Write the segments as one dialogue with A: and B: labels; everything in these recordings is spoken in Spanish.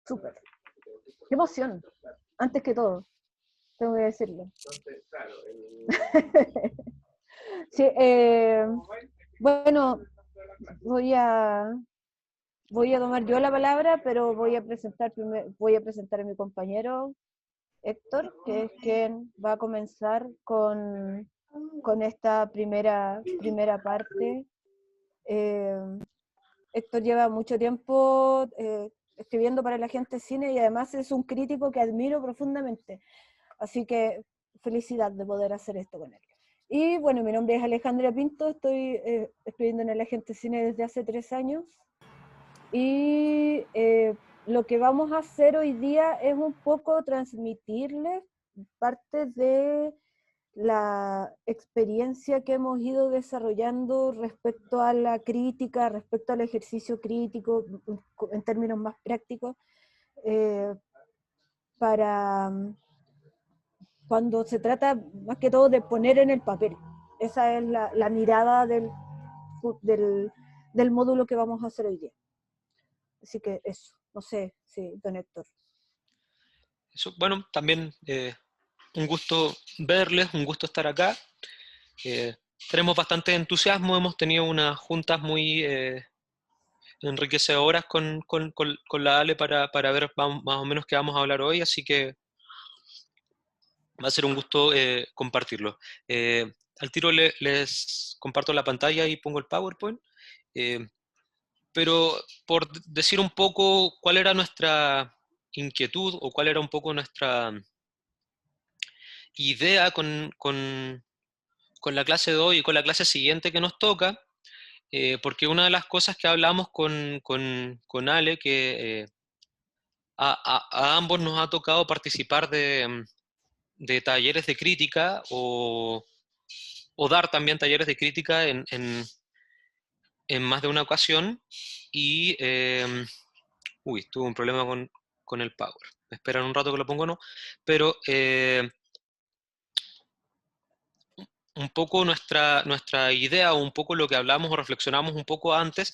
A: Súper. Qué emoción, antes que todo, tengo que decirlo. Sí, bueno, voy a, voy a tomar yo la palabra, pero voy a presentar a mi compañero Héctor, que es quien va a comenzar con esta primera parte. Eh, Héctor lleva mucho tiempo escribiendo para la gente de cine y además es un crítico que admiro profundamente. Así que felicidad de poder hacer esto con él. Y bueno, mi nombre es Alejandra Pinto, estoy escribiendo en el Agente Cine desde hace 3 años. Y lo que vamos a hacer hoy día es un poco transmitirles parte de la experiencia que hemos ido desarrollando respecto a la crítica, respecto al ejercicio crítico, en términos más prácticos, eh, para cuando se trata más que todo de poner en el papel. Esa es la mirada del módulo que vamos a hacer hoy día. Así que eso, no sé, sí, don Héctor.
B: Eso, bueno, también un gusto verles, un gusto estar acá. Tenemos bastante entusiasmo, hemos tenido unas juntas muy enriquecedoras con la Ale para ver más o menos qué vamos a hablar hoy, así que va a ser un gusto compartirlo. Al tiro les comparto la pantalla y pongo el PowerPoint, pero por decir un poco cuál era nuestra inquietud o cuál era un poco nuestra idea con la clase de hoy y con la clase siguiente que nos toca, porque una de las cosas que hablamos con Ale, que a ambos nos ha tocado participar de talleres de crítica o dar también talleres de crítica en más de una ocasión, y tuve un problema con el Power. Esperan un rato que lo pongo, no, pero un poco nuestra idea o un poco lo que hablamos o reflexionamos un poco antes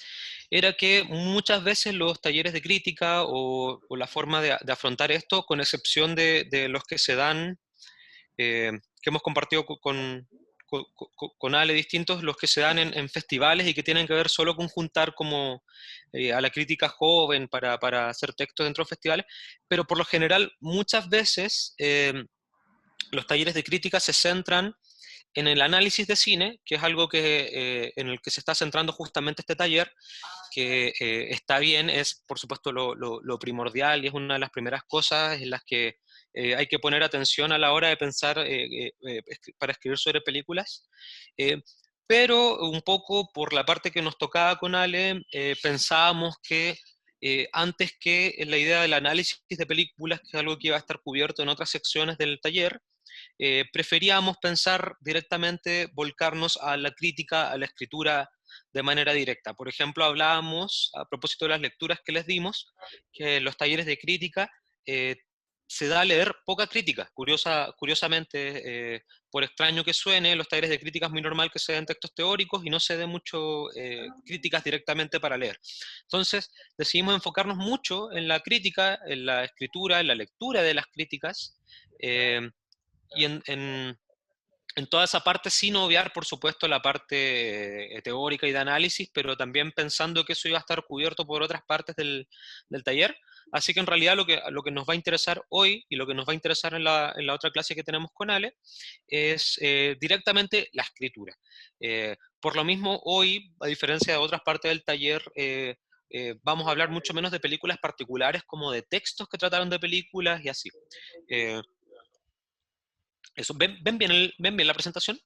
B: era que muchas veces los talleres de crítica o la forma de afrontar esto, con excepción de los que se dan, que hemos compartido con Ale distintos, los que se dan en festivales y que tienen que ver solo con juntar como a la crítica joven para hacer textos dentro de festivales, pero por lo general muchas veces los talleres de crítica se centran en el análisis de cine, que es algo en el que se está centrando justamente este taller, que está bien, es por supuesto lo primordial y es una de las primeras cosas en las que hay que poner atención a la hora de pensar para escribir sobre películas. Eh, pero un poco por la parte que nos tocaba con Ale, pensábamos que antes que la idea del análisis de películas, que es algo que iba a estar cubierto en otras secciones del taller, preferíamos pensar directamente, volcarnos a la crítica, a la escritura de manera directa. Por ejemplo, hablábamos, a propósito de las lecturas que les dimos, que en los talleres de crítica se da a leer poca crítica. Curiosamente, por extraño que suene, los talleres de crítica es muy normal que se den textos teóricos y no se den mucho críticas directamente para leer. Entonces, decidimos enfocarnos mucho en la crítica, en la escritura, en la lectura de las críticas, y en toda esa parte, sin obviar, por supuesto, la parte teórica y de análisis, pero también pensando que eso iba a estar cubierto por otras partes del taller. Así que en realidad lo que nos va a interesar hoy y lo que nos va a interesar en la otra clase que tenemos con Ale es directamente la escritura. Por lo mismo, hoy, a diferencia de otras partes del taller, vamos a hablar mucho menos de películas particulares como de textos que trataron de películas y así. Eh, Eso, ¿ven bien la presentación?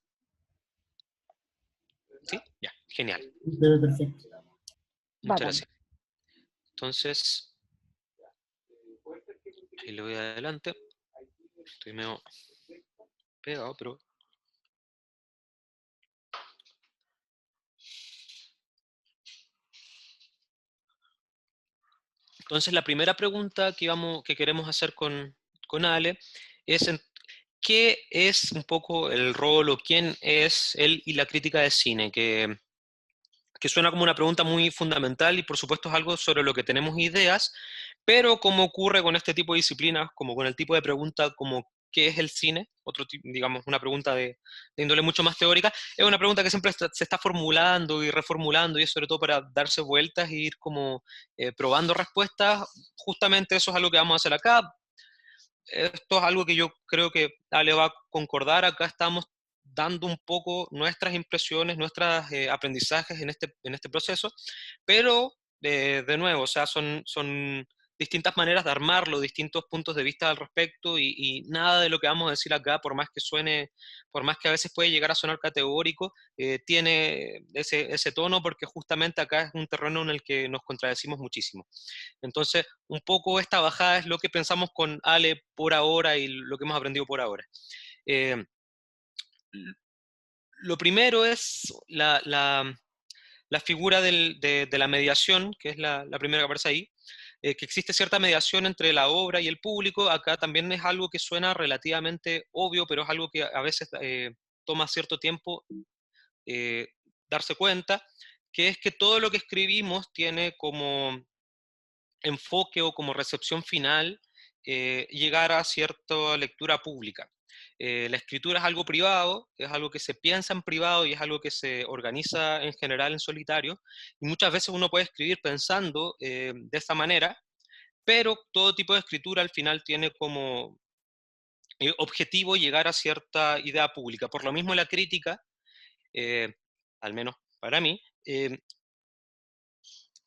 B: ¿Sí? Ya, genial.
C: Pero perfecto.
B: Muchas
A: Bacán.
B: gracias. Entonces, ahí le voy adelante. Estoy medio pegado, pero... Entonces, la primera pregunta que queremos hacer con Ale es ¿qué es un poco el rol o quién es él y la crítica de cine? Que que suena como una pregunta muy fundamental y por supuesto es algo sobre lo que tenemos ideas, pero como ocurre con este tipo de disciplinas, como con el tipo de pregunta como ¿qué es el cine? Digamos, una pregunta de índole mucho más teórica, es una pregunta que siempre se está formulando y reformulando y es sobre todo para darse vueltas e ir como probando respuestas. Justamente eso es algo que vamos a hacer acá. Esto es algo que yo creo que Ale va a concordar. Acá estamos dando un poco nuestras impresiones, nuestros aprendizajes en este proceso, pero de nuevo, o sea, son distintas maneras de armarlo, distintos puntos de vista al respecto y nada de lo que vamos a decir acá, por más que suene, por más que a veces puede llegar a sonar categórico, tiene ese tono porque justamente acá es un terreno en el que nos contradecimos muchísimo. Entonces, un poco esta bajada es lo que pensamos con Ale por ahora y lo que hemos aprendido por ahora. Eh, lo primero es la figura de la mediación, que es la primera que aparece ahí, que existe cierta mediación entre la obra y el público. Acá también es algo que suena relativamente obvio, pero es algo que a veces toma cierto tiempo eh, darse cuenta, que es que todo lo que escribimos tiene como enfoque o como recepción final llegar a cierta lectura pública. La escritura es algo privado, es algo que se piensa en privado y es algo que se organiza en general en solitario, y muchas veces uno puede escribir pensando de esta manera, pero todo tipo de escritura al final tiene como objetivo llegar a cierta idea pública. Por lo mismo la crítica, eh, al menos para mí,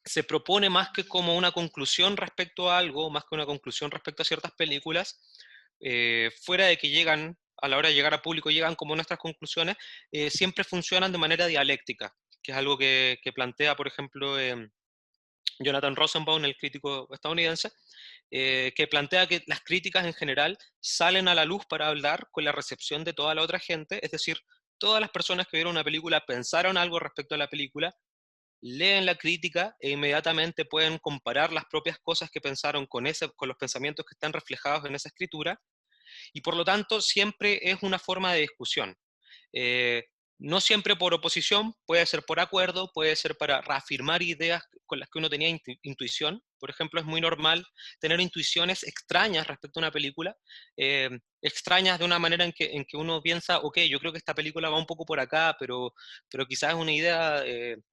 B: se propone más que como una conclusión respecto a algo, más que una conclusión respecto a ciertas películas, fuera de que llegan, a la hora de llegar a público, llegan como nuestras conclusiones, siempre funcionan de manera dialéctica, que es algo que plantea, por ejemplo, Jonathan Rosenbaum, el crítico estadounidense, que plantea que las críticas en general salen a la luz para hablar con la recepción de toda la otra gente, es decir, todas las personas que vieron una película pensaron algo respecto a la película, leen la crítica e inmediatamente pueden comparar las propias cosas que pensaron con los pensamientos que están reflejados en esa escritura, y por lo tanto siempre es una forma de discusión. Eh, no siempre por oposición, puede ser por acuerdo, puede ser para reafirmar ideas con las que uno tenía intuición. Por ejemplo, es muy normal tener intuiciones extrañas respecto a una película, extrañas de una manera en que uno piensa, ok, yo creo que esta película va un poco por acá, pero quizás es una idea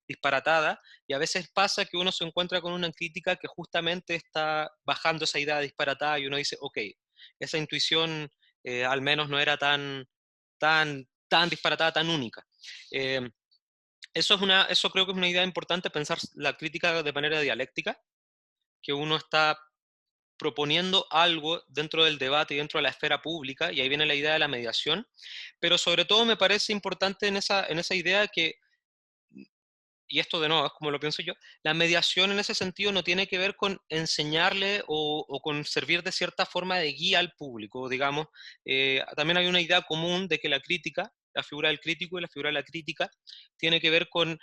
B: disparatada, y a veces pasa que uno se encuentra con una crítica que justamente está bajando esa idea disparatada y uno dice, ok, esa intuición al menos no era tan disparatada, tan única. Eh, eso creo que es una idea importante, pensar la crítica de manera dialéctica, que uno está proponiendo algo dentro del debate y dentro de la esfera pública, y ahí viene la idea de la mediación, pero sobre todo me parece importante en esa idea que, y esto de nuevo es como lo pienso yo, la mediación en ese sentido no tiene que ver con enseñarle o con servir de cierta forma de guía al público, digamos. También hay una idea común de que la crítica, la figura del crítico y la figura de la crítica, tiene que ver con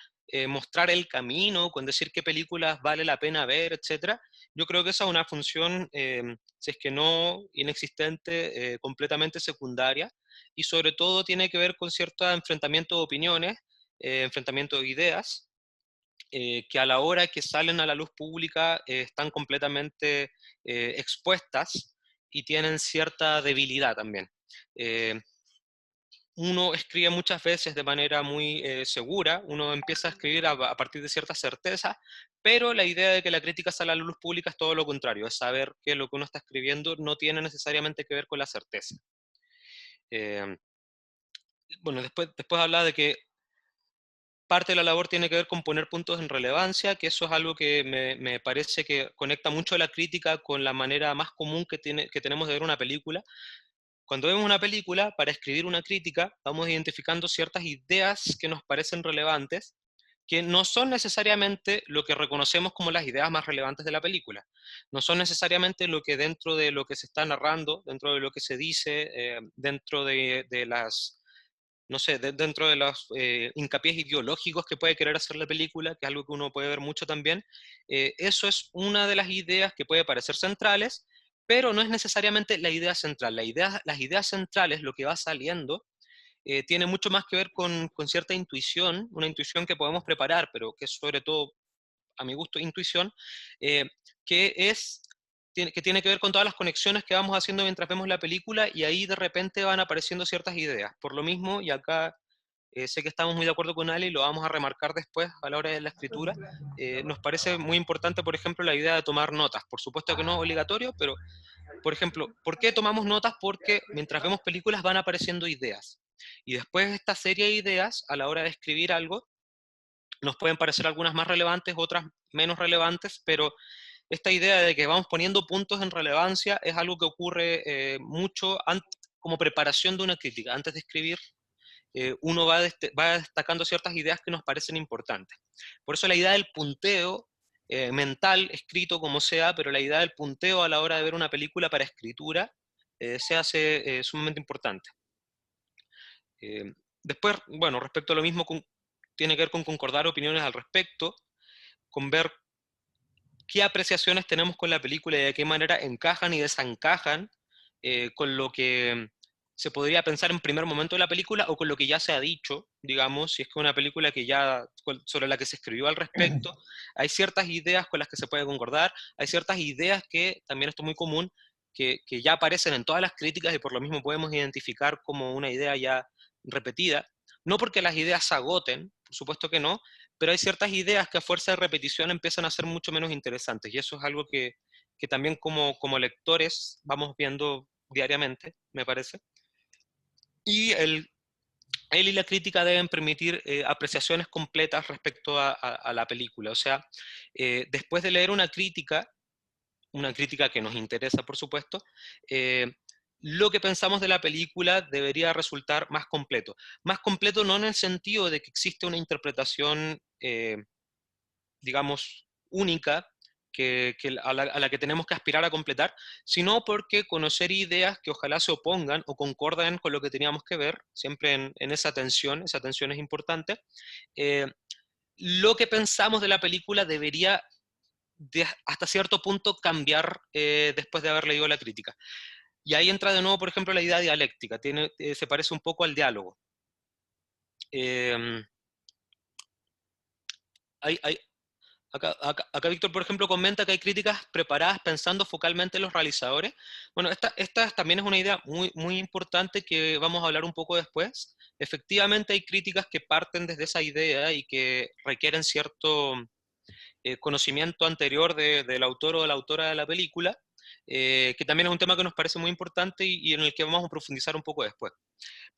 B: mostrar el camino, con decir qué películas vale la pena ver, etcétera. Yo creo que esa es una función, si es que no inexistente, completamente secundaria, y sobre todo tiene que ver con cierto enfrentamiento de opiniones, enfrentamiento de ideas, que a la hora que salen a la luz pública están completamente expuestas y tienen cierta debilidad también. Eh, Uno escribe muchas veces de manera muy segura, uno empieza a escribir a partir de cierta certeza, pero la idea de que la crítica sale a la luz pública es todo lo contrario, es saber que lo que uno está escribiendo no tiene necesariamente que ver con la certeza. Eh, bueno, después habla de que parte de la labor tiene que ver con poner puntos en relevancia, que eso es algo que me parece que conecta mucho la crítica con la manera más común que tenemos de ver una película. Cuando vemos una película, para escribir una crítica, vamos identificando ciertas ideas que nos parecen relevantes, que no son necesariamente lo que reconocemos como las ideas más relevantes de la película. No son necesariamente lo que dentro de lo que se está narrando, dentro de lo que se dice, dentro de las no sé, dentro de los hincapiés ideológicos que puede querer hacer la película, que es algo que uno puede ver mucho también, eso es una de las ideas que puede parecer centrales, pero no es necesariamente la idea central. Las ideas centrales, lo que va saliendo, tiene mucho más que ver con cierta intuición, una intuición que podemos preparar, pero que es sobre todo, a mi gusto, intuición, eh, que es que tiene que ver con todas las conexiones que vamos haciendo mientras vemos la película, y ahí de repente van apareciendo ciertas ideas. Por lo mismo, y acá sé que estamos muy de acuerdo con Ali y lo vamos a remarcar después a la hora de la escritura, nos parece muy importante, por ejemplo, la idea de tomar notas. Por supuesto que no es obligatorio, pero, por ejemplo, ¿por qué tomamos notas? Porque mientras vemos películas van apareciendo ideas. Y después de esta serie de ideas, a la hora de escribir algo, nos pueden parecer algunas más relevantes, otras menos relevantes, pero esta idea de que vamos poniendo puntos en relevancia es algo que ocurre mucho como preparación de una crítica. Antes de escribir, uno va destacando ciertas ideas que nos parecen importantes. Por eso la idea del punteo mental, escrito como sea, pero la idea del punteo a la hora de ver una película para escritura se hace sumamente importante. Después, bueno, respecto a lo mismo, tiene que ver con concordar opiniones al respecto, con ver qué apreciaciones tenemos con la película y de qué manera encajan y desencajan con lo que se podría pensar en primer momento de la película o con lo que ya se ha dicho, digamos, si es que una película que ya, sobre la que se escribió al respecto, hay ciertas ideas con las que se puede concordar, hay ciertas ideas que, también esto es muy común, que ya aparecen en todas las críticas y por lo mismo podemos identificar como una idea ya repetida, no porque las ideas se agoten, por supuesto que no, pero hay ciertas ideas que a fuerza de repetición empiezan a ser mucho menos interesantes, y eso es algo que también como lectores vamos viendo diariamente, me parece. Y él y la crítica deben permitir apreciaciones completas respecto a la película. O sea, después de leer una crítica que nos interesa, por supuesto, eh, lo que pensamos de la película debería resultar más completo. Más completo no en el sentido de que existe una interpretación digamos, única a la que tenemos que aspirar a completar, sino porque conocer ideas que ojalá se opongan o concordan con lo que teníamos que ver, siempre en esa tensión es importante, eh, lo que pensamos de la película debería hasta cierto punto cambiar después de haber leído la crítica. Y ahí entra de nuevo, por ejemplo, la idea dialéctica, se parece un poco al diálogo. Eh, hay, acá Víctor, por ejemplo, comenta que hay críticas preparadas pensando focalmente en los realizadores. Bueno, esta también es una idea muy, muy importante que vamos a hablar un poco después. Efectivamente, hay críticas que parten desde esa idea y que requieren cierto conocimiento anterior del autor o de la autora de la película, que también es un tema que nos parece muy importante y en el que vamos a profundizar un poco después.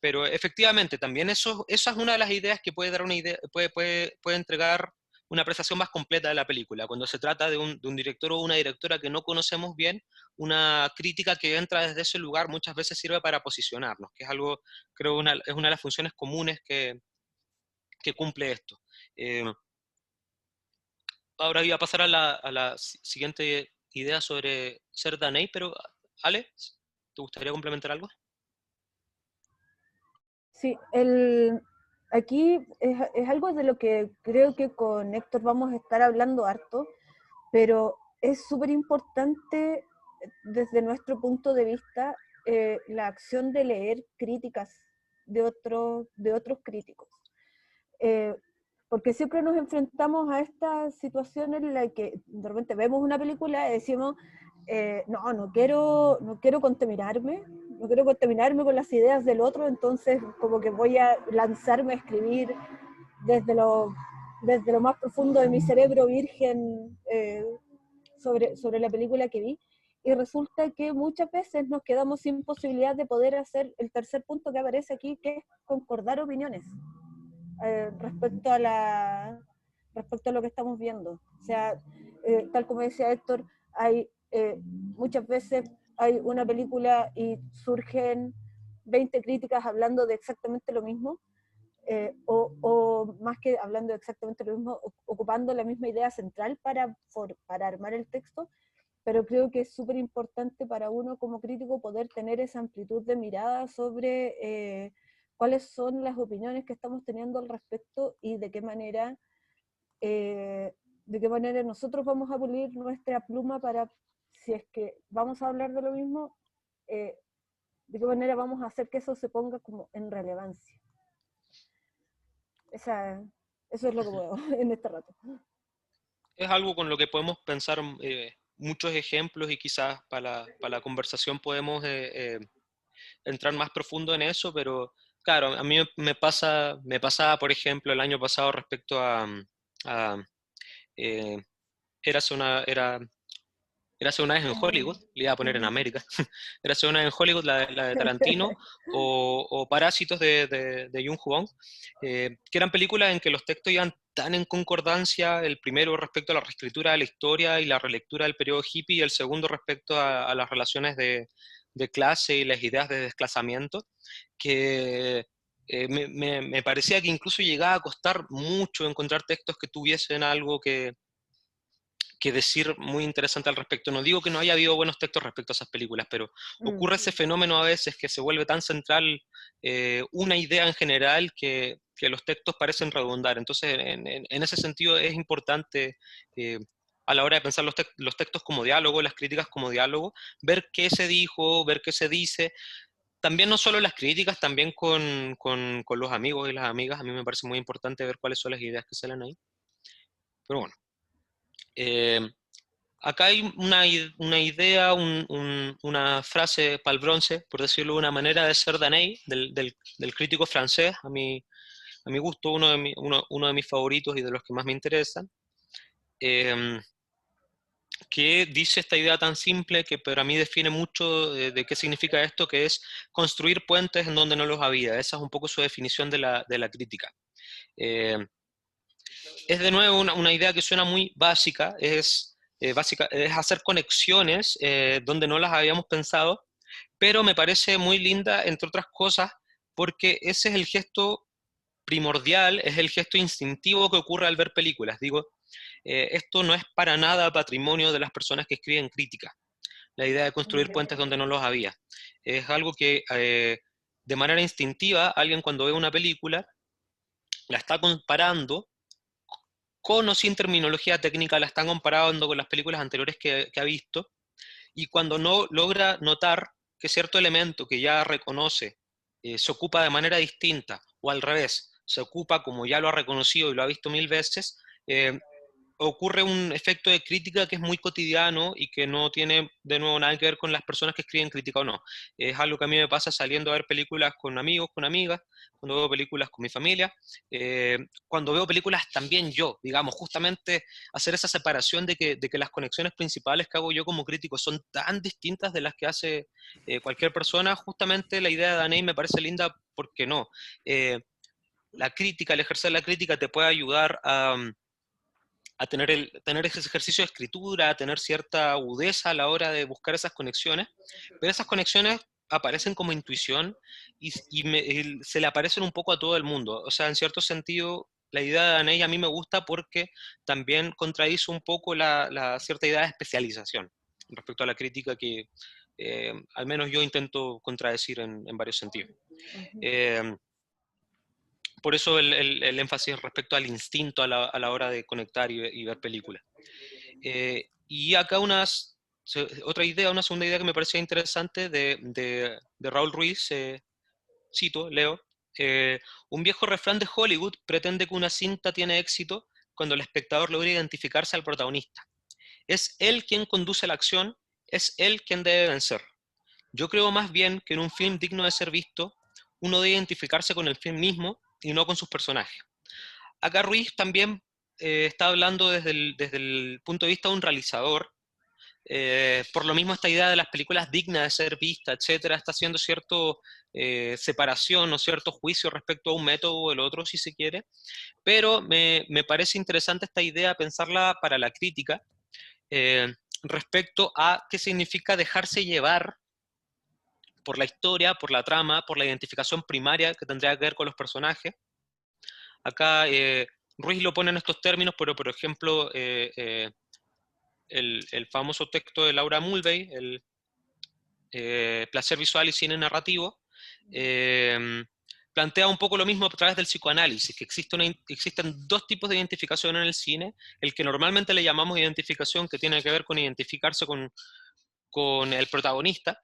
B: Pero efectivamente, también esa es una de las ideas que puede dar una idea, puede entregar una apreciación más completa de la película. Cuando se trata de un director o una directora que no conocemos bien, una crítica que entra desde ese lugar muchas veces sirve para posicionarnos, que es algo, creo, es una de las funciones comunes que cumple esto. Eh, Ahora iba a pasar a la siguiente idea sobre ser Daney, pero Ale, ¿te gustaría complementar algo?
A: Sí, aquí es algo de lo que creo que con Héctor vamos a estar hablando harto, pero es súper importante desde nuestro punto de vista la acción de leer críticas de otros críticos. Eh, porque siempre nos enfrentamos a esta situación en la que de repente vemos una película y decimos, no quiero contaminarme, no quiero contaminarme con las ideas del otro, entonces como que voy a lanzarme a escribir desde lo, desde lo más profundo de mi cerebro virgen sobre la película que vi. Y resulta que muchas veces nos quedamos sin posibilidad de poder hacer el tercer punto que aparece aquí, que es concordar opiniones respecto respecto a lo que estamos viendo. O sea, tal como decía Héctor, hay muchas veces hay una película y surgen 20 críticas hablando de exactamente lo mismo, o más que hablando de exactamente lo mismo, ocupando la misma idea central para armar el texto, pero creo que es súper importante para uno como crítico poder tener esa amplitud de mirada sobre cuáles son las opiniones que estamos teniendo al respecto y de qué manera nosotros vamos a pulir nuestra pluma para, si es que vamos a hablar de lo mismo, eh, ¿De qué manera vamos a hacer que eso se ponga como en relevancia? Eso es lo que puedo en este rato.
B: Es algo con lo que podemos pensar muchos ejemplos y quizás para la conversación podemos entrar más profundo en eso, pero claro, a mí me pasaba, por ejemplo, el año pasado respecto a eh, era Érase una vez en Hollywood, le iba a poner en América, Érase una vez en Hollywood, la de Tarantino, o Parásitos de Jung Wong, que eran películas en que los textos iban tan en concordancia, el primero respecto a la reescritura de la historia y la relectura del periodo hippie, y el segundo respecto a las relaciones de clase y las ideas de desplazamiento, que me parecía que incluso llegaba a costar mucho encontrar textos que tuviesen algo que decir muy interesante al respecto. No digo que no haya habido buenos textos respecto a esas películas, pero ocurre ese fenómeno a veces que se vuelve tan central una idea en general que los textos parecen redundar. Entonces, en ese sentido es importante a la hora de pensar los textos como diálogo, las críticas como diálogo, ver qué se dijo, ver qué se dice. También no solo las críticas, también con los amigos y las amigas. A mí me parece muy importante ver cuáles son las ideas que salen ahí. Pero bueno. Eh, Acá hay una idea, una frase para el bronce, por decirlo de una manera, de Serdaney, del crítico francés, a mi gusto uno de mis favoritos y de los que más me interesan, eh, que dice esta idea tan simple que para mí define mucho de qué significa esto, que es construir puentes en donde no los había. Esa es un poco su definición de la crítica. Eh, es de nuevo una idea que suena muy básica, es hacer conexiones donde no las habíamos pensado, pero me parece muy linda, entre otras cosas, porque ese es el gesto primordial, es el gesto instintivo que ocurre al ver películas. Digo, esto no es para nada patrimonio de las personas que escriben crítica, la idea de construir puentes donde no los había. Es algo que de manera instintiva alguien cuando ve una película la está comparando con o sin terminología técnica, la están comparando con las películas anteriores que ha visto, y cuando no logra notar que cierto elemento que ya reconoce se ocupa de manera distinta, o al revés, se ocupa como ya lo ha reconocido y lo ha visto mil veces, ocurre un efecto de crítica que es muy cotidiano y que no tiene de nuevo nada que ver con las personas que escriben crítica o no. Es algo que a mí me pasa saliendo a ver películas con amigos, con amigas, cuando veo películas con mi familia, cuando veo películas también yo, digamos, justamente hacer esa separación de que las conexiones principales que hago yo como crítico son tan distintas de las que hace cualquier persona. Justamente la idea de Daney me parece linda porque no. La crítica, el ejercer la crítica te puede ayudar a tener ese ejercicio de escritura, a tener cierta agudeza a la hora de buscar esas conexiones, pero esas conexiones aparecen como intuición y se le aparecen un poco a todo el mundo. O sea, en cierto sentido, la idea de Daney a mí me gusta porque también contradice un poco la cierta idea de especialización respecto a la crítica que al menos yo intento contradecir en varios sentidos. Eh, por eso el énfasis respecto al instinto a la hora de conectar y ver películas. Y acá otra idea, una segunda idea que me parecía interesante de Raúl Ruiz, cito, leo, un viejo refrán de Hollywood pretende que una cinta tiene éxito cuando el espectador logra identificarse al protagonista. Es él quien conduce la acción, es él quien debe vencer. Yo creo más bien que en un film digno de ser visto, uno debe identificarse con el film mismo y no con sus personajes. Acá Ruiz también está hablando desde el punto de vista de un realizador. Por lo mismo esta idea de las películas dignas de ser vistas, etcétera, está haciendo cierto separación o cierto juicio respecto a un método o el otro, si se quiere. Pero me parece interesante esta idea, pensarla para la crítica, respecto a qué significa dejarse llevar por la historia, por la trama, por la identificación primaria que tendría que ver con los personajes. Acá Ruiz lo pone en estos términos, pero por ejemplo, el famoso texto de Laura Mulvey, el Placer visual y cine narrativo, plantea un poco lo mismo a través del psicoanálisis, que existen dos tipos de identificación en el cine, el que normalmente le llamamos identificación, que tiene que ver con identificarse con el protagonista,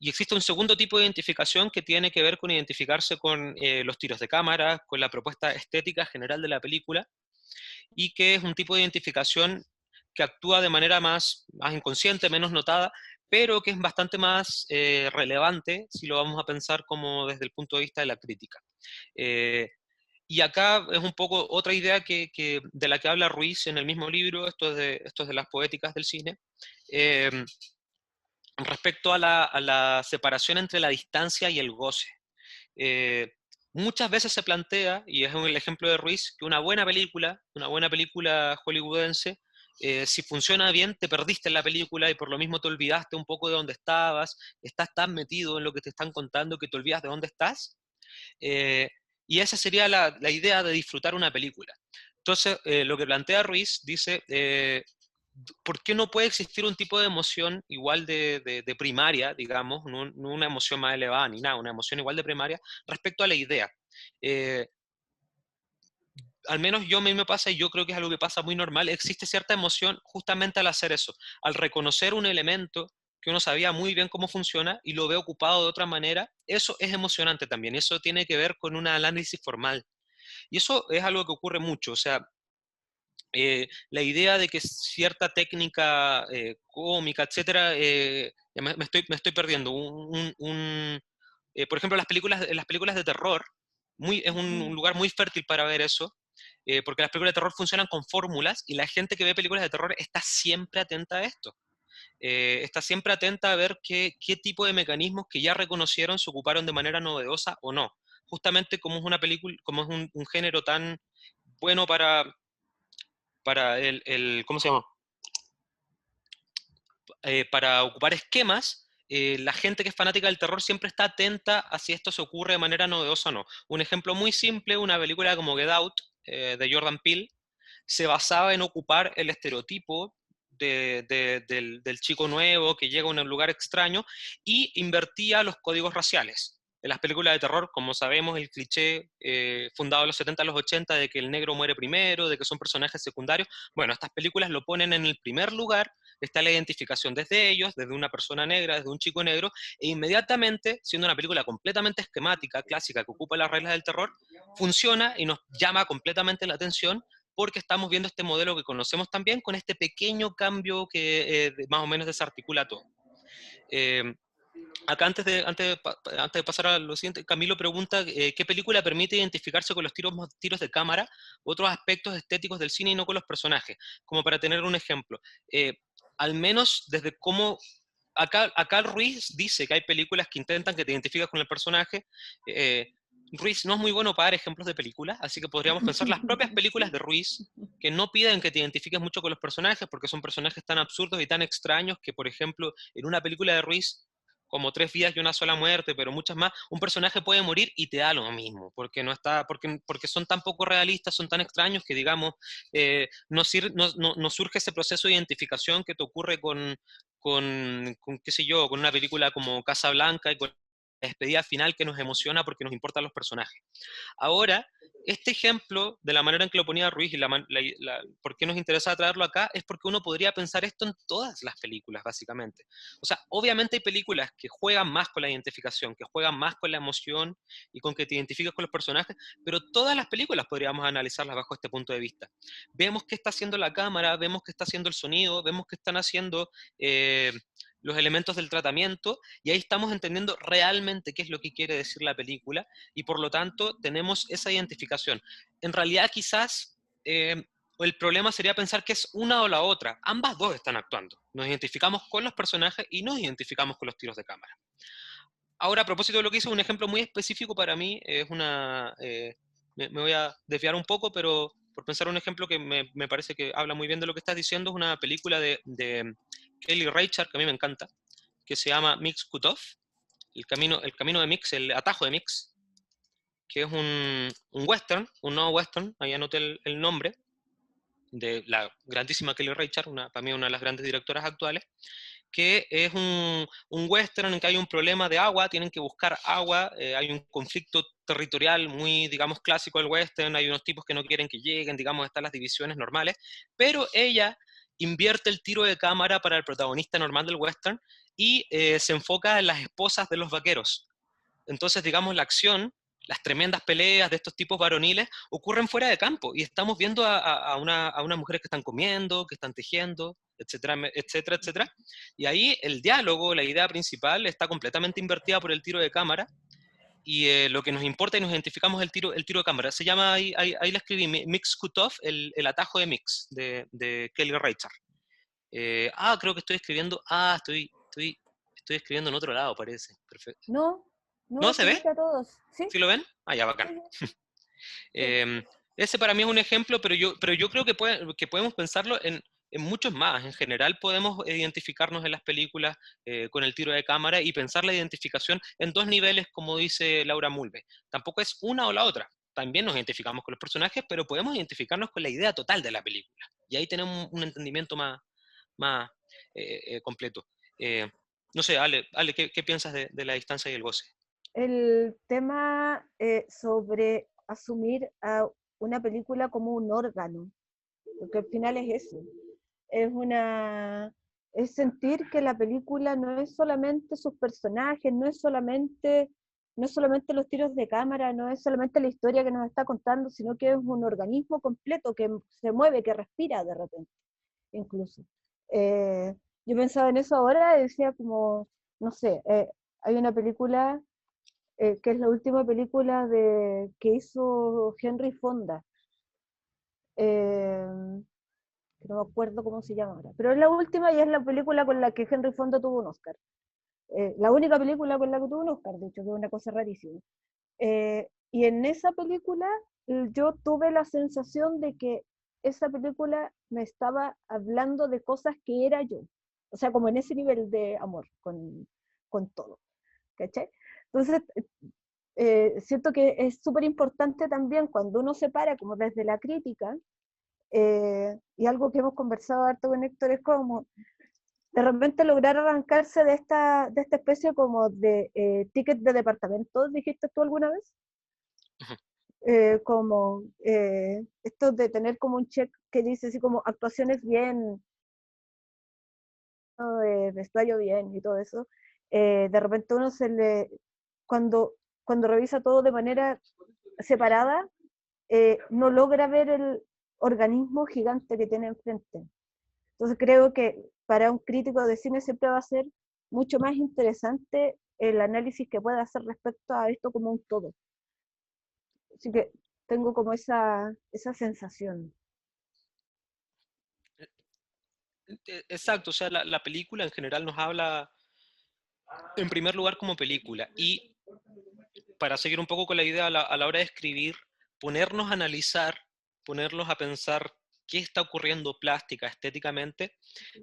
B: y existe un segundo tipo de identificación que tiene que ver con identificarse con los tiros de cámara, con la propuesta estética general de la película, y que es un tipo de identificación que actúa de manera más inconsciente, menos notada, pero que es bastante más relevante si lo vamos a pensar como desde el punto de vista de la crítica. Eh, y acá es un poco otra idea de la que habla Ruiz en el mismo libro, esto es de las poéticas del cine, eh, respecto a la separación entre la distancia y el goce. Eh, Muchas veces se plantea, y es el ejemplo de Ruiz, que una buena película hollywoodense, si funciona bien, te perdiste en la película y por lo mismo te olvidaste un poco de dónde estabas, estás tan metido en lo que te están contando que te olvidas de dónde estás. Eh, y esa sería la idea de disfrutar una película. Entonces, lo que plantea Ruiz dice, ¿por qué no puede existir un tipo de emoción igual de primaria, digamos, no una emoción más elevada ni nada, una emoción igual de primaria respecto a la idea? Eh, Al menos yo a mí me pasa, y yo creo que es algo que pasa muy normal, existe cierta emoción justamente al hacer eso, al reconocer un elemento que uno sabía muy bien cómo funciona y lo ve ocupado de otra manera, eso es emocionante también, eso tiene que ver con un análisis formal. Y eso es algo que ocurre mucho, o sea, la idea de que cierta técnica cómica, etcétera, ya me estoy perdiendo. Por ejemplo, las películas de terror, es un
A: Ujú.
B: lugar muy fértil para ver eso, porque las películas de terror funcionan con fórmulas y la gente que ve películas de terror está siempre atenta a esto. Está siempre atenta a ver qué tipo de mecanismos que ya reconocieron se ocuparon de manera novedosa o no. Justamente como es una película, como es un género tan bueno para ¿cómo se llama? Para ocupar esquemas, la gente que es fanática del terror siempre está atenta a si esto se ocurre de manera novedosa o no. Un ejemplo muy simple, una película como Get Out, de Jordan Peele, se basaba en ocupar el estereotipo del chico nuevo que llega a un lugar extraño y invertía los códigos raciales. En las películas de terror, como sabemos, el cliché fundado en los 70 a los 80 de que el negro muere primero, de que son personajes secundarios, bueno, estas películas lo ponen en el primer lugar, está la identificación desde ellos, desde una persona negra, desde un chico negro, e inmediatamente, siendo una película completamente esquemática, clásica, que ocupa las reglas del terror, funciona y nos llama completamente la atención porque estamos viendo este modelo que conocemos también con este pequeño cambio que más o menos desarticula todo. Eh, Acá antes de pasar a lo siguiente, Camilo pregunta qué película permite identificarse con los tiros de cámara, otros aspectos estéticos del cine y no con los personajes, como para tener un ejemplo. Eh, Al menos desde cómo... Acá Ruiz dice que hay películas que intentan que te identifiques con el personaje. eh, Ruiz no es muy bueno para dar ejemplos de películas, así que podríamos pensar las propias películas de Ruiz que no piden que te identifiques mucho con los personajes, porque son personajes tan absurdos y tan extraños que, por ejemplo, en una película de Ruiz como Tres vidas y una sola muerte, pero muchas más, un personaje puede morir y te da lo mismo, porque no está, porque son tan poco realistas, son tan extraños que, digamos, no surge ese proceso de identificación que te ocurre qué sé yo, con una película como Casablanca y con la despedida final que nos emociona porque nos importan los personajes. Ahora, este ejemplo, de la manera en que lo ponía Ruiz y por qué nos interesa traerlo acá, es porque uno podría pensar esto en todas las películas, básicamente. O sea, obviamente hay películas que juegan más con la identificación, que juegan más con la emoción y con que te identifiques con los personajes, pero todas las películas podríamos analizarlas bajo este punto de vista. Vemos qué está haciendo la cámara, vemos qué está haciendo el sonido, vemos qué están haciendo los elementos del tratamiento, y ahí estamos entendiendo realmente qué es lo que quiere decir la película y por lo tanto tenemos esa identificación. En realidad quizás el problema sería pensar que es una o la otra. Ambas dos están actuando. Nos identificamos con los personajes y nos identificamos con los tiros de cámara. Ahora, a propósito de lo que hice, un ejemplo muy específico para mí es me voy a desviar un poco, pero por pensar un ejemplo que me parece que habla muy bien de lo que estás diciendo, es una película de Kelly Reichardt, que a mí me encanta, que se llama Mix Cutoff, el camino de Mix, el atajo de Mix, que es un western, un nuevo western, ahí anoté el nombre, de la grandísima Kelly Reichardt, para mí una de las grandes directoras actuales, que es un western en que hay un problema de agua, tienen que buscar agua, hay un conflicto territorial muy, digamos, clásico del western, hay unos tipos que no quieren que lleguen, digamos, están las divisiones normales, pero ella invierte el tiro de cámara para el protagonista normal del western y se enfoca en las esposas de los vaqueros. Entonces, digamos, la acción, las tremendas peleas de estos tipos varoniles ocurren fuera de campo y estamos viendo a unas mujeres que están comiendo, que están tejiendo, etcétera, etcétera, etcétera. Y ahí el diálogo, la idea principal, está completamente invertida por el tiro de cámara y lo que nos importa y nos identificamos es el tiro de cámara. Se llama, ahí la escribí, Mix Cutoff, el atajo de Mix, de Kelly Reichardt. Creo que estoy escribiendo, estoy escribiendo en otro lado, parece. Perfecto.
A: No, no,
B: ¿No se ve?
A: escribiste a todos, ¿sí?
B: ¿Sí lo ven? Ya, bacán.
A: Sí, sí.
B: Eh, Ese para mí es un ejemplo, pero yo creo que podemos pensarlo en muchos más. En general podemos identificarnos en las películas con el tiro de cámara y pensar la identificación en dos niveles, como dice Laura Mulvey. Tampoco es una o la otra. También nos identificamos con los personajes, pero podemos identificarnos con la idea total de la película. Y ahí tenemos un entendimiento más completo. No sé, Ale, ¿qué piensas de la distancia y el goce?
A: El tema sobre asumir a una película como un órgano, porque al final es eso, es sentir que la película no es solamente sus personajes, no es solamente los tiros de cámara, no es solamente la historia que nos está contando, sino que es un organismo completo que se mueve, que respira de repente, incluso. Eh, yo pensaba en eso ahora y decía como, no sé, hay una película que es la última película que hizo Henry Fonda, eh, que no me acuerdo cómo se llama ahora, pero es la última y es la película con la que Henry Fonda tuvo un Oscar. La única película con la que tuvo un Oscar, de hecho, que es una cosa rarísima. Y en esa película yo tuve la sensación de que esa película me estaba hablando de cosas que era yo, o sea, como en ese nivel de amor con todo, ¿cachai? Entonces, siento que es súper importante también cuando uno se para como desde la crítica, y algo que hemos conversado harto con Héctor es como de repente lograr arrancarse de esta especie como de ticket de departamento, dijiste tú alguna vez, como esto de tener como un check que dice así como actuaciones bien, ¿no? Vestuario bien y todo eso, de repente uno cuando, cuando revisa todo de manera separada, no logra ver el organismo gigante que tiene enfrente. Entonces creo que para un crítico de cine siempre va a ser mucho más interesante el análisis que pueda hacer respecto a esto como un todo. Así que tengo como esa sensación.
B: Exacto, o sea, la película en general nos habla, en primer lugar, como película. Y para seguir un poco con la idea a la hora de escribir, ponernos a analizar, ponernos a pensar qué está ocurriendo plástica, estéticamente,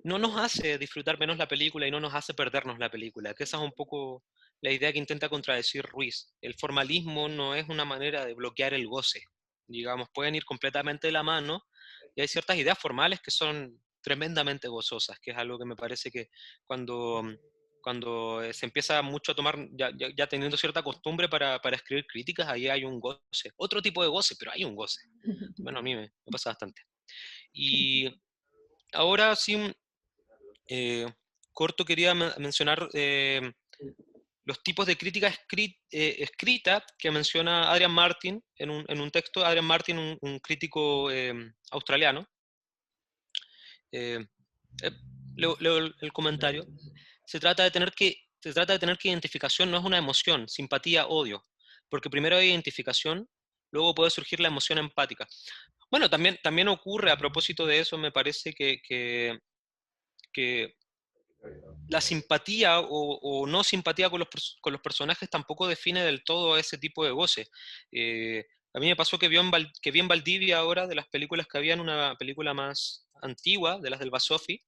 B: no nos hace disfrutar menos la película y no nos hace perdernos la película, que esa es un poco la idea que intenta contradecir Ruiz. El formalismo no es una manera de bloquear el goce, digamos, pueden ir completamente de la mano y hay ciertas ideas formales que son tremendamente gozosas, que es algo que me parece que cuando se empieza mucho a tomar, ya teniendo cierta costumbre para escribir críticas, ahí hay un goce. Otro tipo de goce, pero hay un goce. Bueno, a mí me pasa bastante. Y ahora sí, eh, corto quería mencionar los tipos de crítica escrita que menciona Adrian Martin en un texto. Adrian Martin, un crítico australiano. Eh, leo el comentario. Se trata de tener que identificación no es una emoción, simpatía, odio, porque primero hay identificación, luego puede surgir la emoción empática. Bueno, también ocurre a propósito de eso, me parece que la simpatía o no simpatía con los personajes tampoco define del todo ese tipo de goce. A mí me pasó que vi en Valdivia ahora, de las películas que habían, una película más antigua, de las del Basofi,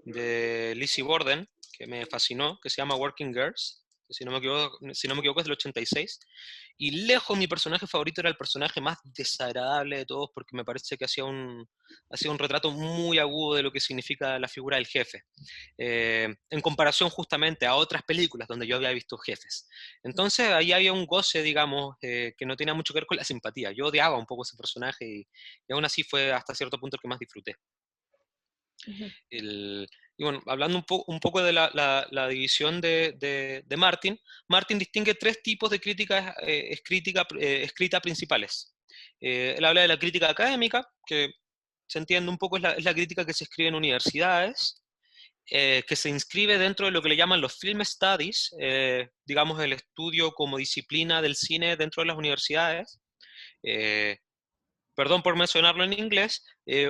B: de Lizzie Borden, que me fascinó, que se llama Working Girls, que si no me equivoco es del 86, y lejos mi personaje favorito era el personaje más desagradable de todos, porque me parece que hacía un retrato muy agudo de lo que significa la figura del jefe, en comparación justamente a otras películas donde yo había visto jefes. Entonces ahí había un goce, digamos, que no tenía mucho que ver con la simpatía. Yo odiaba un poco ese personaje y aún así fue hasta cierto punto el que más disfruté.
A: Ujú.
B: Y bueno, hablando un poco de la división de Martin, Martin distingue tres tipos de crítica escrita principales. Él habla de la crítica académica, que se entiende un poco es la crítica que se escribe en universidades, que se inscribe dentro de lo que le llaman los film studies, digamos el estudio como disciplina del cine dentro de las universidades. Eh, Perdón por mencionarlo en inglés,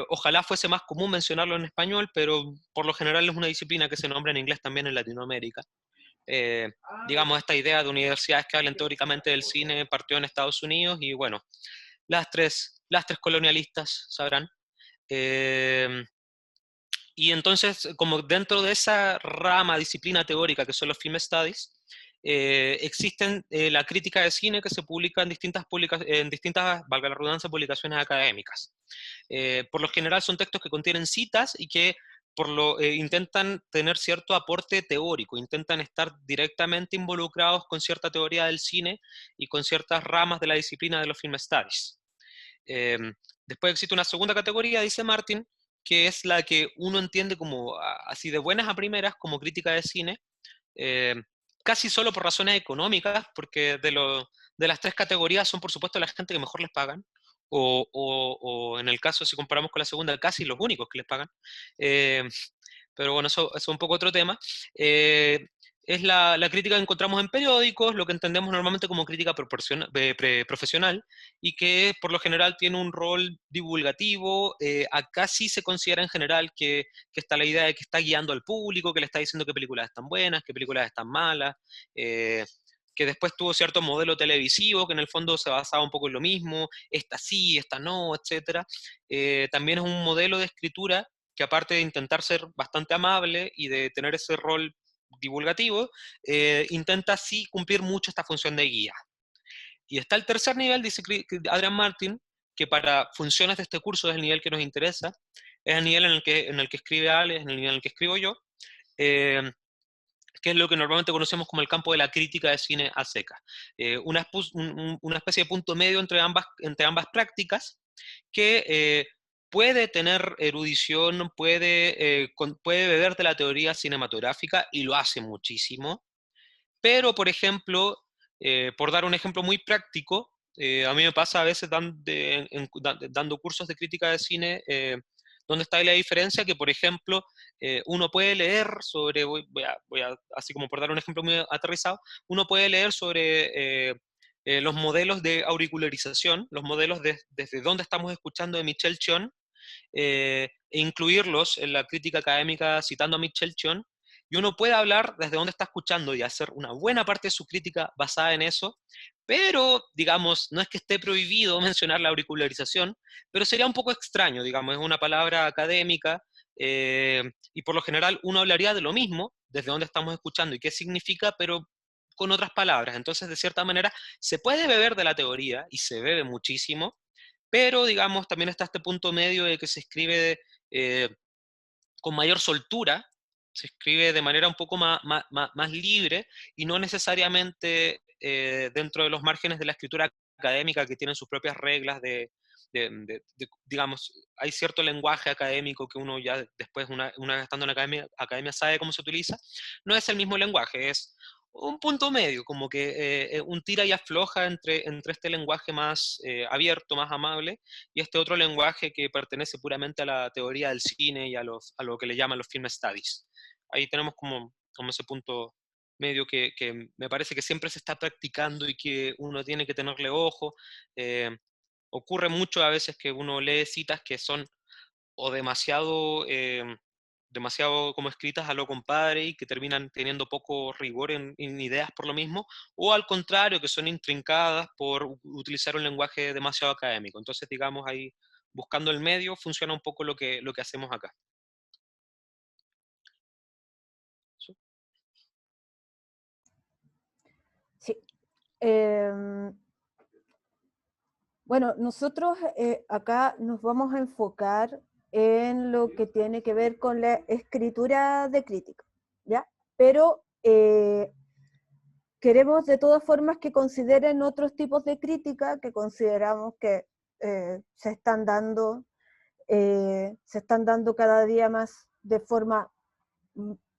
B: ojalá fuese más común mencionarlo en español, pero por lo general es una disciplina que se nombra en inglés también en Latinoamérica. Digamos, esta idea de universidades que hablan teóricamente del cine partió en Estados Unidos y bueno, las tres colonialistas sabrán. Eh, y entonces, como dentro de esa rama, disciplina teórica que son los film studies, existen la crítica de cine que se publica en distintas, valga la redundancia, publicaciones académicas. Por lo general son textos que contienen citas y que intentan tener cierto aporte teórico, intentan estar directamente involucrados con cierta teoría del cine y con ciertas ramas de la disciplina de los film studies. Eh, Después existe una segunda categoría, dice Martin, que es la que uno entiende como así de buenas a primeras, como crítica de cine, eh, casi solo por razones económicas, porque de las tres categorías son por supuesto la gente que mejor les pagan, o en el caso, si comparamos con la segunda, casi los únicos que les pagan. Eh, pero bueno, eso es un poco otro tema. Eh, es la crítica que encontramos en periódicos, lo que entendemos normalmente como crítica profesional, y que por lo general tiene un rol divulgativo. Acá sí se considera en general que está la idea de que está guiando al público, que le está diciendo qué películas están buenas, qué películas están malas, que después tuvo cierto modelo televisivo que en el fondo se basaba un poco en lo mismo, esta sí, esta no, etc. También es un modelo de escritura que aparte de intentar ser bastante amable y de tener ese rol divulgativo, intenta sí cumplir mucho esta función de guía. Y está el tercer nivel, dice Adrian Martin, que para funciones de este curso es el nivel que nos interesa, es el nivel en el que escribe Ale, es el nivel en el que escribo yo, eh, que es lo que normalmente conocemos como el campo de la crítica de cine a seca. Una especie de punto medio entre ambas prácticas que puede tener erudición, puede beber de la teoría cinematográfica y lo hace muchísimo, pero por ejemplo, por dar un ejemplo muy práctico, a mí me pasa a veces dando cursos de crítica de cine, donde está la diferencia que, por ejemplo, uno puede leer sobre, así como por dar un ejemplo muy aterrizado, uno puede leer sobre los modelos de auricularización, los modelos desde dónde estamos escuchando de Michel Chion, e incluirlos en la crítica académica citando a Michel Chion, y uno puede hablar desde dónde está escuchando y hacer una buena parte de su crítica basada en eso, pero, digamos, no es que esté prohibido mencionar la auricularización, pero sería un poco extraño, digamos, es una palabra académica, y por lo general uno hablaría de lo mismo, desde dónde estamos escuchando y qué significa, pero con otras palabras. Entonces, de cierta manera, se puede beber de la teoría, y se bebe muchísimo, pero digamos, también está este punto medio de que se escribe eh, con mayor soltura, se escribe de manera un poco más libre y no necesariamente dentro de los márgenes de la escritura académica que tienen sus propias reglas digamos, hay cierto lenguaje académico que uno ya después, una vez estando en la academia sabe cómo se utiliza, no es el mismo lenguaje, es un punto medio, como que un tira y afloja entre este lenguaje más abierto, más amable, y este otro lenguaje que pertenece puramente a la teoría del cine y a lo que le llaman los film studies. Ahí tenemos como ese punto medio que me parece que siempre se está practicando y que uno tiene que tenerle ojo. Eh, Ocurre mucho a veces que uno lee citas que son o demasiado como escritas a lo compadre y que terminan teniendo poco rigor en ideas por lo mismo, o al contrario, que son intrincadas por utilizar un lenguaje demasiado académico. Entonces, digamos, ahí buscando el medio funciona un poco lo que hacemos acá. ¿Sí?
A: Sí. Bueno, nosotros acá nos vamos a enfocar en lo que tiene que ver con la escritura de crítica, ¿ya? Pero queremos de todas formas que consideren otros tipos de crítica que consideramos que se están dando cada día más de forma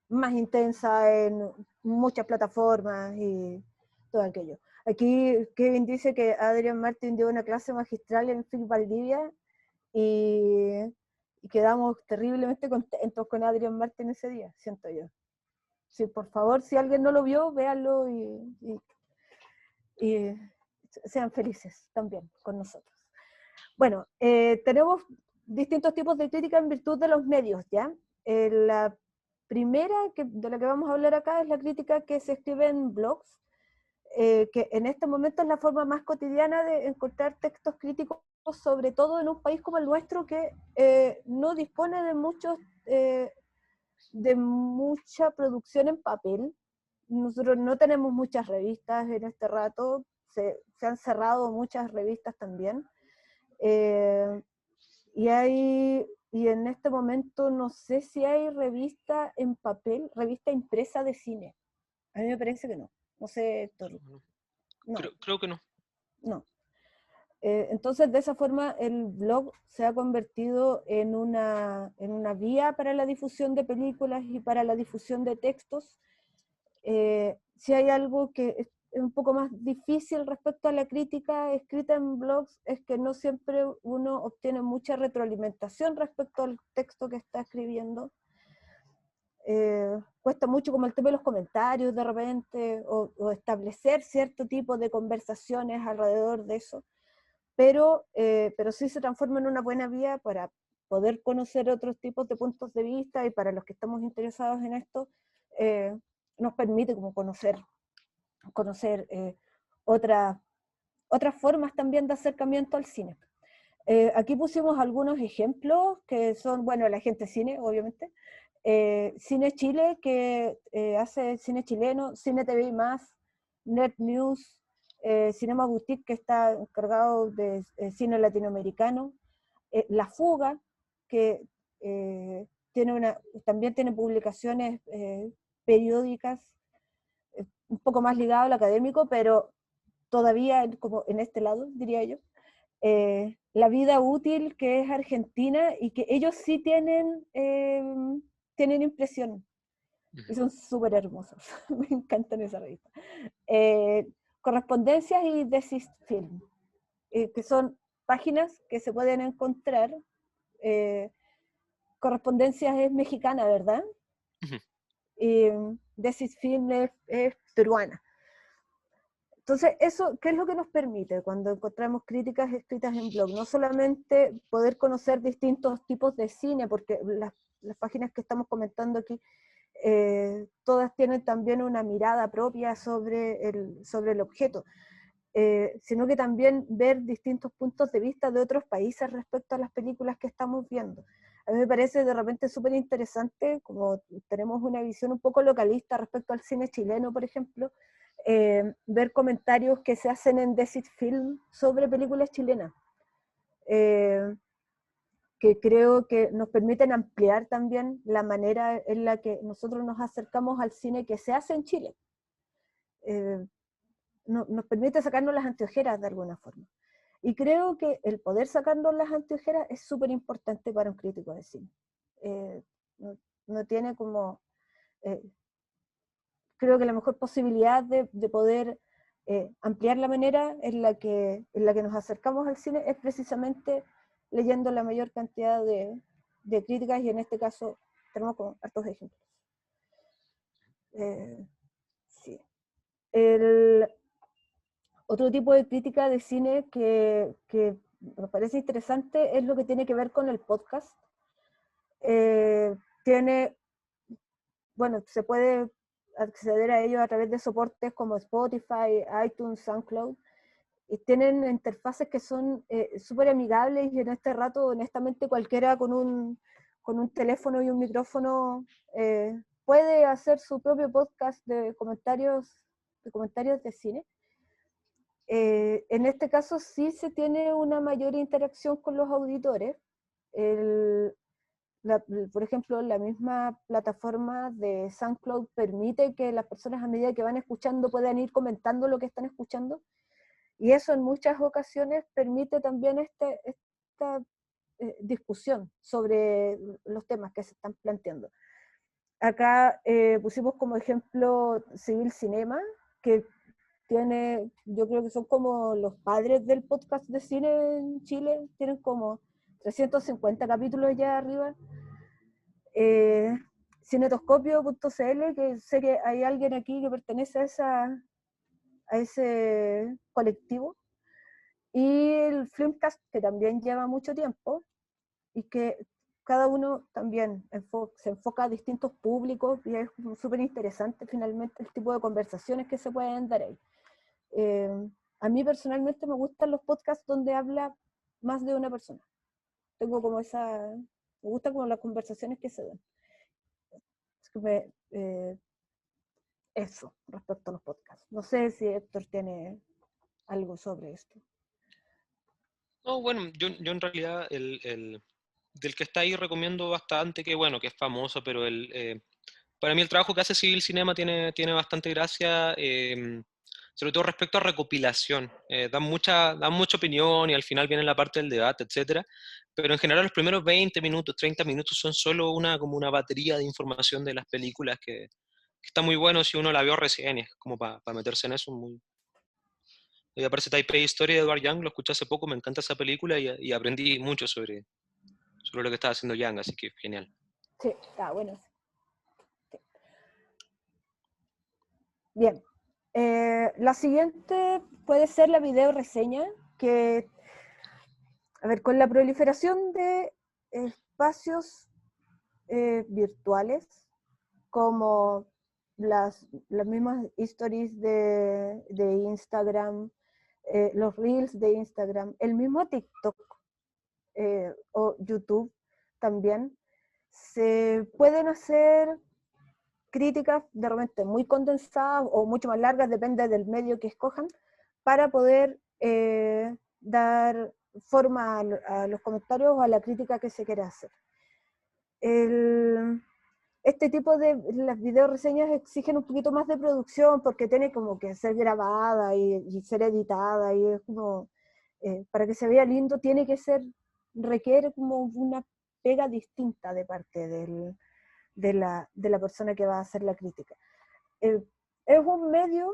A: más intensa en muchas plataformas y todo aquello. Aquí Kevin dice que Adrian Martin dio una clase magistral en Film Valdivia y quedamos terriblemente contentos con Adrian Martin ese día, siento yo. Sí, por favor, si alguien no lo vio, véanlo y sean felices también con nosotros. Bueno, tenemos distintos tipos de crítica en virtud de los medios, ¿ya? La primera de la que vamos a hablar acá es la crítica que se escribe en blogs, que en este momento es la forma más cotidiana de encontrar textos críticos, sobre todo en un país como el nuestro, que no dispone de mucha producción en papel. Nosotros no tenemos muchas revistas en este rato, se han cerrado muchas revistas también. Y en este momento no sé si hay revista en papel, revista impresa de cine. A mí me parece que no. No sé, Héctor. No,
B: Creo que no.
A: no. Entonces, de esa forma, el blog se ha convertido en una vía para la difusión de películas y para la difusión de textos. Si hay algo que es un poco más difícil respecto a la crítica escrita en blogs, es que no siempre uno obtiene mucha retroalimentación respecto al texto que está escribiendo. Cuesta mucho como el tema de los comentarios de repente, o establecer cierto tipo de conversaciones alrededor de eso, pero sí se transforma en una buena vía para poder conocer otros tipos de puntos de vista, y para los que estamos interesados en esto, nos permite como conocer otras formas también de acercamiento al cine. Aquí pusimos algunos ejemplos que son, bueno, la gente cine, obviamente, Cine Chile, que hace cine chileno, Cine TV+, Net News, Cinema Boutique, que está encargado de cine latinoamericano, La Fuga, que también tiene publicaciones periódicas, un poco más ligado al académico, pero todavía como en este lado, diría yo. La Vida Útil, que es argentina, y que ellos sí tienen impresión, y son súper hermosos. Me encantan esa revista. Correspondencias y Desistfilm, que son páginas que se pueden encontrar. Correspondencias es mexicana, ¿verdad? Y Desistfilm es peruana. Entonces, eso, ¿qué es lo que nos permite cuando encontramos críticas escritas en blog? No solamente poder conocer distintos tipos de cine, porque las páginas que estamos comentando aquí, todas tienen también una mirada propia sobre el objeto, sino que también ver distintos puntos de vista de otros países respecto a las películas que estamos viendo. A mí me parece de repente súper interesante, como tenemos una visión un poco localista respecto al cine chileno, por ejemplo, ver comentarios que se hacen en Desistfilm sobre películas chilenas, que creo que nos permiten ampliar también la manera en la que nosotros nos acercamos al cine que se hace en Chile. Nos permite sacarnos las anteojeras de alguna forma. Y creo que el poder sacarnos las anteojeras es súper importante para un crítico de cine. No tiene como... creo que la mejor posibilidad de poder ampliar la manera en la que nos acercamos al cine es precisamente leyendo la mayor cantidad de críticas, y en este caso tenemos como hartos ejemplos. Sí. Otro tipo de crítica de cine que me parece interesante es lo que tiene que ver con el podcast. Bueno, se puede acceder a ellos a través de soportes como Spotify, iTunes, SoundCloud, y tienen interfaces que son súper amigables, y en este rato, honestamente, cualquiera con un teléfono y un micrófono puede hacer su propio podcast de comentarios de cine. En este caso sí se tiene una mayor interacción con los auditores. Por ejemplo, la misma plataforma de SoundCloud permite que las personas, a medida que van escuchando, puedan ir comentando lo que están escuchando, y eso en muchas ocasiones permite también discusión sobre los temas que se están planteando. Acá pusimos como ejemplo Civil Cinema, que tiene, yo creo que son como los padres del podcast de cine en Chile, tienen como 350 capítulos ya arriba. Cinetoscopio.cl, que sé que hay alguien aquí que pertenece a ese colectivo, y el Filmcast, que también lleva mucho tiempo, y que cada uno también se enfoca a distintos públicos, y es súper interesante finalmente el tipo de conversaciones que se pueden dar ahí. A mí personalmente me gustan los podcasts donde habla más de una persona. Tengo como me gustan como las conversaciones que se dan. Eso, respecto a los podcasts. No sé si Héctor tiene algo sobre esto.
B: No, bueno, yo en realidad del que está ahí recomiendo bastante, que bueno, que es famoso, pero para mí el trabajo que hace Civil Cinema tiene bastante gracia, sobre todo respecto a recopilación. Dan mucha opinión y al final viene la parte del debate, etcétera. Pero en general los primeros 20 minutos, 30 minutos son solo como una batería de información de las películas que está muy bueno si uno la vio recién, y es como para meterse en eso. Y aparece Taipei Story de Edward Young, lo escuché hace poco, me encanta esa película y aprendí mucho sobre lo que estaba haciendo Young, así que genial.
A: Sí, está bueno. Sí. Bien. La siguiente puede ser la video reseña, que, a ver, con la proliferación de espacios virtuales, como las mismas stories de Instagram, los reels de Instagram, el mismo TikTok o YouTube también, se pueden hacer críticas de repente muy condensadas o mucho más largas, depende del medio que escojan, para poder dar forma a los comentarios o a la crítica que se quiera hacer. Este tipo de las video reseñas exigen un poquito más de producción porque tiene como que ser grabada y ser editada, y es como, para que se vea lindo tiene que requiere como una pega distinta de parte de la persona que va a hacer la crítica. Es un medio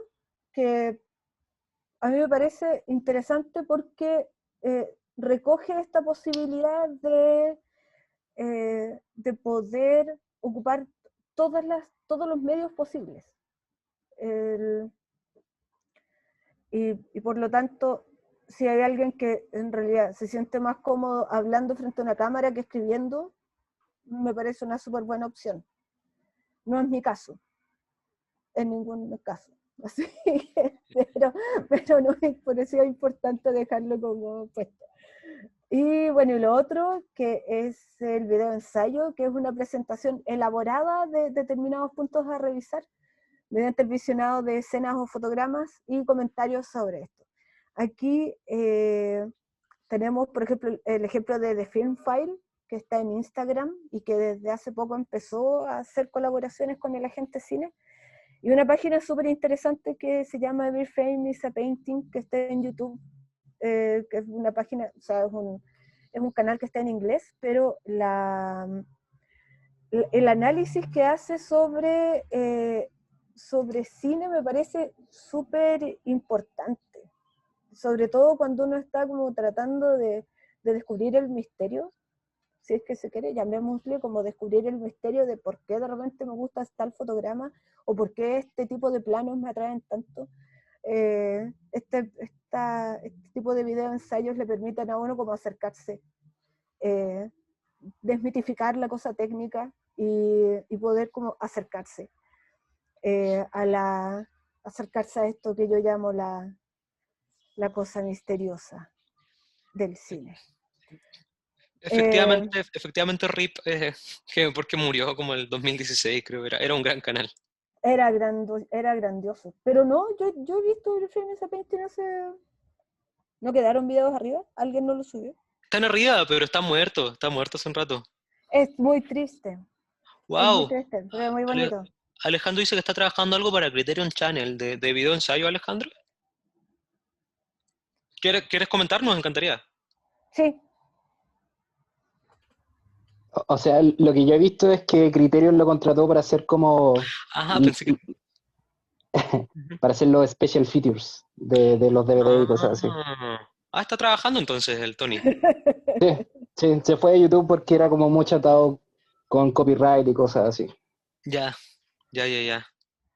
A: que a mí me parece interesante porque recoge esta posibilidad de poder ocupar todos los medios posibles. Y por lo tanto, si hay alguien que en realidad se siente más cómodo hablando frente a una cámara que escribiendo, me parece una súper buena opción. No es mi caso, en ningún caso. Así que, pero no es por eso es importante dejarlo como puesto. Y bueno, y lo otro, que es el video ensayo, que es una presentación elaborada de determinados puntos a revisar, mediante el visionado de escenas o fotogramas y comentarios sobre esto. Aquí tenemos, por ejemplo, el ejemplo de The Film File, que está en Instagram y que desde hace poco empezó a hacer colaboraciones con el agente cine, y una página súper interesante que se llama Every Frame is a Painting, que está en YouTube, que es una página, o sea, es un canal que está en inglés, pero el análisis que hace sobre cine me parece súper importante, sobre todo cuando uno está como tratando de descubrir el misterio, si es que se quiere, llamémosle como descubrir el misterio de por qué de repente me gusta tal fotograma, o por qué este tipo de planos me atraen tanto. Este tipo de video ensayos le permiten a uno como acercarse, desmitificar la cosa técnica y poder como acercarse acercarse a esto que yo llamo la cosa misteriosa del cine.
B: Efectivamente RIP, porque murió como el 2016, creo, era un gran canal.
A: Era grandioso. Pero no, yo he visto el film esa Painting ¿No quedaron videos arriba? ¿Alguien no lo subió?
B: Están arriba, pero está muerto hace un rato.
A: Es muy triste. Es muy
B: ¡Wow!
A: triste, pero es muy bonito.
B: Alejandro dice que está trabajando algo para Criterion Channel de video ensayo, Alejandro. ¿Quieres comentar? Nos encantaría.
A: Sí.
C: O sea, lo que yo he visto es que Criterion lo contrató para hacer como
B: Ajá, pensé que... Ujú.
C: para hacer los special features de los DVD y cosas así.
B: Está trabajando entonces el Tony.
C: Sí, sí, se fue de YouTube porque era como mucho atado con copyright y cosas así.
B: Ya, ya.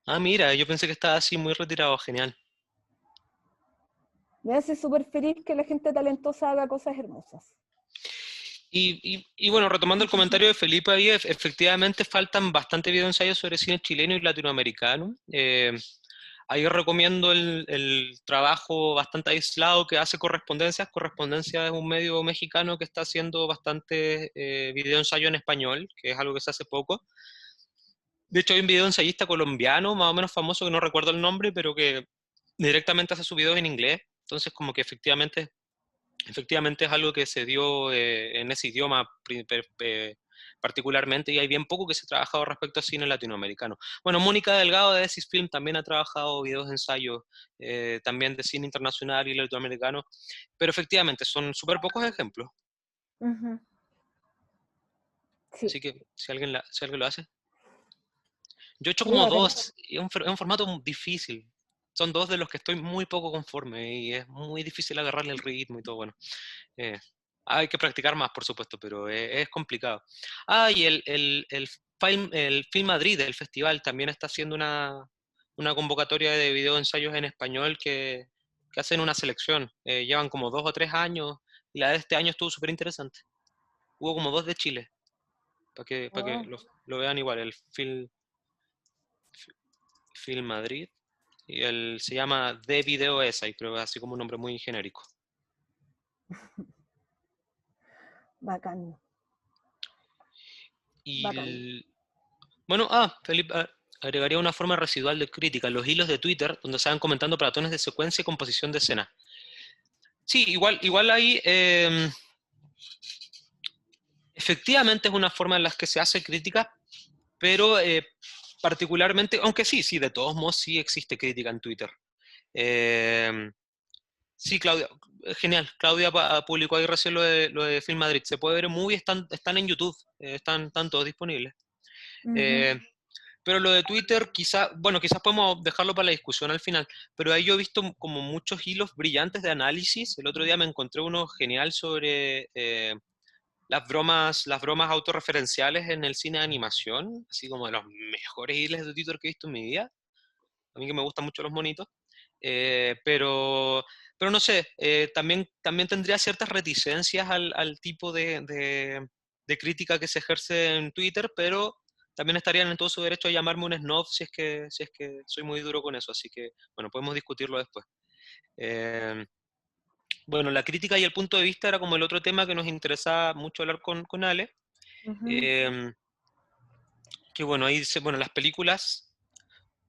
B: Ah, mira, yo pensé que estaba así muy retirado, genial.
A: Me hace súper feliz que la gente talentosa haga cosas hermosas.
B: Y bueno, retomando el comentario de Felipe ahí, efectivamente faltan bastante videoensayos sobre cine chileno y latinoamericano. Ahí recomiendo el trabajo bastante aislado que hace Correspondencias. Correspondencia es un medio mexicano que está haciendo bastante videoensayo en español, que es algo que se hace poco. De hecho, hay un videoensayista colombiano, más o menos famoso, que no recuerdo el nombre, pero que directamente hace sus videos en inglés. Entonces, como que efectivamente es algo que se dio en ese idioma particularmente, y hay bien poco que se ha trabajado respecto a cine latinoamericano. Bueno, Mónica Delgado de Desis Film también ha trabajado videos de ensayo también de cine internacional y latinoamericano, pero efectivamente son súper pocos ejemplos.
A: Ujú. Sí,
B: Así que si alguien lo hace. Yo he hecho
A: sería
B: como
A: bacán.
B: dos, y es un formato difícil. Son dos de los que estoy muy poco conforme y es muy difícil agarrarle el ritmo y todo. Bueno, eh, hay que practicar más, por supuesto, pero es complicado. Ah, y el Film Madrid, el festival, también está haciendo una convocatoria de video ensayos en español que hacen una selección. Llevan como 2 o 3 años y la de este año estuvo súper interesante. Hubo como dos de Chile, para que
A: Oh,
B: lo vean igual, el Film Madrid. Y se llama The Video Essay, creo que es así como un nombre muy genérico.
A: bacán, bacán.
B: Y bueno, Felipe, agregaría una forma residual de crítica, los hilos de Twitter, donde se van comentando patrones de secuencia y composición de escena. Sí, igual ahí, efectivamente es una forma en la que se hace crítica, pero particularmente, aunque sí, de todos modos sí existe crítica en Twitter. Eh, Sí, Claudia, genial. Claudia publicó ahí recién lo de Film Madrid. Se puede ver en Movie, están en YouTube, están todos disponibles.
A: Ujú.
B: Eh, pero lo de Twitter, quizás podemos dejarlo para la discusión al final, pero ahí yo he visto como muchos hilos brillantes de análisis. El otro día me encontré uno genial sobre las bromas autorreferenciales en el cine de animación, así como de los mejores hilos de Twitter que he visto en mi vida. A mí que me gustan mucho los monitos. Eh, pero, pero no sé, también tendría ciertas reticencias al tipo de crítica que se ejerce en Twitter, pero también estarían en todo su derecho a llamarme un snob si es que soy muy duro con eso, así que bueno, podemos discutirlo después. Eh, bueno, la crítica y el punto de vista era como el otro tema que nos interesaba mucho hablar con Ale.
A: Ujú.
B: Eh, que bueno, ahí dice, bueno, las películas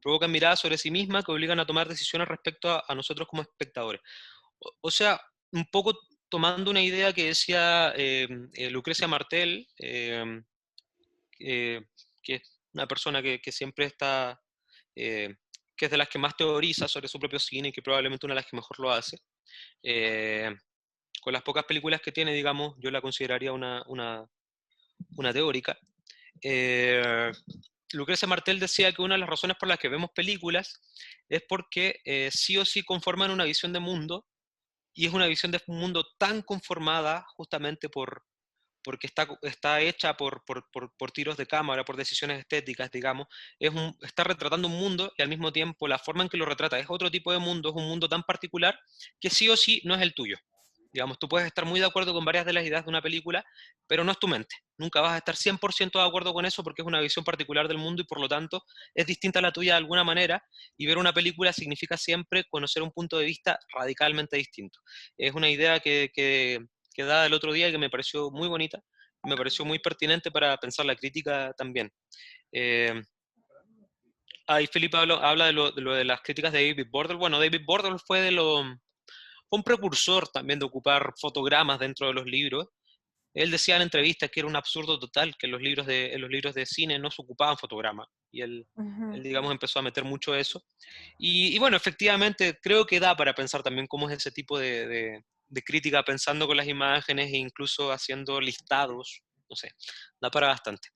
B: provocan miradas sobre sí mismas que obligan a tomar decisiones respecto a nosotros como espectadores. O sea, un poco tomando una idea que decía Lucrecia Martel, eh, que es una persona que siempre está, eh, que es de las que más teoriza sobre su propio cine y que probablemente una de las que mejor lo hace. Eh, con las pocas películas que tiene, digamos, yo la consideraría una teórica. Eh, Lucrecia Martel decía que una de las razones por las que vemos películas es porque sí o sí conforman una visión de mundo, y es una visión de un mundo tan conformada justamente porque está hecha por tiros de cámara, por decisiones estéticas, digamos. Está retratando un mundo y al mismo tiempo la forma en que lo retrata es otro tipo de mundo, es un mundo tan particular que sí o sí no es el tuyo. Digamos, tú puedes estar muy de acuerdo con varias de las ideas de una película, pero no es tu mente. Nunca vas a estar 100% de acuerdo con eso porque es una visión particular del mundo y por lo tanto es distinta a la tuya de alguna manera, y ver una película significa siempre conocer un punto de vista radicalmente distinto. Es una idea que daba el otro día y que me pareció muy bonita, me pareció muy pertinente para pensar la crítica también. Eh, Ahí Felipe habla de lo de las críticas de David Bordel. Bueno, David Bordel fue un precursor también de ocupar fotogramas dentro de los libros. Él decía en entrevistas que era un absurdo total que en los libros de cine no se ocupaban fotogramas. Y
A: Ujú.
B: digamos, empezó a meter mucho eso. Y bueno, efectivamente, creo que da para pensar también cómo es ese tipo de crítica, pensando con las imágenes e incluso haciendo listados no sé, da para bastante.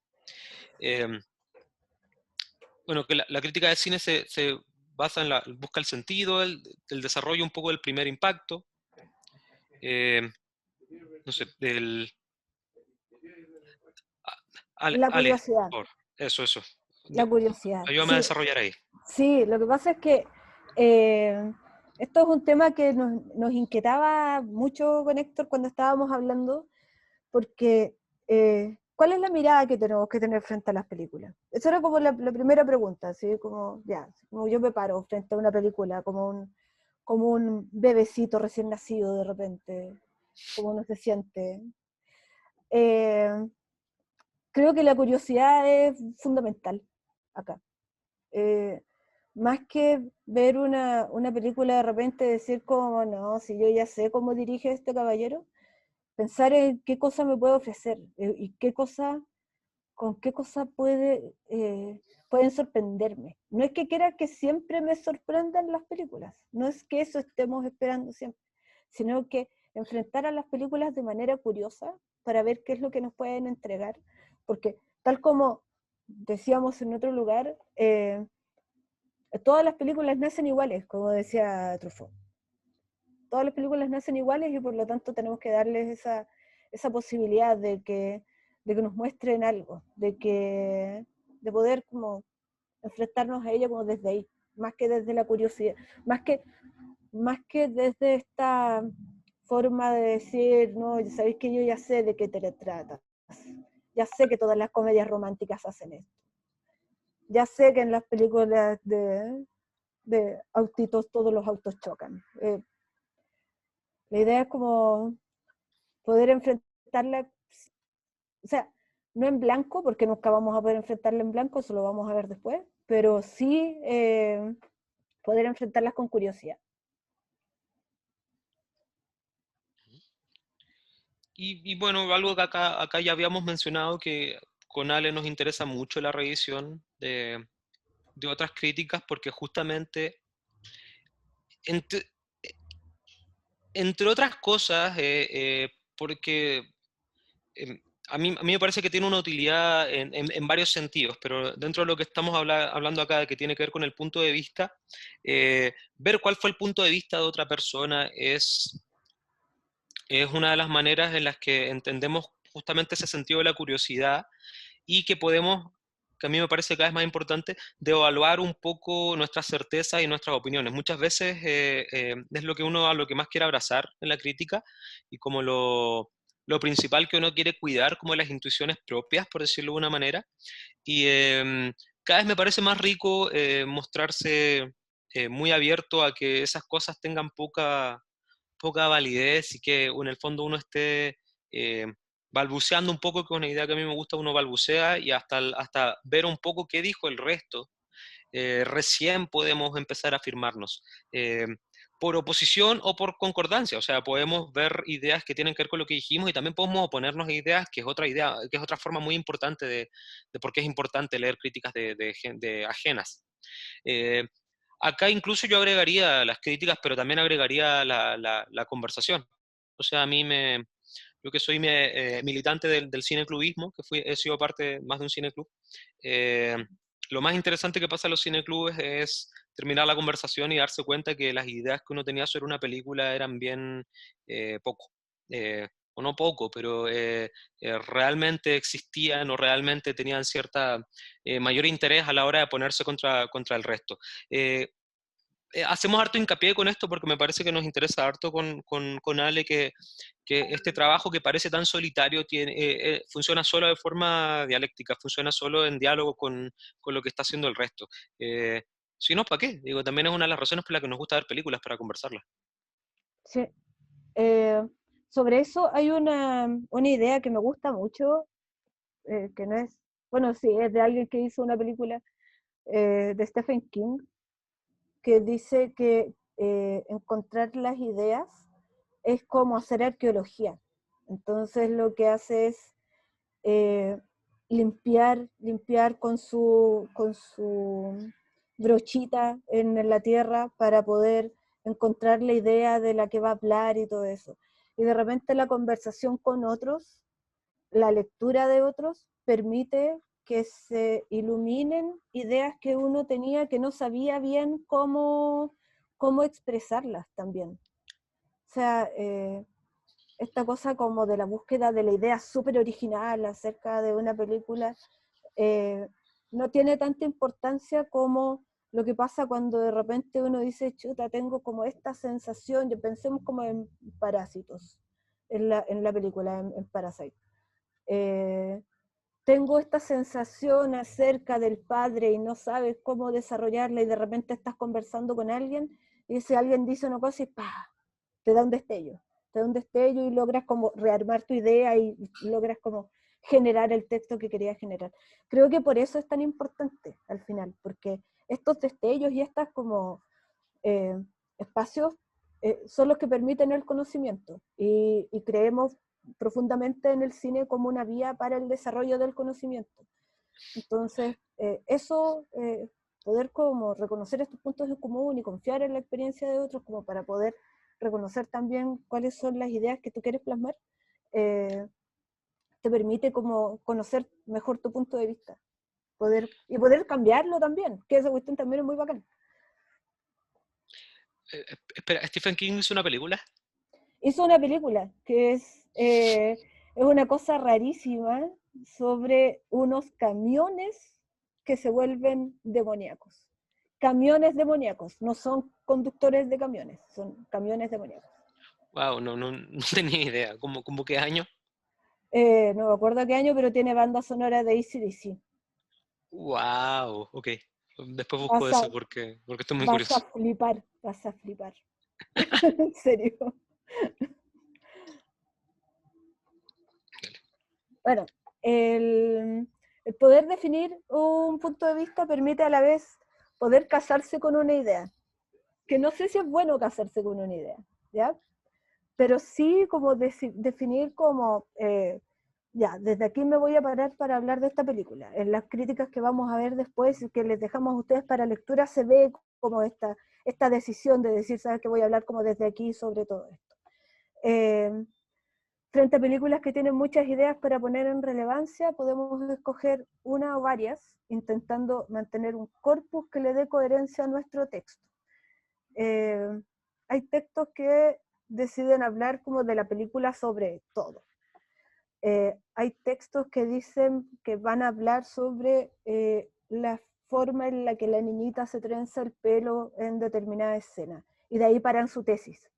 B: Bueno, que la crítica del cine se basa en busca el sentido, el desarrollo un poco del primer impacto, no sé,
A: La
B: Ale,
A: curiosidad,
B: por favor, eso.
A: la curiosidad.
B: Ayúdame a
A: Sí,
B: desarrollar ahí.
A: sí, lo que pasa es que esto es un tema que nos inquietaba mucho con Héctor cuando estábamos hablando, porque ¿cuál es la mirada que tenemos que tener frente a las películas? Esa era como la primera pregunta, ¿sí? Como, ya, como yo me paro frente a una película, como un bebecito recién nacido de repente, como uno se siente. Eh, Creo que la curiosidad es fundamental acá. Eh, Más que ver una película de repente decir como, no, si yo ya sé cómo dirige este caballero, pensar en qué cosa me puede ofrecer y con qué cosa pueden sorprenderme. No es que quiera que siempre me sorprendan las películas, no es que eso estemos esperando siempre, sino que enfrentar a las películas de manera curiosa para ver qué es lo que nos pueden entregar, porque tal como decíamos en otro lugar, todas las películas nacen iguales, como decía Truffaut. Todas las películas nacen iguales y por lo tanto tenemos que darles esa posibilidad de que nos muestren algo, de poder como enfrentarnos a ello como desde ahí, más que desde la curiosidad, más que desde esta forma de decir, no, sabéis que yo ya sé de qué te trata, ya sé que todas las comedias románticas hacen esto, ya sé que en las películas de autitos todos los autos chocan. La idea es como poder enfrentarla, o sea, no en blanco, porque nunca vamos a poder enfrentarla en blanco, eso lo vamos a ver después, pero sí poder enfrentarlas con curiosidad.
B: Y bueno, algo que acá ya habíamos mencionado, que con Ale nos interesa mucho la revisión de otras críticas, porque justamente, entre, entre otras cosas, porque a mí me parece que tiene una utilidad en varios sentidos, pero dentro de lo que estamos hablando acá, que tiene que ver con el punto de vista, ver cuál fue el punto de vista de otra persona es una de las maneras en las que entendemos justamente ese sentido de la curiosidad y que podemos, que a mí me parece cada vez más importante, de evaluar un poco nuestras certezas y nuestras opiniones. Muchas veces es lo que uno a lo que más quiere abrazar en la crítica y como lo principal que uno quiere cuidar, como las intuiciones propias, por decirlo de una manera. Y cada vez me parece más rico mostrarse muy abierto a que esas cosas tengan poca validez y que en el fondo uno esté balbuceando un poco, que es una idea que a mí me gusta, uno balbucea y hasta ver un poco qué dijo el resto, recién podemos empezar a afirmarnos. Por oposición o por concordancia, o sea, podemos ver ideas que tienen que ver con lo que dijimos y también podemos oponernos a ideas, que es otra idea, que es otra forma muy importante de por qué es importante leer críticas de ajenas. Eh, Acá incluso yo agregaría las críticas, pero también agregaría la conversación. O sea, yo que soy militante del cineclubismo, he sido parte más de un cineclub, eh, lo más interesante que pasa en los cineclubes es terminar la conversación y darse cuenta que las ideas que uno tenía sobre una película eran bien poco. O no poco, pero realmente existían o realmente tenían cierta mayor interés a la hora de ponerse contra el resto. Eh, Hacemos harto hincapié con esto porque me parece que nos interesa harto con Ale que este trabajo que parece tan solitario funciona solo de forma dialéctica, funciona solo en diálogo con lo que está haciendo el resto. Eh, si no, ¿para qué? Digo, también es una de las razones por las que nos gusta ver películas, para conversarlas.
A: Sí. Eh, Sobre eso hay una idea que me gusta mucho, que no es, bueno, sí, es de alguien que hizo una película de Stephen King, que dice que encontrar las ideas es como hacer arqueología. Entonces lo que hace es eh, limpiar con su brochita en la tierra para poder encontrar la idea de la que va a hablar y todo eso. Y de repente la conversación con otros la lectura de otros permite que se iluminen ideas que uno tenía que no sabía bien cómo expresarlas también. O sea, esta cosa como de la búsqueda de la idea súper original acerca de una película, no tiene tanta importancia como lo que pasa cuando de repente uno dice, chuta, tengo como esta sensación, pensemos como en Parásitos, en la película, en Parasite. Tengo esta sensación acerca del padre y no sabes cómo desarrollarla y de repente estás conversando con alguien y ese alguien dice una cosa y ¡pah! Te da un destello. Te da un destello y logras como rearmar tu idea y logras como generar el texto que querías generar. Creo que por eso es tan importante al final, porque estos destellos y estas como espacios son los que permiten el conocimiento y creemos profundamente en el cine como una vía para el desarrollo del conocimiento. Entonces, poder como reconocer estos puntos en común y confiar en la experiencia de otros como para poder reconocer también cuáles son las ideas que tú quieres plasmar, te permite como conocer mejor tu punto de vista y poder cambiarlo también, que esa cuestión también es muy bacán.
B: Espera, ¿Stephen King hizo una película?
A: Hizo una película que es una cosa rarísima sobre unos camiones que se vuelven demoníacos. Camiones demoníacos, no son conductores de camiones, son camiones demoníacos.
B: Wow, no tenía idea. ¿Cómo qué año?
A: No me acuerdo qué año, pero tiene banda sonora de AC/DC.
B: Wow, ok. Después busco
A: Vas a,
B: eso porque estoy muy
A: vas a
B: curioso.
A: flipar, vas a flipar. En serio. Bueno, el poder definir un punto de vista permite a la vez poder casarse con una idea, que no sé si es bueno casarse con una idea, ¿ya? Pero sí como definir como, ya, desde aquí me voy a parar para hablar de esta película. En las críticas que vamos a ver después y que les dejamos a ustedes para lectura se ve como esta decisión de decir, ¿sabes qué? Voy a hablar como desde aquí sobre todo esto. Frente a películas que tienen muchas ideas para poner en relevancia, podemos escoger una o varias, intentando mantener un corpus que le dé coherencia a nuestro texto. Hay textos que deciden hablar como de la película sobre todo. Hay textos que dicen que van a hablar sobre la forma en la que la niñita se trenza el pelo en determinada escena, y de ahí paran su tesis.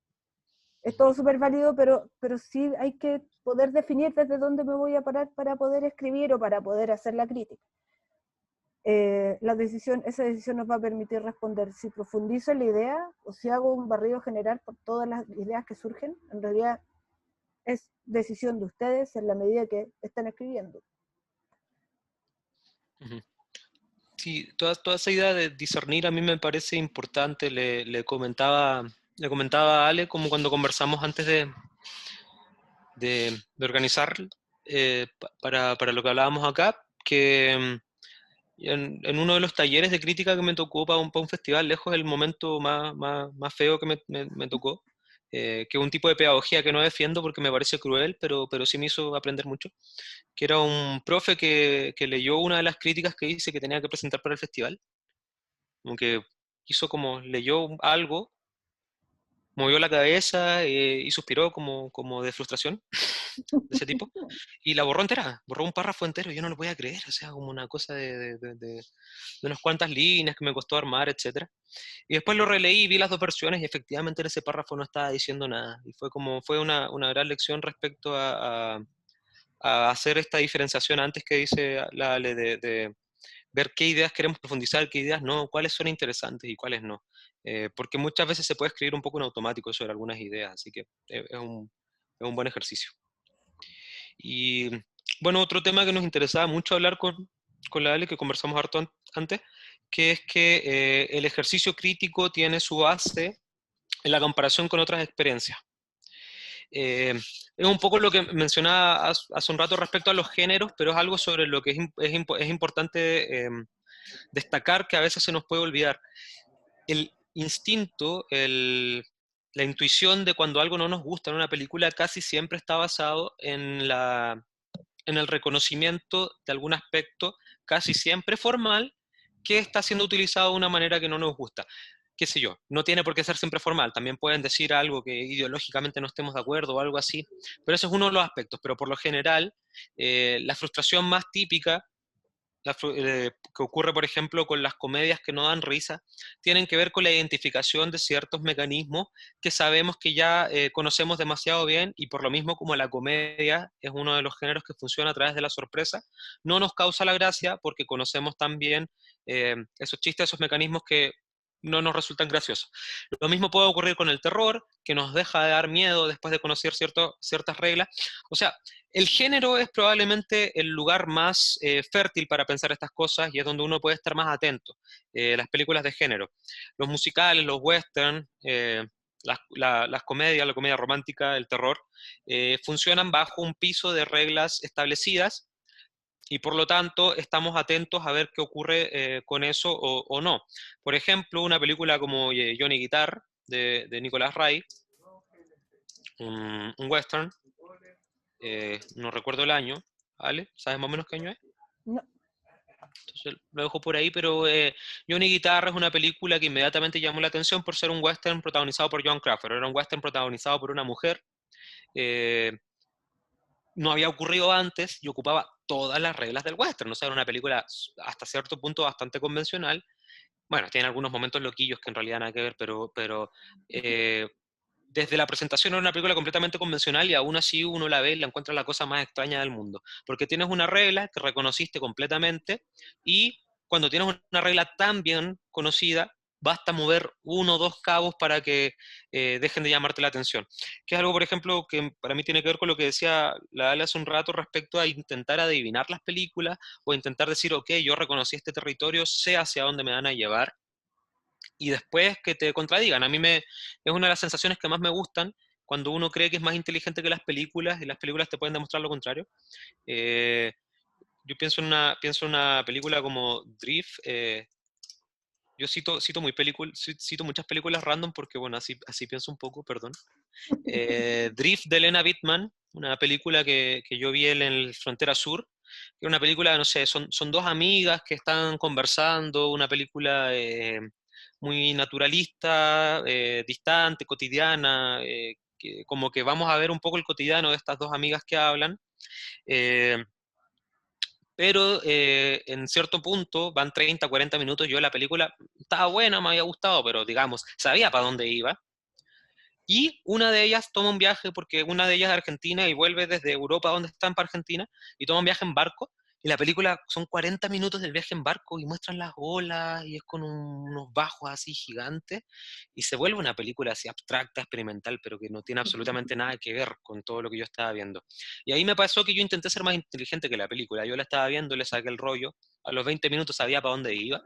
A: Es todo súper válido, pero sí hay que poder definir desde dónde me voy a parar para poder escribir o para poder hacer la crítica. Esa decisión nos va a permitir responder si profundizo en la idea o si hago un barrido general por todas las ideas que surgen. En realidad es decisión de ustedes en la medida que están escribiendo.
B: Sí, toda esa idea de discernir a mí me parece importante. Le comentaba a Ale como cuando conversamos antes de organizar para lo que hablábamos acá, que en uno de los talleres de crítica que me tocó para un festival, lejos el momento más feo que me tocó, que es un tipo de pedagogía que no defiendo porque me parece cruel, pero sí me hizo aprender mucho, que era un profe que leyó una de las críticas que hice que tenía que presentar para el festival, como que leyó algo, movió la cabeza y suspiró como de frustración de ese tipo, y la borró entera, borró un párrafo entero, yo no lo podía creer, o sea, como una cosa de unas cuantas líneas que me costó armar, etcétera. Y después lo releí, vi las dos versiones y efectivamente en ese párrafo no estaba diciendo nada. Y fue una gran lección respecto a hacer esta diferenciación antes que dice la Ale de ver qué ideas queremos profundizar, qué ideas no, cuáles son interesantes y cuáles no. Porque muchas veces se puede escribir un poco en automático sobre algunas ideas, así que es un buen ejercicio. Y bueno, otro tema que nos interesaba mucho hablar con la Ale, que conversamos harto antes, que es que el ejercicio crítico tiene su base en la comparación con otras experiencias. Es un poco lo que mencionaba hace un rato respecto a los géneros, pero es algo sobre lo que es importante destacar que a veces se nos puede olvidar. El instinto, la intuición de cuando algo no nos gusta en una película casi siempre está basado en en el reconocimiento de algún aspecto casi siempre formal que está siendo utilizado de una manera que no nos gusta. Qué sé yo, no tiene por qué ser siempre formal, también pueden decir algo que ideológicamente no estemos de acuerdo o algo así, pero eso es uno de los aspectos, pero por lo general, la frustración más típica que ocurre, por ejemplo, con las comedias que no dan risa, tienen que ver con la identificación de ciertos mecanismos que sabemos que ya conocemos demasiado bien y por lo mismo como la comedia es uno de los géneros que funciona a través de la sorpresa, no nos causa la gracia porque conocemos también esos chistes, esos mecanismos que no nos resultan graciosos. Lo mismo puede ocurrir con el terror, que nos deja de dar miedo después de conocer ciertas reglas. O sea, el género es probablemente el lugar más fértil para pensar estas cosas y es donde uno puede estar más atento. Las películas de género, los musicales, los westerns, las comedias, la comedia romántica, el terror, funcionan bajo un piso de reglas establecidas y por lo tanto estamos atentos a ver qué ocurre con eso o no. Por ejemplo, una película como Johnny Guitar de Nicolas Ray, un western, no recuerdo el año, ¿vale? ¿Sabes más o menos qué año es?
A: No.
B: Entonces lo dejo por ahí, pero Johnny Guitarra es una película que inmediatamente llamó la atención por ser un western protagonizado por Joan Crawford. Era un western protagonizado por una mujer. eh, no había ocurrido antes y ocupaba todas las reglas del western. O sea, era una película hasta cierto punto bastante convencional. Bueno, tiene algunos momentos loquillos que en realidad nada que ver, pero desde la presentación era una película completamente convencional y aún así uno la ve y la encuentra la cosa más extraña del mundo. Porque tienes una regla que reconociste completamente y cuando tienes una regla tan bien conocida, basta mover uno o dos cabos para que dejen de llamarte la atención. Que es algo, por ejemplo, que para mí tiene que ver con lo que decía la Ale hace un rato respecto a intentar adivinar las películas o intentar decir, ok, yo reconocí este territorio, sé hacia dónde me van a llevar y después que te contradigan. Es una de las sensaciones que más me gustan cuando uno cree que es más inteligente que las películas y las películas te pueden demostrar lo contrario. Eh, yo pienso en una película como Drift. Yo cito muchas películas random porque, bueno, así pienso un poco, perdón. Drift de Lena Wittman, una película que yo vi en el Frontera Sur, que es una película, no sé, son dos amigas que están conversando, una película muy naturalista, distante, cotidiana, como que vamos a ver un poco el cotidiano de estas dos amigas que hablan. eh, pero en cierto punto, van 30, 40 minutos, yo la película estaba buena, me había gustado, pero digamos, sabía para dónde iba. Y una de ellas toma un viaje, porque una de ellas es argentina y vuelve desde Europa, donde están, para Argentina, y toma un viaje en barco. Y la película son 40 minutos del viaje en barco y muestran las olas y es con unos bajos así gigantes. Y se vuelve una película así abstracta, experimental, pero que no tiene absolutamente nada que ver con todo lo que yo estaba viendo. Y ahí me pasó que yo intenté ser más inteligente que la película. Yo la estaba viendo, le saqué el rollo. A los 20 minutos sabía para dónde iba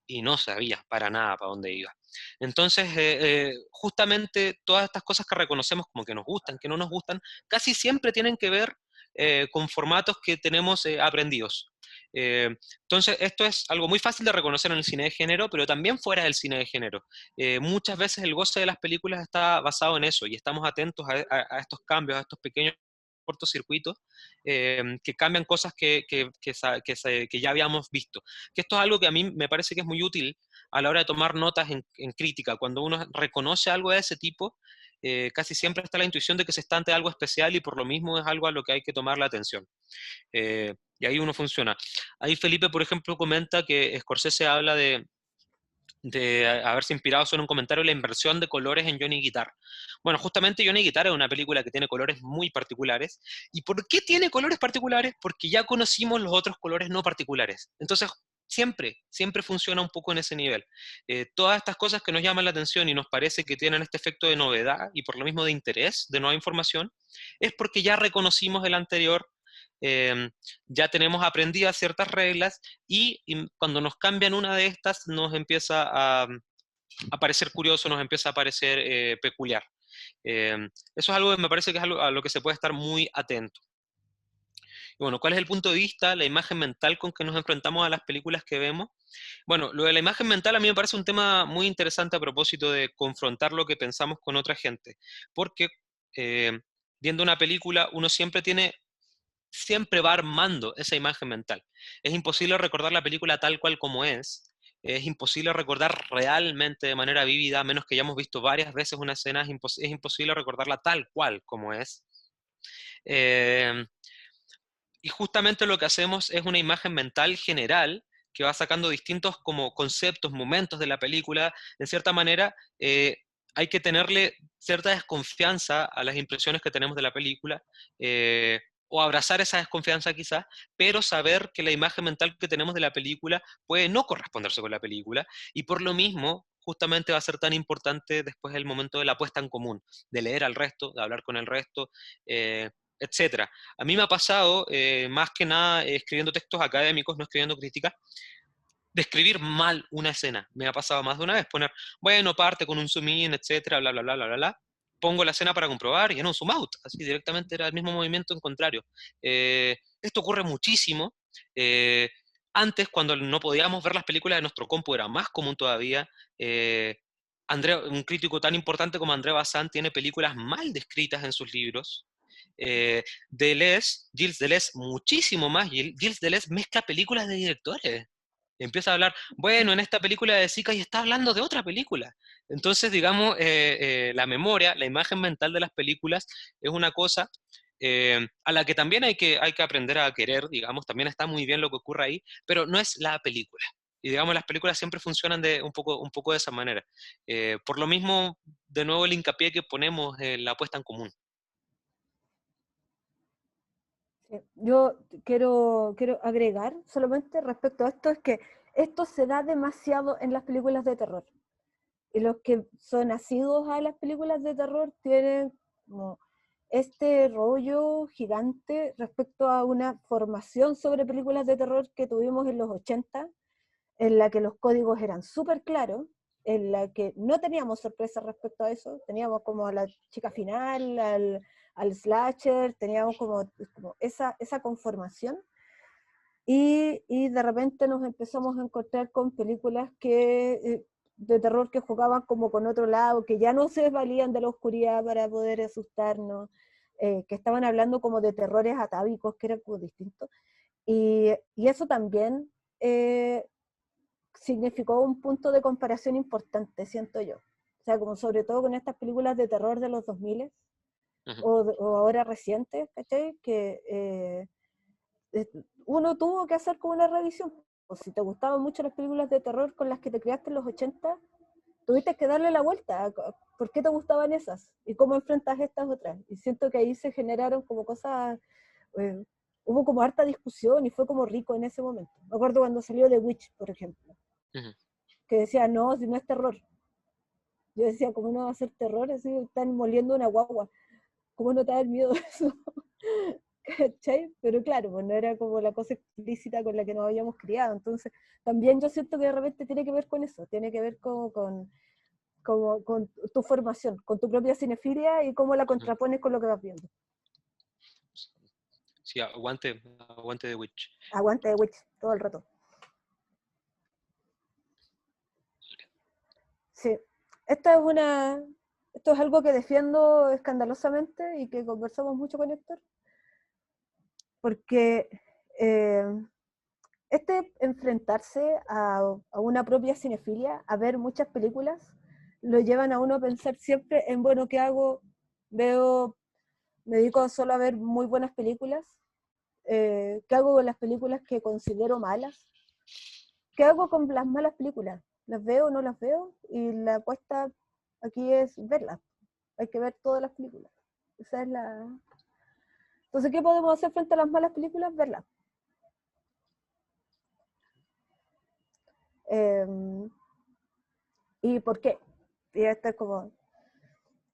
B: y no sabía para nada para dónde iba. Entonces, justamente todas estas cosas que reconocemos como que nos gustan, que no nos gustan, casi siempre tienen que ver con formatos que tenemos aprendidos. Eh, entonces, esto es algo muy fácil de reconocer en el cine de género, pero también fuera del cine de género. Muchas veces el goce de las películas está basado en eso y estamos atentos a estos cambios, a estos pequeños cortocircuitos que cambian cosas que ya habíamos visto. Que esto es algo que a mí me parece que es muy útil a la hora de tomar notas en crítica. Cuando uno reconoce algo de ese tipo, casi siempre está la intuición de que se está ante algo especial y por lo mismo es algo a lo que hay que tomar la atención. Y ahí uno funciona. Ahí Felipe, por ejemplo, comenta que Scorsese habla de haberse inspirado solo en un comentario la inversión de colores en Johnny Guitar. Bueno, justamente Johnny Guitar es una película que tiene colores muy particulares. ¿Y por qué tiene colores particulares? Porque ya conocimos los otros colores no particulares. Entonces, siempre funciona un poco en ese nivel. Todas estas cosas que nos llaman la atención y nos parece que tienen este efecto de novedad y por lo mismo de interés, de nueva información, es porque ya reconocimos el anterior, ya tenemos aprendidas ciertas reglas y cuando nos cambian una de estas nos empieza a parecer curioso, nos empieza a parecer peculiar. Eso es algo que me parece que es algo a lo que se puede estar muy atento. Y bueno, ¿cuál es el punto de vista, la imagen mental con que nos enfrentamos a las películas que vemos? Bueno, lo de la imagen mental a mí me parece un tema muy interesante a propósito de confrontar lo que pensamos con otra gente, porque viendo una película uno siempre tiene siempre va armando esa imagen mental. Es imposible recordar la película tal cual como es imposible recordar realmente de manera vívida, a menos que hayamos visto varias veces una escena, es imposible recordarla tal cual como es. Eh, y justamente lo que hacemos es una imagen mental general que va sacando distintos como conceptos, momentos de la película. De cierta manera, hay que tenerle cierta desconfianza a las impresiones que tenemos de la película, o abrazar esa desconfianza quizás, pero saber que la imagen mental que tenemos de la película puede no corresponderse con la película, y por lo mismo, justamente va a ser tan importante después el momento de la puesta en común, de leer al resto, de hablar con el resto, etcétera. A mí me ha pasado, más que nada escribiendo textos académicos, no escribiendo crítica, de escribir mal una escena. Me ha pasado más de una vez, poner, bueno, parte con un zoom in, etcétera, bla, bla, bla, bla, bla, bla. Pongo la escena para comprobar y era un zoom out, así directamente era el mismo movimiento en contrario. Esto ocurre muchísimo. Eh, Antes, cuando no podíamos ver las películas de nuestro compu, era más común todavía. Un crítico tan importante como André Bazin tiene películas mal descritas en sus libros. Gilles Deleuze, muchísimo más. Gilles Deleuze mezcla películas de directores. Empieza a hablar, bueno, en esta película de Zika y está hablando de otra película. Entonces, digamos, la memoria, la imagen mental de las películas es una cosa a la que también hay que aprender a querer, digamos, también está muy bien lo que ocurre ahí, pero no es la película. Y digamos, las películas siempre funcionan un poco de esa manera. Por lo mismo, de nuevo, el hincapié que ponemos en la puesta en común.
A: Yo quiero agregar solamente respecto a esto, es que esto se da demasiado en las películas de terror. Y los que son asiduos a las películas de terror tienen como este rollo gigante respecto a una formación sobre películas de terror que tuvimos en los 80, en la que los códigos eran súper claros, en la que no teníamos sorpresas respecto a eso, teníamos como a la chica final, al slasher, teníamos como esa conformación, y de repente nos empezamos a encontrar con películas de terror que jugaban como con otro lado, que ya no se valían de la oscuridad para poder asustarnos, que estaban hablando como de terrores atávicos, que eran como distintos, y eso también significó un punto de comparación importante, siento yo. O sea, como sobre todo con estas películas de terror de los 2000 o ahora recientes, ¿cachai? Que uno tuvo que hacer como una revisión. O si te gustaban mucho las películas de terror con las que te criaste en los 80, tuviste que darle la vuelta. ¿Por qué te gustaban esas? ¿Y cómo enfrentas estas otras? Y siento que ahí se generaron como cosas, eh, hubo como harta discusión y fue como rico en ese momento. Me acuerdo cuando salió The Witch, por ejemplo, que decía, no, si no es terror. Yo decía, ¿cómo no va a ser terror? Así están moliendo una guagua. ¿Cómo no te da el miedo de eso? ¿Cachai? Pero claro, pues no era como la cosa explícita con la que nos habíamos criado. Entonces, también yo siento que de repente tiene que ver con eso, tiene que ver con tu formación, con tu propia cinefilia y cómo la contrapones con lo que vas viendo.
B: Sí, aguante The Witch.
A: Aguante The Witch, todo el rato. Sí, esto es algo que defiendo escandalosamente y que conversamos mucho con Héctor, porque enfrentarse a una propia cinefilia, a ver muchas películas, lo llevan a uno a pensar siempre en, bueno, ¿qué hago? Me dedico solo a ver muy buenas películas, ¿qué hago con las películas que considero malas? ¿Qué hago con las malas películas? ¿Las veo o no las veo? Y la apuesta aquí es verlas. Hay que ver todas las películas. Esa es la... Entonces, ¿qué podemos hacer frente a las malas películas? Verlas. ¿Y por qué? Y esto es como...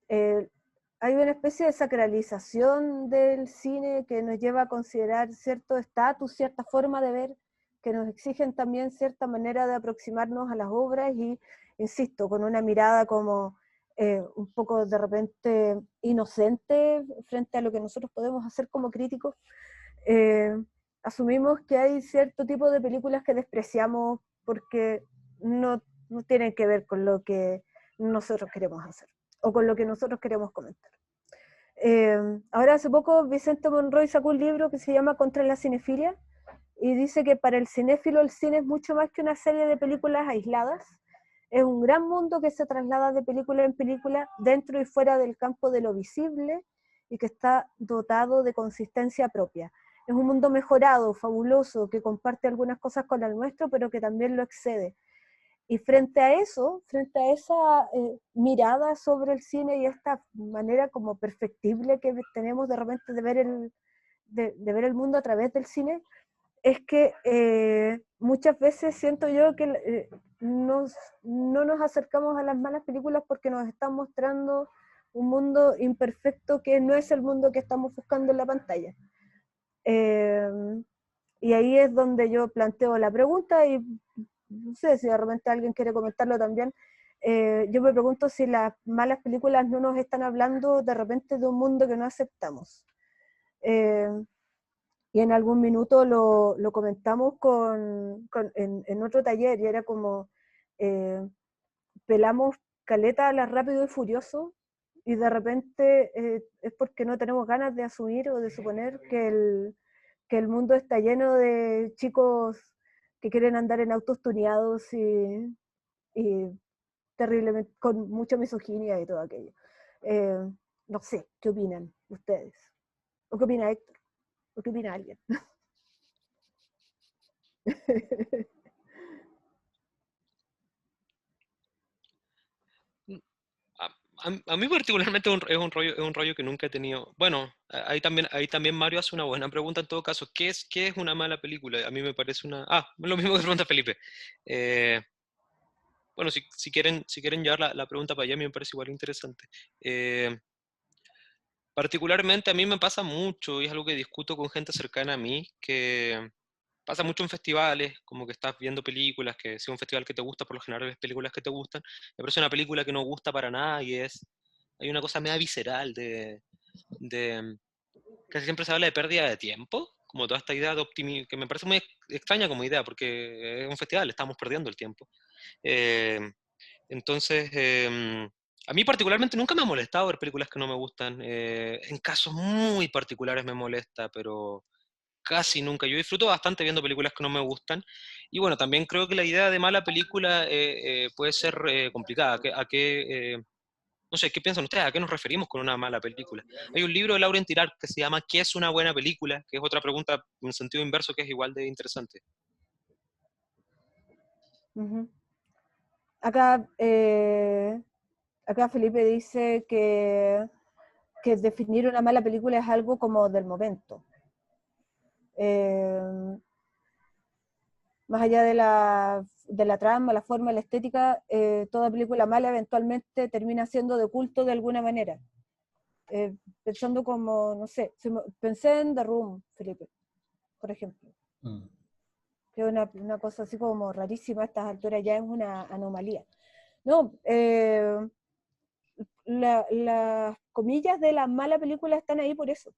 A: hay una especie de sacralización del cine que nos lleva a considerar cierto estatus, cierta forma de ver, que nos exigen también cierta manera de aproximarnos a las obras y, insisto, con una mirada como un poco de repente inocente frente a lo que nosotros podemos hacer como críticos. Asumimos que hay cierto tipo de películas que despreciamos porque no tienen que ver con lo que nosotros queremos hacer o con lo que nosotros queremos comentar. Ahora hace poco Vicente Monroy sacó un libro que se llama Contra la cinefilia, y dice que para el cinéfilo el cine es mucho más que una serie de películas aisladas, es un gran mundo que se traslada de película en película dentro y fuera del campo de lo visible y que está dotado de consistencia propia. Es un mundo mejorado, fabuloso, que comparte algunas cosas con el nuestro, pero que también lo excede. Y frente a eso, frente a esa mirada sobre el cine y esta manera como perfectible que tenemos de repente de ver el mundo a través del cine, es que muchas veces siento yo que no nos acercamos a las malas películas porque nos están mostrando un mundo imperfecto que no es el mundo que estamos buscando en la pantalla. Y ahí es donde yo planteo la pregunta y no sé si de repente alguien quiere comentarlo también. Yo me pregunto si las malas películas no nos están hablando de repente de un mundo que no aceptamos. Y en algún minuto lo comentamos en otro taller, y era como, pelamos caleta a la Rápido y Furioso, y de repente es porque no tenemos ganas de asumir o de suponer que el mundo está lleno de chicos que quieren andar en autos tuneados y terriblemente, con mucha misoginia y todo aquello. No sé, ¿qué opinan ustedes? ¿O qué opina Héctor? ¿O qué opina alguien?
B: A mí particularmente es un rollo que nunca he tenido. Bueno, ahí también Mario hace una buena pregunta en todo caso. Qué es una mala película? A mí me parece una... Ah, lo mismo que pregunta Felipe. Bueno, si quieren llevar la pregunta para allá, me parece igual interesante. Particularmente a mí me pasa mucho, y es algo que discuto con gente cercana a mí, que pasa mucho en festivales, como que estás viendo películas, que si es un festival que te gusta, por lo general ves películas que te gustan, me parece una película que no gusta para nada y hay una cosa media visceral de casi siempre se habla de pérdida de tiempo, como toda esta idea de optimismo, que me parece muy extraña como idea, porque es un festival, estamos perdiendo el tiempo. Eh, entonces, a mí particularmente nunca me ha molestado ver películas que no me gustan. En casos muy particulares me molesta, pero casi nunca. Yo disfruto bastante viendo películas que no me gustan. Y bueno, también creo que la idea de mala película puede ser complicada. No sé, ¿qué piensan ustedes? ¿A qué nos referimos con una mala película? Hay un libro de Lauren Tirar que se llama ¿Qué es una buena película? Que es otra pregunta en sentido inverso que es igual de interesante.
A: Uh-huh. Acá, acá Felipe dice que definir una mala película es algo como del momento. Más allá de la trama, la forma, la estética, toda película mala eventualmente termina siendo de culto de alguna manera. Pensando como, no sé, pensé en The Room, Felipe, por ejemplo. Que es una cosa así como rarísima a estas alturas, ya es una anomalía. No, las comillas de la mala película están ahí por eso,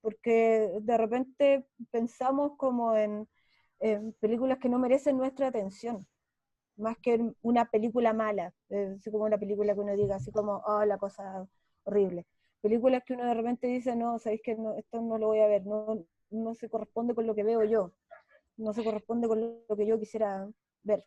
A: porque de repente pensamos como en películas que no merecen nuestra atención, más que en una película mala, así como una película que uno diga así como, oh, la cosa horrible. Películas que uno de repente dice, no, sabéis que no, esto no lo voy a ver, no se corresponde con lo que veo yo, no se corresponde con lo que yo quisiera ver.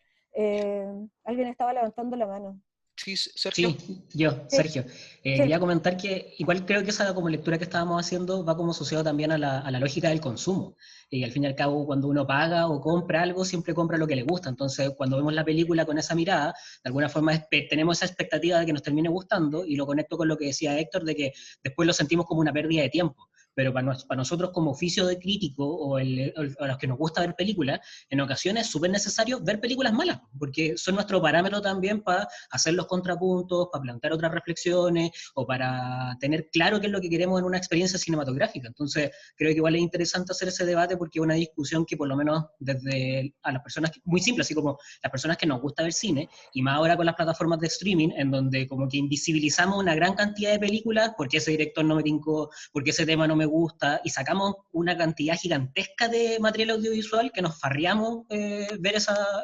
A: Alguien estaba levantando la mano.
B: Sí, Sergio.
D: Sí, yo,
A: Sí,
D: Sergio.
A: sí.
D: Quería comentar que igual creo que esa como lectura que estábamos haciendo va como asociado también a la lógica del consumo. Y al fin y al cabo, cuando uno paga o compra algo, siempre compra lo que le gusta. Entonces, cuando vemos la película con esa mirada, de alguna forma tenemos esa expectativa de que nos termine gustando, y lo conecto con lo que decía Héctor, de que después lo sentimos como una pérdida de tiempo. Pero para nosotros como oficio de crítico o a los que nos gusta ver películas, en ocasiones es súper necesario ver películas malas, porque son nuestro parámetro también para hacer los contrapuntos, para plantear otras reflexiones o para tener claro qué es lo que queremos en una experiencia cinematográfica. Entonces, creo que igual es interesante hacer ese debate porque es una discusión que por lo menos desde a las personas, muy simple, así como las personas que nos gusta ver cine, y más ahora con las plataformas de streaming, en donde como que invisibilizamos una gran cantidad de películas porque ese director no me tincó, porque ese tema no me gusta, y sacamos una cantidad gigantesca de material audiovisual que nos farriamos ver esa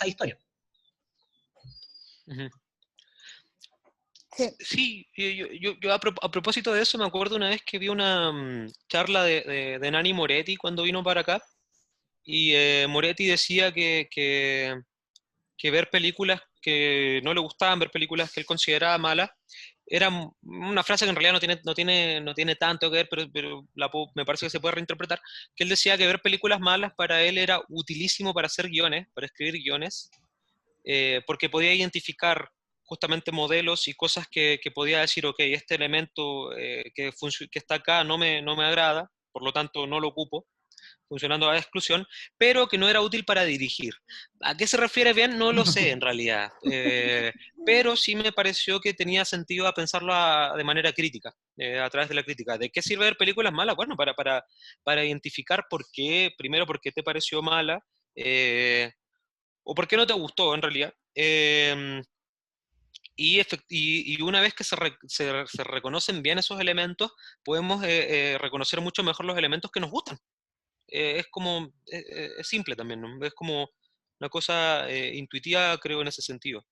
D: historia.
B: Uh-huh.
A: Sí.
B: Sí, yo a propósito de eso me acuerdo una vez que vi una charla de Nanni Moretti cuando vino para acá, y Moretti decía que ver películas que no le gustaban, ver películas que él consideraba malas, era una frase que en realidad no tiene tanto que ver, pero me parece que se puede reinterpretar, que él decía que ver películas malas para él era utilísimo para hacer guiones, para escribir guiones, porque podía identificar justamente modelos y cosas que podía decir, ok, este elemento que está acá no me agrada, por lo tanto no lo ocupo, funcionando a exclusión, pero que no era útil para dirigir. ¿A qué se refiere bien? No lo sé en realidad, pero sí me pareció que tenía sentido a pensarlo de manera crítica, a través de la crítica. ¿De qué sirve ver películas malas? Bueno, para identificar por qué, primero, por qué te pareció mala, o por qué no te gustó en realidad. Y una vez que se reconocen bien esos elementos, podemos reconocer mucho mejor los elementos que nos gustan. Es como, es simple también, ¿no? Es como una cosa intuitiva, creo, en ese sentido.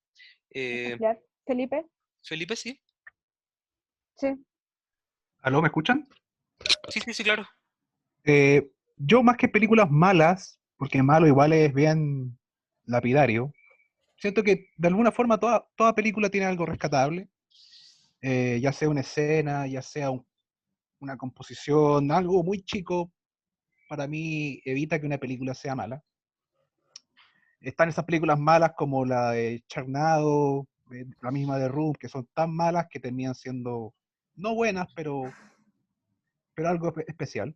B: Eh,
A: Ejemplar. Felipe,
B: Felipe, sí.
A: sí.
E: ¿Aló, me escuchan?
B: Sí, sí, sí, claro.
E: Yo más que películas malas, porque malo igual es bien lapidario, siento que de alguna forma toda película tiene algo rescatable, ya sea una escena, ya sea una composición, algo muy chico, para mí evita que una película sea mala. Están esas películas malas como la de Charnado, la misma de Room, que son tan malas que terminan siendo no buenas, pero algo especial.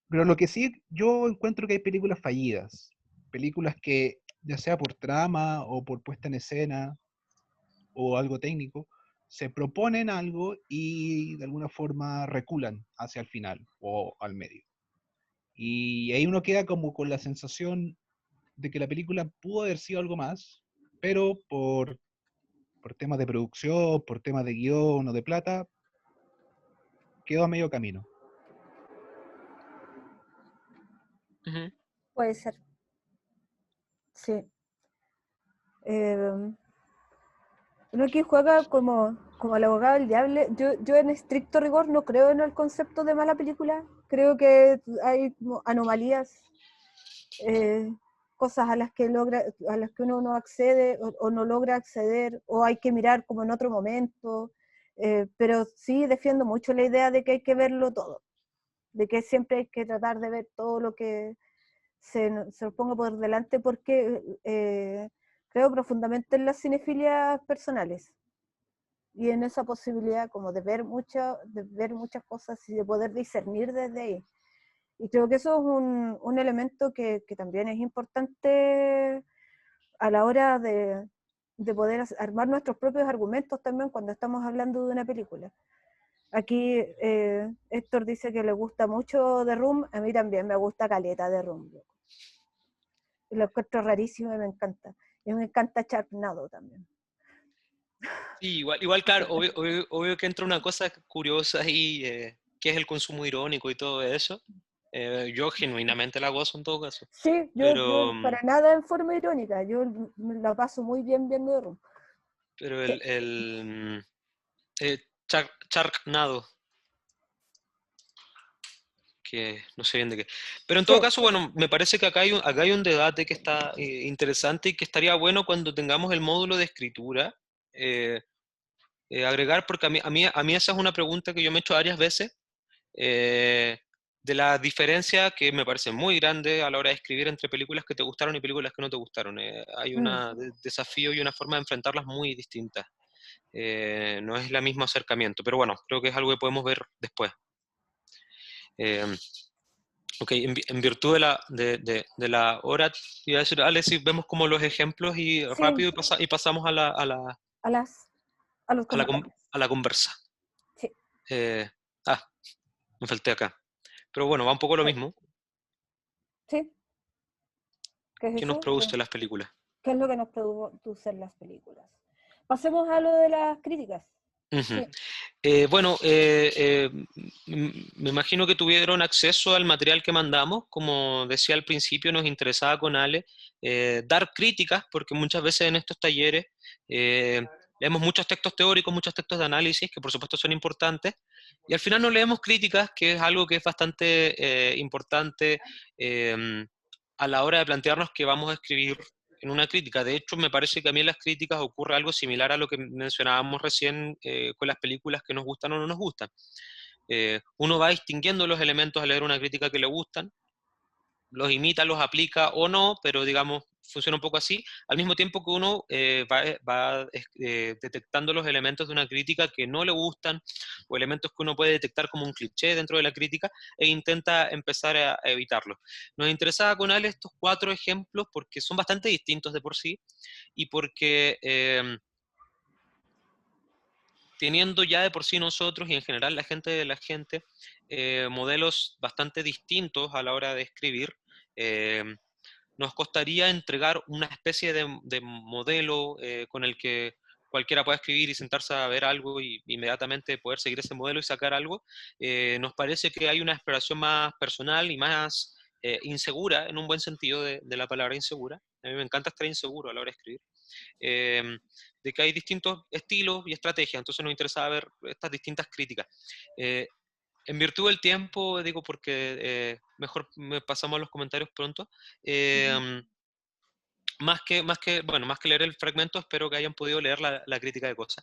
E: Pero lo que sí, yo encuentro que hay películas fallidas, películas que, ya sea por trama o por puesta en escena o algo técnico, se proponen algo y de alguna forma reculan hacia el final o al medio. Y ahí uno queda como con la sensación de que la película pudo haber sido algo más, pero por temas de producción, por temas de guión o de plata, quedó a medio camino.
B: Ujú.
A: Puede ser. Sí. Uno aquí juega como el abogado del diablo. Yo en estricto rigor no creo en el concepto de mala película. Creo que hay como anomalías, eh, cosas a las que uno no accede o no logra acceder, o hay que mirar como en otro momento. Pero sí defiendo mucho la idea de que hay que verlo todo, de que siempre hay que tratar de ver todo lo que se nos ponga por delante, porque creo profundamente en las cinefilias personales y en esa posibilidad como de ver muchas cosas y de poder discernir desde ahí. Y creo que eso es un elemento que también es importante a la hora de poder armar nuestros propios argumentos también cuando estamos hablando de una película. Aquí Héctor dice que le gusta mucho The Room, a mí también me gusta caleta The Room. Lo encuentro rarísimo y me encanta. Y me encanta Sharknado también.
B: Sí, igual, claro, obvio que entra una cosa curiosa ahí, que es el consumo irónico y todo eso. Yo genuinamente la gozo en todo caso.
A: Sí,
B: Pero,
A: yo para nada en forma irónica, yo me la paso muy bien viendo The Room.
B: pero
A: Sí.
B: Sharknado, que no sé bien de qué. Pero en
A: Sí,
B: todo caso, bueno, me parece que acá hay un debate que está interesante y que estaría bueno cuando tengamos el módulo de escritura, agregar, porque a mí esa es una pregunta que yo me he hecho varias veces, eh, de la diferencia que me parece muy grande a la hora de escribir entre películas que te gustaron y películas que no te gustaron. Hay un desafío y una forma de enfrentarlas muy distintas. No es el mismo acercamiento, pero bueno, creo que es algo que podemos ver después. Eh, ok, en virtud de la hora, iba a decir, Ale, si vemos como los ejemplos y
A: sí,
B: rápido y pasamos
A: a los
B: a la,
A: comentarios.
B: a la conversa.
A: Sí,
B: Eh, ah, me falté acá. Pero bueno, va un poco lo
A: sí,
B: mismo.
A: sí. ¿Qué es
B: ¿Qué nos
A: eso?
B: produce las películas?
A: ¿Qué es lo que nos producen las películas? Pasemos a lo de las críticas.
B: Ujú.
A: Sí.
B: Bueno, me imagino que tuvieron acceso al material que mandamos. Como decía al principio, nos interesaba con Ale dar críticas, porque muchas veces en estos talleres leemos muchos textos teóricos, muchos textos de análisis, que por supuesto son importantes, y al final no leemos críticas, que es algo que es bastante importante a la hora de plantearnos que vamos a escribir en una crítica. De hecho, me parece que a mí en las críticas ocurre algo similar a lo que mencionábamos recién con las películas que nos gustan o no nos gustan. Uno va distinguiendo los elementos al leer una crítica que le gustan, los imita, los aplica o no, pero digamos, funciona un poco así, al mismo tiempo que uno va detectando los elementos de una crítica que no le gustan, o elementos que uno puede detectar como un cliché dentro de la crítica, e intenta empezar a evitarlos. Nos interesaba con Ale estos 4 ejemplos porque son bastante distintos de por sí, y porque teniendo ya de por sí nosotros y en general la gente de la gente modelos bastante distintos a la hora de escribir, nos costaría entregar una especie de modelo con el que cualquiera pueda escribir y sentarse a ver algo y inmediatamente poder seguir ese modelo y sacar algo. Nos parece que hay una exploración más personal y más insegura, en un buen sentido de la palabra insegura. A mí me encanta estar inseguro a la hora de escribir. De que hay distintos estilos y estrategias, entonces nos interesaba ver estas distintas críticas. En virtud del tiempo, digo porque mejor pasamos a los comentarios pronto, más que leer el fragmento, espero que hayan podido leer la crítica de Cosa.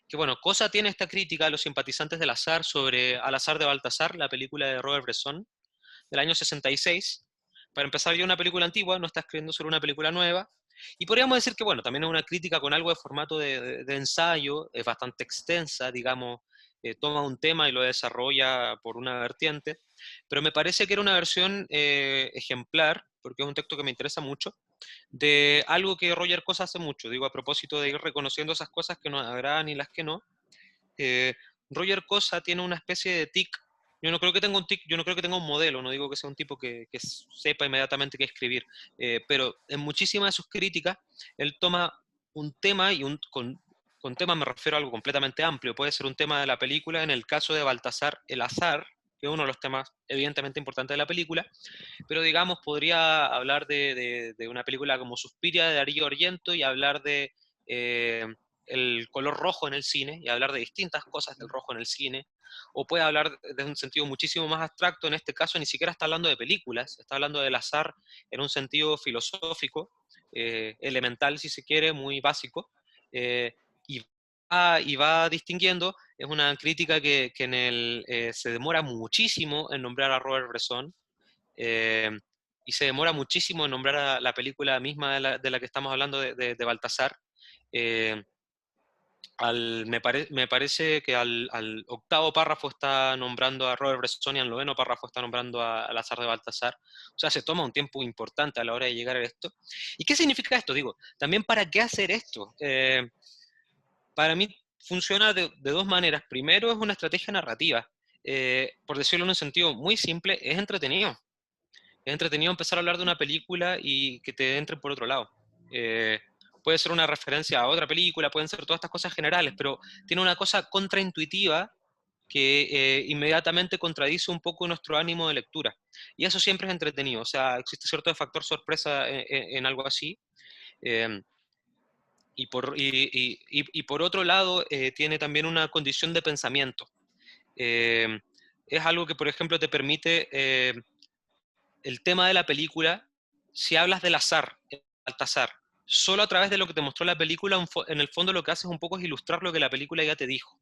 B: Que bueno, Cosa tiene esta crítica a los simpatizantes del azar sobre Al azar de Baltasar, la película de Robert Bresson, del año 66. Para empezar, ya una película antigua, no está escribiendo sobre una película nueva. Y podríamos decir que, bueno, también es una crítica con algo de formato de ensayo, es bastante extensa, digamos, toma un tema y lo desarrolla por una vertiente, pero me parece que era una versión ejemplar, porque es un texto que me interesa mucho, de algo que Roger Cosa hace mucho, digo, a propósito de ir reconociendo esas cosas que nos agradan y las que no. Roger Cosa tiene una especie de tic. Yo no creo que tenga un tic, yo no creo que tenga un modelo, no digo que sea un tipo que sepa inmediatamente qué escribir, pero en muchísimas de sus críticas, él toma un tema, y con tema me refiero a algo completamente amplio, puede ser un tema de la película, en el caso de Baltasar, el azar, que es uno de los temas evidentemente importantes de la película, pero digamos, podría hablar de una película como Suspiria de Darío Argento y hablar de el color rojo en el cine y hablar de distintas cosas del rojo en el cine, o puede hablar desde un sentido muchísimo más abstracto, en este caso ni siquiera está hablando de películas, está hablando del azar en un sentido filosófico, elemental si se quiere, muy básico, y va distinguiendo. Es una crítica que se demora muchísimo en nombrar a Robert Bresson, y se demora muchísimo en nombrar a la película misma de la que estamos hablando, de Baltasar. Me parece que al 8º párrafo está nombrando a Robert Bresson y al 9º párrafo está nombrando al azar de Baltasar. O sea, se toma un tiempo importante a la hora de llegar a esto. ¿Y qué significa esto? Digo, también ¿para qué hacer esto? Para mí funciona de 2 maneras. Primero, es una estrategia narrativa. Por decirlo en un sentido muy simple, es entretenido. Es entretenido empezar a hablar de una película y que te entre por otro lado. Puede ser una referencia a otra película, pueden ser todas estas cosas generales, pero tiene una cosa contraintuitiva que inmediatamente contradice un poco nuestro ánimo de lectura. Y eso siempre es entretenido, o sea, existe cierto factor sorpresa en algo así. Y por otro lado, tiene también una condición de pensamiento. Es algo que, por ejemplo, te permite el tema de la película, si hablas del azar, Baltasar, solo a través de lo que te mostró la película, en el fondo lo que haces un poco es ilustrar lo que la película ya te dijo.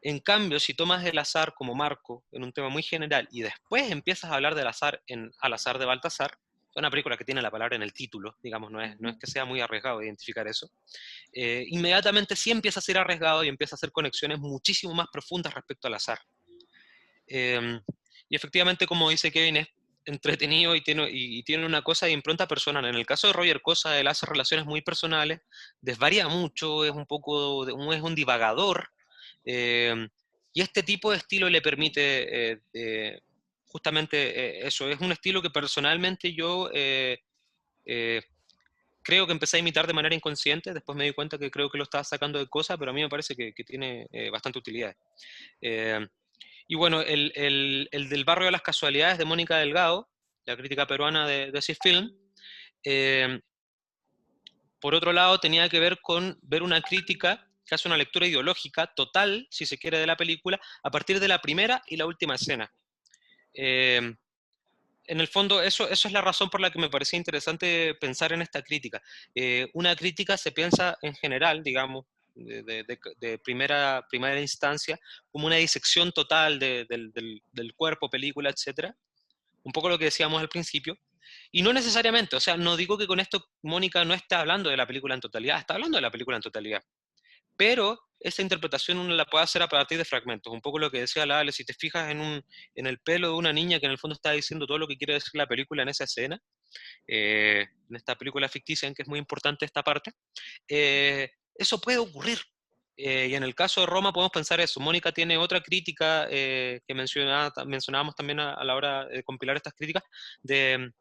B: En cambio, si tomas el azar como marco en un tema muy general y después empiezas a hablar del azar Al azar de Baltasar, es una película que tiene la palabra en el título, digamos, no es que sea muy arriesgado identificar eso, inmediatamente sí empieza a ser arriesgado y empieza a hacer conexiones muchísimo más profundas respecto al azar. Y efectivamente, como dice Kevin, es entretenido y tiene una cosa de impronta personal. En el caso de Roger Cosa, él hace relaciones muy personales, desvaría mucho, es un divagador, y este tipo de estilo le permite justamente eso. Es un estilo que personalmente yo creo que empecé a imitar de manera inconsciente, después me di cuenta que creo que lo estaba sacando de Cosa, pero a mí me parece que tiene bastante utilidad. Y bueno, el del barrio de las casualidades de Mónica Delgado, la crítica peruana de CIFILM, por otro lado tenía que ver con ver una crítica que hace una lectura ideológica total, si se quiere, de la película, a partir de la primera y la última escena. En el fondo, eso es la razón por la que me parecía interesante pensar en esta crítica. Una crítica se piensa en general, digamos, de primera instancia, como una disección total del cuerpo, película, etcétera. Un poco lo que decíamos al principio. Y no necesariamente, o sea, no digo que con esto Mónica no está hablando de la película en totalidad, está hablando de la película en totalidad. Pero esa interpretación uno la puede hacer a partir de fragmentos. Un poco lo que decía la Ale, si te fijas en el pelo de una niña que en el fondo está diciendo todo lo que quiere decir la película en esa escena, en esta película ficticia en que es muy importante esta parte, eso puede ocurrir. Y en el caso de Roma podemos pensar eso. Mónica tiene otra crítica que mencionábamos también a la hora de compilar estas críticas, de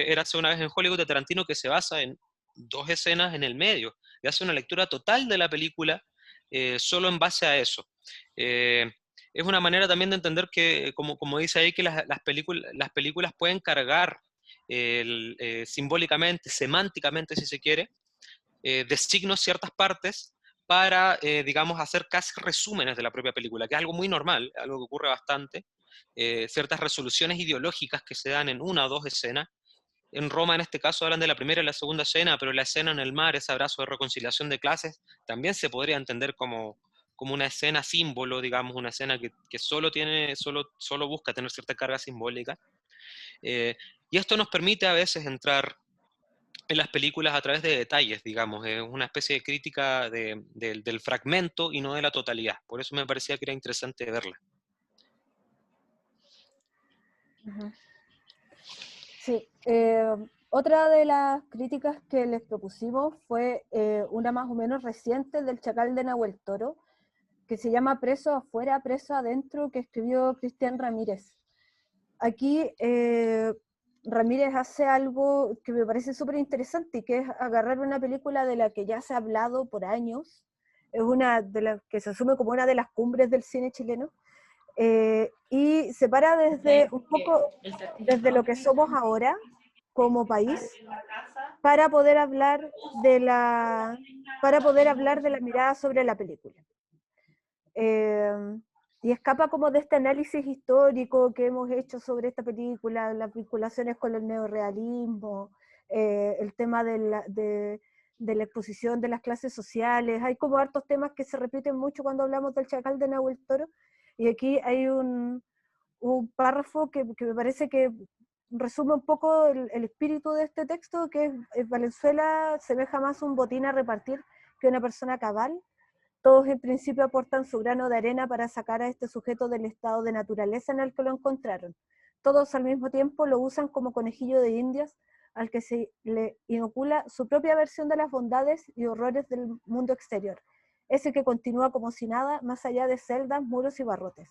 B: Érase una vez en Hollywood de Tarantino, que se basa en dos escenas en el medio, y hace una lectura total de la película solo en base a eso. Es una manera también de entender que, como dice ahí, que las películas pueden cargar simbólicamente, semánticamente, si se quiere, de signos ciertas partes para, digamos, hacer casi resúmenes de la propia película, que es algo muy normal, algo que ocurre bastante, ciertas resoluciones ideológicas que se dan en una o dos escenas. En Roma, en este caso, hablan de la primera y la segunda escena, pero la escena en el mar, ese abrazo de reconciliación de clases, también se podría entender como una escena símbolo, digamos, una escena que solo busca tener cierta carga simbólica. Y esto nos permite a veces entrar en las películas a través de detalles, digamos, es una especie de crítica del fragmento y no de la totalidad. Por eso me parecía que era interesante verla.
A: Sí, otra de las críticas que les propusimos fue una más o menos reciente del Chacal de Nahuel Toro, que se llama Preso afuera, preso adentro, que escribió Cristian Ramírez. Aquí Ramírez hace algo que me parece súper interesante, y que es agarrar una película de la que ya se ha hablado por años, es una de las que se asume como una de las cumbres del cine chileno, y se para desde un poco desde lo que somos ahora como país para poder hablar de la mirada sobre la película. Y escapa como de este análisis histórico que hemos hecho sobre esta película, las vinculaciones con el neorrealismo, el tema de la exposición de las clases sociales. Hay como hartos temas que se repiten mucho cuando hablamos del Chacal de Nahuel Toro, y aquí hay un párrafo que me parece que resume un poco el espíritu de este texto, que es Valenzuela semeja más un botín a repartir que una persona cabal. Todos en principio aportan su grano de arena para sacar a este sujeto del estado de naturaleza en el que lo encontraron. Todos al mismo tiempo lo usan como conejillo de indias al que se le inocula su propia versión de las bondades y horrores del mundo exterior, ese que continúa como si nada, más allá de celdas, muros y barrotes.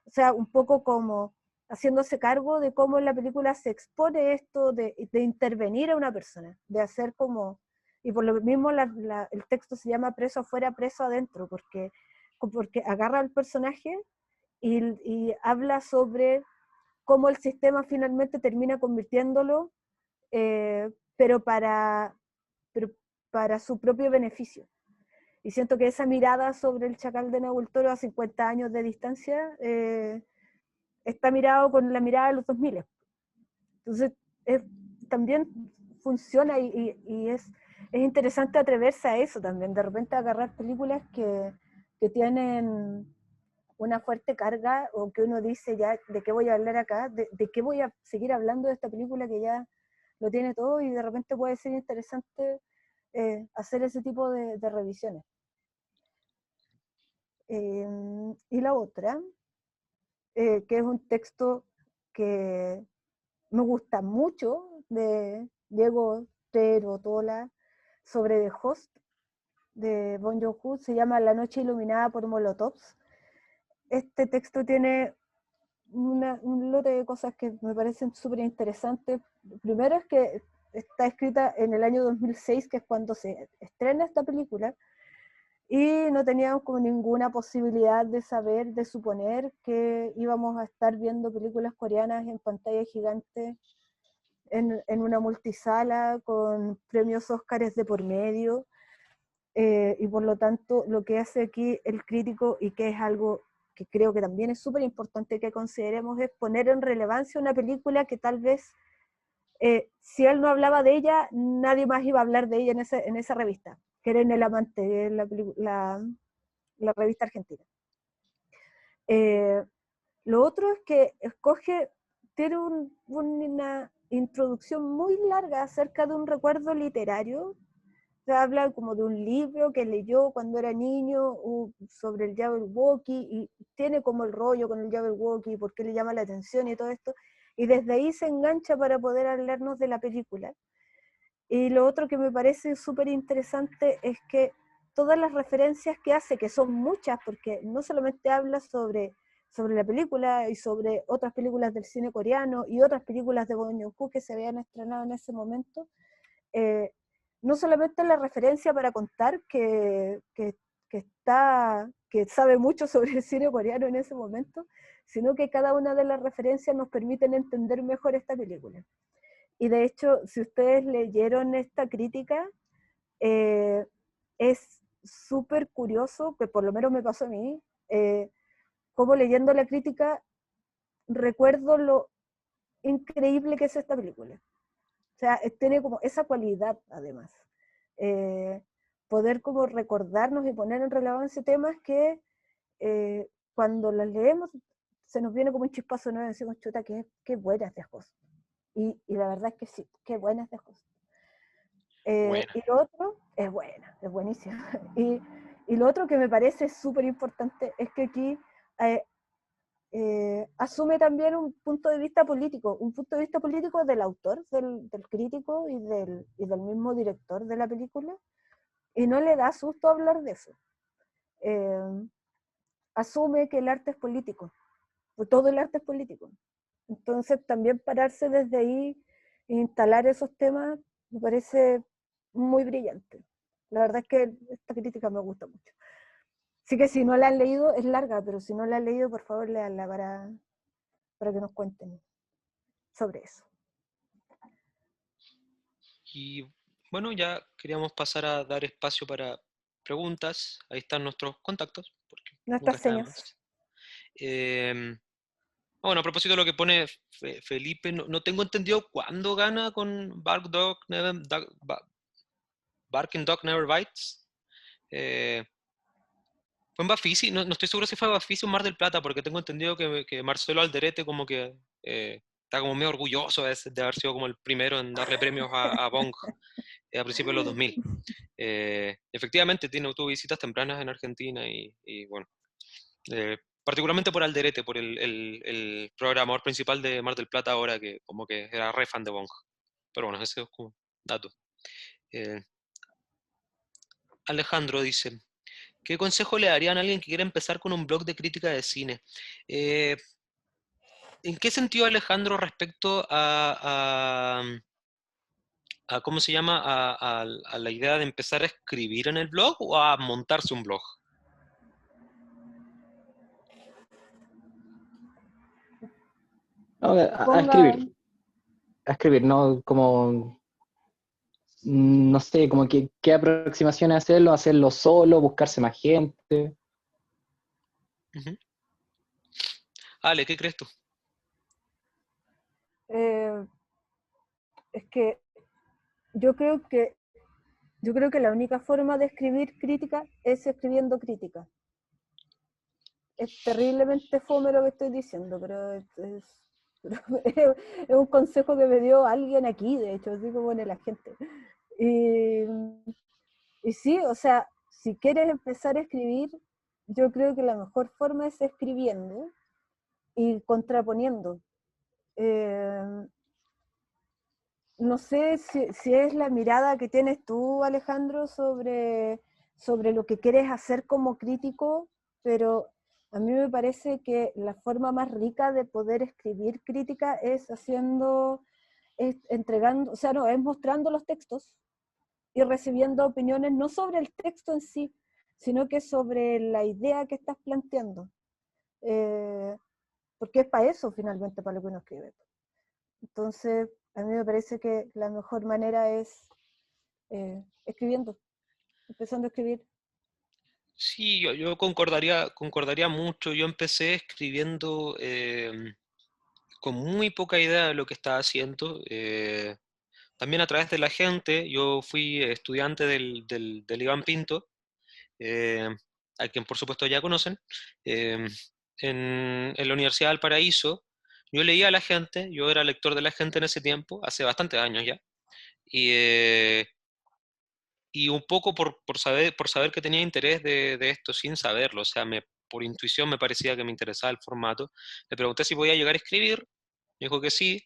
A: O sea, un poco como haciéndose cargo de cómo en la película se expone esto de intervenir a una persona, de hacer como... Y por lo mismo el texto se llama Preso afuera, preso adentro, porque agarra al personaje y habla sobre cómo el sistema finalmente termina convirtiéndolo, pero para su propio beneficio. Y siento que esa mirada sobre el Chacal de Nahuel Toro a 50 años de distancia está mirado con la mirada de los 2000. Entonces, también funciona y es interesante atreverse a eso también, de repente agarrar películas que tienen una fuerte carga, o que uno dice ya, ¿de qué voy a hablar acá? ¿De qué voy a seguir hablando de esta película que ya lo tiene todo? Y de repente puede ser interesante hacer ese tipo de revisiones. Y la otra, que es un texto que me gusta mucho, de Diego Terotola, sobre The Host, de Bong Joon-ho, se llama La noche iluminada por Molotovs. Este texto tiene un lote de cosas que me parecen súper interesantes. Primero es que está escrita en el año 2006, que es cuando se estrena esta película, y no teníamos como ninguna posibilidad de saber, de suponer que íbamos a estar viendo películas coreanas en pantalla gigante, en una multisala, con premios Óscares de por medio. y por lo tanto lo que hace aquí el crítico, y que es algo que creo que también es súper importante que consideremos, es poner en relevancia una película que tal vez, si él no hablaba de ella, nadie más iba a hablar de ella en esa revista, que era En el Amante, la revista argentina. Lo otro es que tiene una introducción muy larga acerca de un recuerdo literario. Se habla como de un libro que leyó cuando era niño sobre el Jabberwocky, y tiene como el rollo con el Jabberwocky, por qué le llama la atención y todo esto, y desde ahí se engancha para poder hablarnos de la película. Y lo otro que me parece súper interesante es que todas las referencias que hace, que son muchas, porque no solamente habla sobre la película y sobre otras películas del cine coreano y otras películas de Bong Joon-ho que se habían estrenado en ese momento, no solamente la referencia para contar que sabe mucho sobre el cine coreano en ese momento, sino que cada una de las referencias nos permiten entender mejor esta película. Y de hecho, si ustedes leyeron esta crítica, es súper curioso, que por lo menos me pasó a mí, como leyendo la crítica recuerdo lo increíble que es esta película. O sea, tiene como esa cualidad, además. Poder como recordarnos y poner en relevancia temas que cuando las leemos se nos viene como un chispazo nuevo y decimos, chuta, qué buenas de cosas. Y la verdad es que sí, qué buenas de cosas. Y lo otro es buena, es buenísima. Y lo otro que me parece súper importante es que aquí asume también un punto de vista político del autor, del crítico y del mismo director de la película, y no le da susto hablar de eso. Asume que el arte es político, pues todo el arte es político. Entonces también pararse desde ahí e instalar esos temas me parece muy brillante. La verdad es que esta crítica me gusta mucho. Así que si no la han leído, es larga, pero si no la han leído, por favor, léanla para que nos cuenten sobre eso.
B: Y bueno, ya queríamos pasar a dar espacio para preguntas. Ahí están nuestros contactos, porque nunca
A: Nuestras
B: está de
A: señas.
B: más. Bueno, a propósito de lo que pone Felipe, no tengo entendido cuándo gana con Barking Dog Never Bites. Fue en Bafisi, no estoy seguro si fue Bafisi o Mar del Plata, porque tengo entendido que Marcelo Alderete como que está como medio orgulloso de haber sido como el primero en darle premios a Bong a principios de los 2000. Efectivamente tuvo visitas tempranas en Argentina y bueno, particularmente por Alderete, por el programador principal de Mar del Plata ahora, que como que era re fan de Bong. Pero bueno, ese es como dato. Alejandro dice, ¿qué consejo le darían a alguien que quiere empezar con un blog de crítica de cine? ¿En qué sentido, Alejandro, respecto a ¿cómo se llama? A la idea de empezar a escribir en el blog o a montarse un blog?
C: No, a escribir. A escribir, no como, no sé, como qué aproximaciones hacerlo solo, buscarse más gente.
B: Uh-huh. Ale, ¿qué crees tú?
A: Es que yo creo que la única forma de escribir crítica es escribiendo crítica. Es terriblemente fome lo que estoy diciendo, pero es un consejo que me dio alguien aquí, de hecho, así como la gente. Y sí, o sea, si quieres empezar a escribir, yo creo que la mejor forma es escribiendo y contraponiendo. No sé si es la mirada que tienes tú, Alejandro, sobre lo que quieres hacer como crítico, pero a mí me parece que la forma más rica de poder escribir crítica es entregando, o sea, no, es mostrando los textos y recibiendo opiniones no sobre el texto en sí, sino que sobre la idea que estás planteando. Porque es para eso finalmente, para lo que uno escribe. Entonces, a mí me parece que la mejor manera es escribiendo. empezando a escribir?
B: Sí, yo concordaría mucho. Yo empecé escribiendo con muy poca idea de lo que estaba haciendo. También a través de la gente, yo fui estudiante del Iván Pinto, eh, a quien por supuesto ya conocen, eh, en la Universidad del Paraíso. Yo leía a la gente, yo era lector de la gente en ese tiempo, hace bastantes años ya, y, y un poco por saber que tenía interés de esto sin saberlo, o sea, por intuición me parecía que me interesaba el formato. Le pregunté si podía llegar a escribir, me dijo que sí,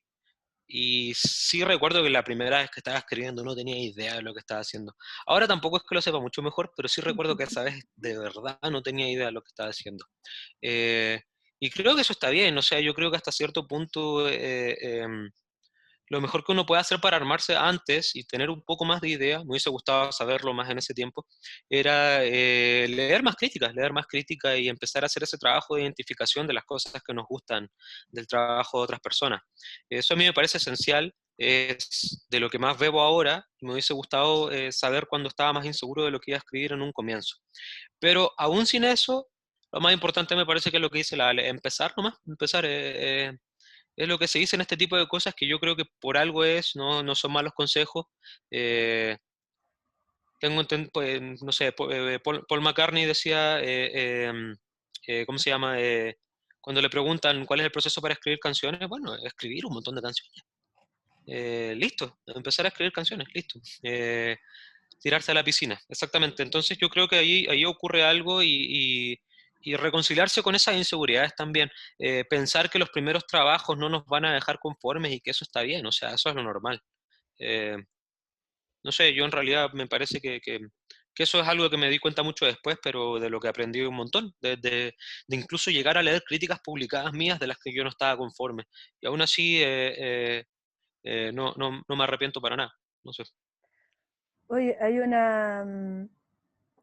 B: y sí recuerdo que la primera vez que estaba escribiendo no tenía idea de lo que estaba haciendo. Ahora tampoco es que lo sepa mucho mejor, pero sí recuerdo que esa vez de verdad no tenía idea de lo que estaba haciendo. Eh, y creo que eso está bien, o sea, yo creo que hasta cierto punto lo mejor que uno puede hacer para armarse antes y tener un poco más de idea, me hubiese gustado saberlo más en ese tiempo, era leer más crítica y empezar a hacer ese trabajo de identificación de las cosas que nos gustan del trabajo de otras personas. Eso a mí me parece esencial, es de lo que más bebo ahora, y me hubiese gustado saber cuando estaba más inseguro de lo que iba a escribir en un comienzo. Pero aún sin eso, lo más importante me parece que es lo que dice la Ale, empezar nomás, empezar. Es lo que se dice en este tipo de cosas que yo creo que por algo es, no son malos consejos. Eh, pues, no sé, Paul McCartney decía, ¿cómo se llama? Cuando le preguntan cuál es el proceso para escribir canciones, bueno, escribir un montón de canciones. Listo, empezar a escribir canciones, listo. Tirarse a la piscina, exactamente. Entonces yo creo que ahí ocurre algo y reconciliarse con esas inseguridades también. Pensar que los primeros trabajos no nos van a dejar conformes y que eso está bien, o sea, eso es lo normal. Eh, no sé, yo en realidad me parece que eso es algo que me di cuenta mucho después, pero de lo que aprendí un montón, de incluso llegar a leer críticas publicadas mías de las que yo no estaba conforme. Y aún así no me arrepiento para nada. No sé.
A: Oye, hay una...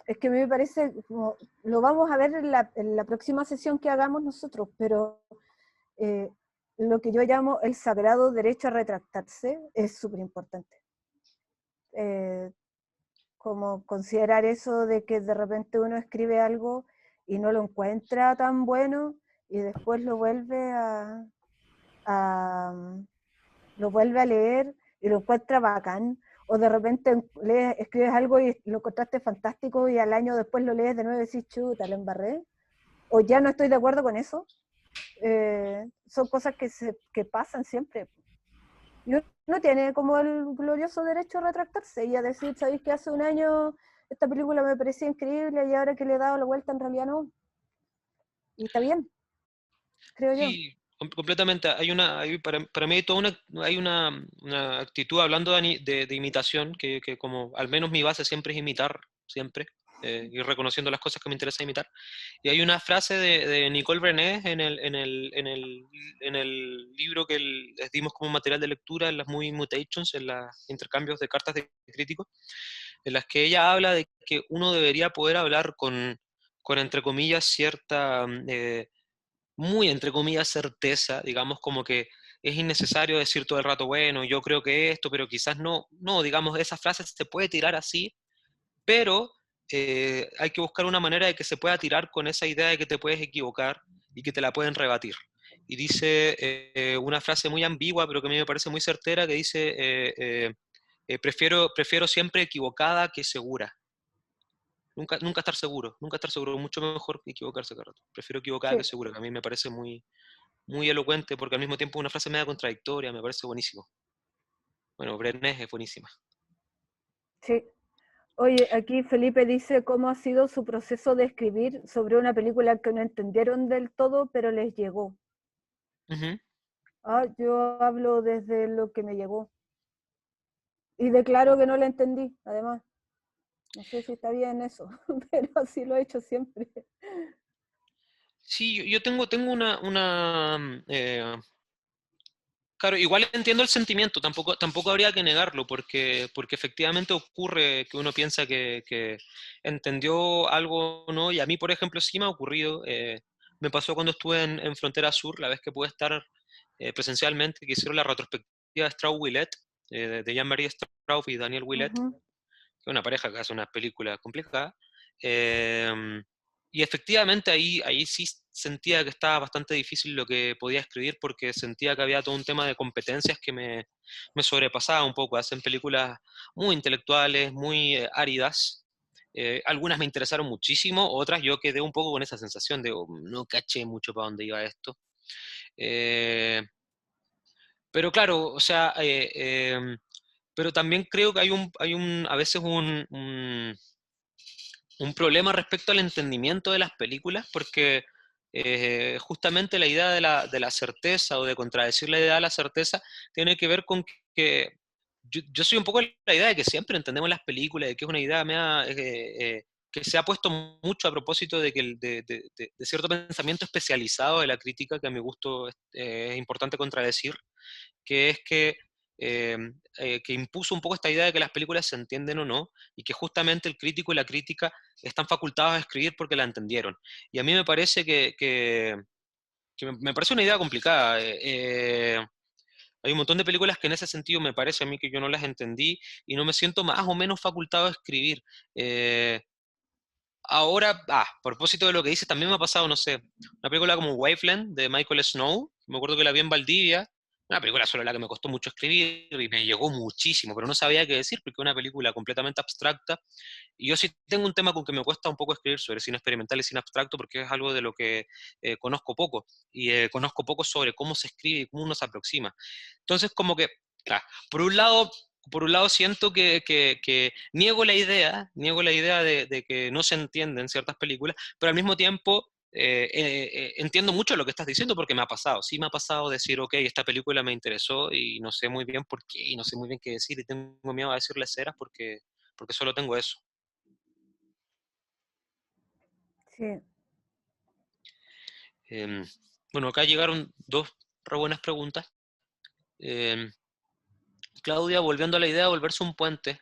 A: es que a mí me parece, como, lo vamos a ver en la próxima sesión que hagamos nosotros, pero eh, lo que yo llamo el sagrado derecho a retractarse es súper importante. Como considerar eso de que de repente uno escribe algo y no lo encuentra tan bueno y después lo vuelve a leer y lo encuentra bacán, o de repente escribes algo y lo encontraste fantástico y al año después lo lees de nuevo y decís, chuta, lo embarré, o ya no estoy de acuerdo con eso. Son cosas que pasan siempre. Y uno tiene como el glorioso derecho a retractarse y a decir, ¿sabéis que hace un año esta película me parecía increíble y ahora que le he dado la vuelta en realidad no? Y está bien, creo yo.
B: Sí, completamente. Para mí hay una actitud hablando de imitación, que como al menos mi base siempre es imitar, siempre, y reconociendo las cosas que me interesa imitar. Y hay una frase de Nicole Brené en el libro que les dimos como material de lectura en las Movie Mutations, en los intercambios de cartas de críticos, en las que ella habla de que uno debería poder hablar con entre comillas, cierta muy, entre comillas, certeza, digamos, como que es innecesario decir todo el rato, bueno, yo creo que esto, pero quizás no, digamos, esa frase se puede tirar así, pero hay que buscar una manera de que se pueda tirar con esa idea de que te puedes equivocar y que te la pueden rebatir. Y dice una frase muy ambigua, pero que a mí me parece muy certera, que dice, prefiero siempre equivocada que segura. Nunca estar seguro, mucho mejor que equivocarse cada rato. Prefiero equivocada que
A: Sí,
B: segura, que a mí me parece muy elocuente, porque al mismo tiempo es una frase media contradictoria, me parece buenísimo. Bueno, Brené es buenísima.
A: sí. Oye, aquí Felipe dice cómo ha sido su proceso de escribir sobre una película que no entendieron del todo, pero les llegó.
B: Ujú.
A: Yo hablo desde lo que me llegó. Y declaro que no la entendí, además. No sé si está bien eso, pero así lo he hecho siempre.
B: Sí, yo tengo claro, igual entiendo el sentimiento, tampoco habría que negarlo, porque efectivamente ocurre que uno piensa que entendió algo o no, y a mí, por ejemplo, sí me ha ocurrido, me pasó cuando estuve en Frontera Sur, la vez que pude estar presencialmente, que hicieron la retrospectiva de Strauss-Willet, de Jean-Marie Strauss y Daniel Willet,
A: Ujú.
B: que es una pareja que hace una película complicada. Y efectivamente ahí sí sentía que estaba bastante difícil lo que podía escribir, porque sentía que había todo un tema de competencias que me sobrepasaba un poco. Hacen películas muy intelectuales, muy áridas. Algunas me interesaron muchísimo, otras yo quedé un poco con esa sensación de no caché mucho para dónde iba esto. Eh, pero claro, o sea, pero también creo que a veces un problema respecto al entendimiento de las películas, porque justamente la idea de la certeza o de contradecir la idea de la certeza tiene que ver con que yo soy un poco la idea de que siempre entendemos las películas, de que es una idea que se ha puesto mucho a propósito de, que de cierto pensamiento especializado de la crítica, que a mi gusto es importante contradecir, que es que impuso un poco esta idea de que las películas se entienden o no, y que justamente el crítico y la crítica están facultados a escribir porque la entendieron. Y a mí me parece que me parece una idea complicada. Hay un montón de películas que en ese sentido me parece a mí que yo no las entendí y no me siento más o menos facultado a escribir. Ahora, a propósito de lo que dices, también me ha pasado, no sé, una película como Waveland de Michael Snow, me acuerdo que la vi en Valdivia, una película sobre la que me costó mucho escribir y me llegó muchísimo, pero no sabía qué decir porque es una película completamente abstracta. Y yo sí tengo un tema con que me cuesta un poco escribir sobre cine experimental y cine abstracto porque es algo de lo que conozco poco, y conozco poco sobre cómo se escribe y cómo uno se aproxima. Entonces, como que, ah, por un lado, siento que niego la idea de que no se entienden ciertas películas, pero al mismo tiempo entiendo mucho lo que estás diciendo porque me ha pasado. Sí me ha pasado decir, ok, esta película me interesó y no sé muy bien por qué, y no sé muy bien qué decir, y tengo miedo a decirle ceras porque solo tengo eso.
A: Sí.
B: Bueno, acá llegaron dos re buenas preguntas. Claudia, volviendo a la idea de volverse un puente,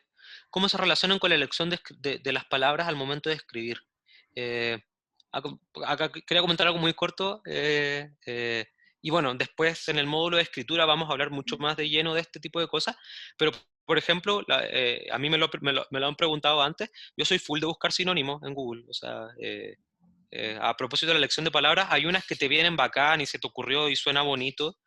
B: ¿cómo se relacionan con la elección de las palabras al momento de escribir? Eh, acá quería comentar algo muy corto, y bueno, después en el módulo de escritura vamos a hablar mucho más de lleno de este tipo de cosas, pero por ejemplo, a mí me lo han preguntado antes, yo soy full de buscar sinónimos en Google, o sea, a propósito de la elección de palabras, hay unas que te vienen bacán y se te ocurrió y suena bonito.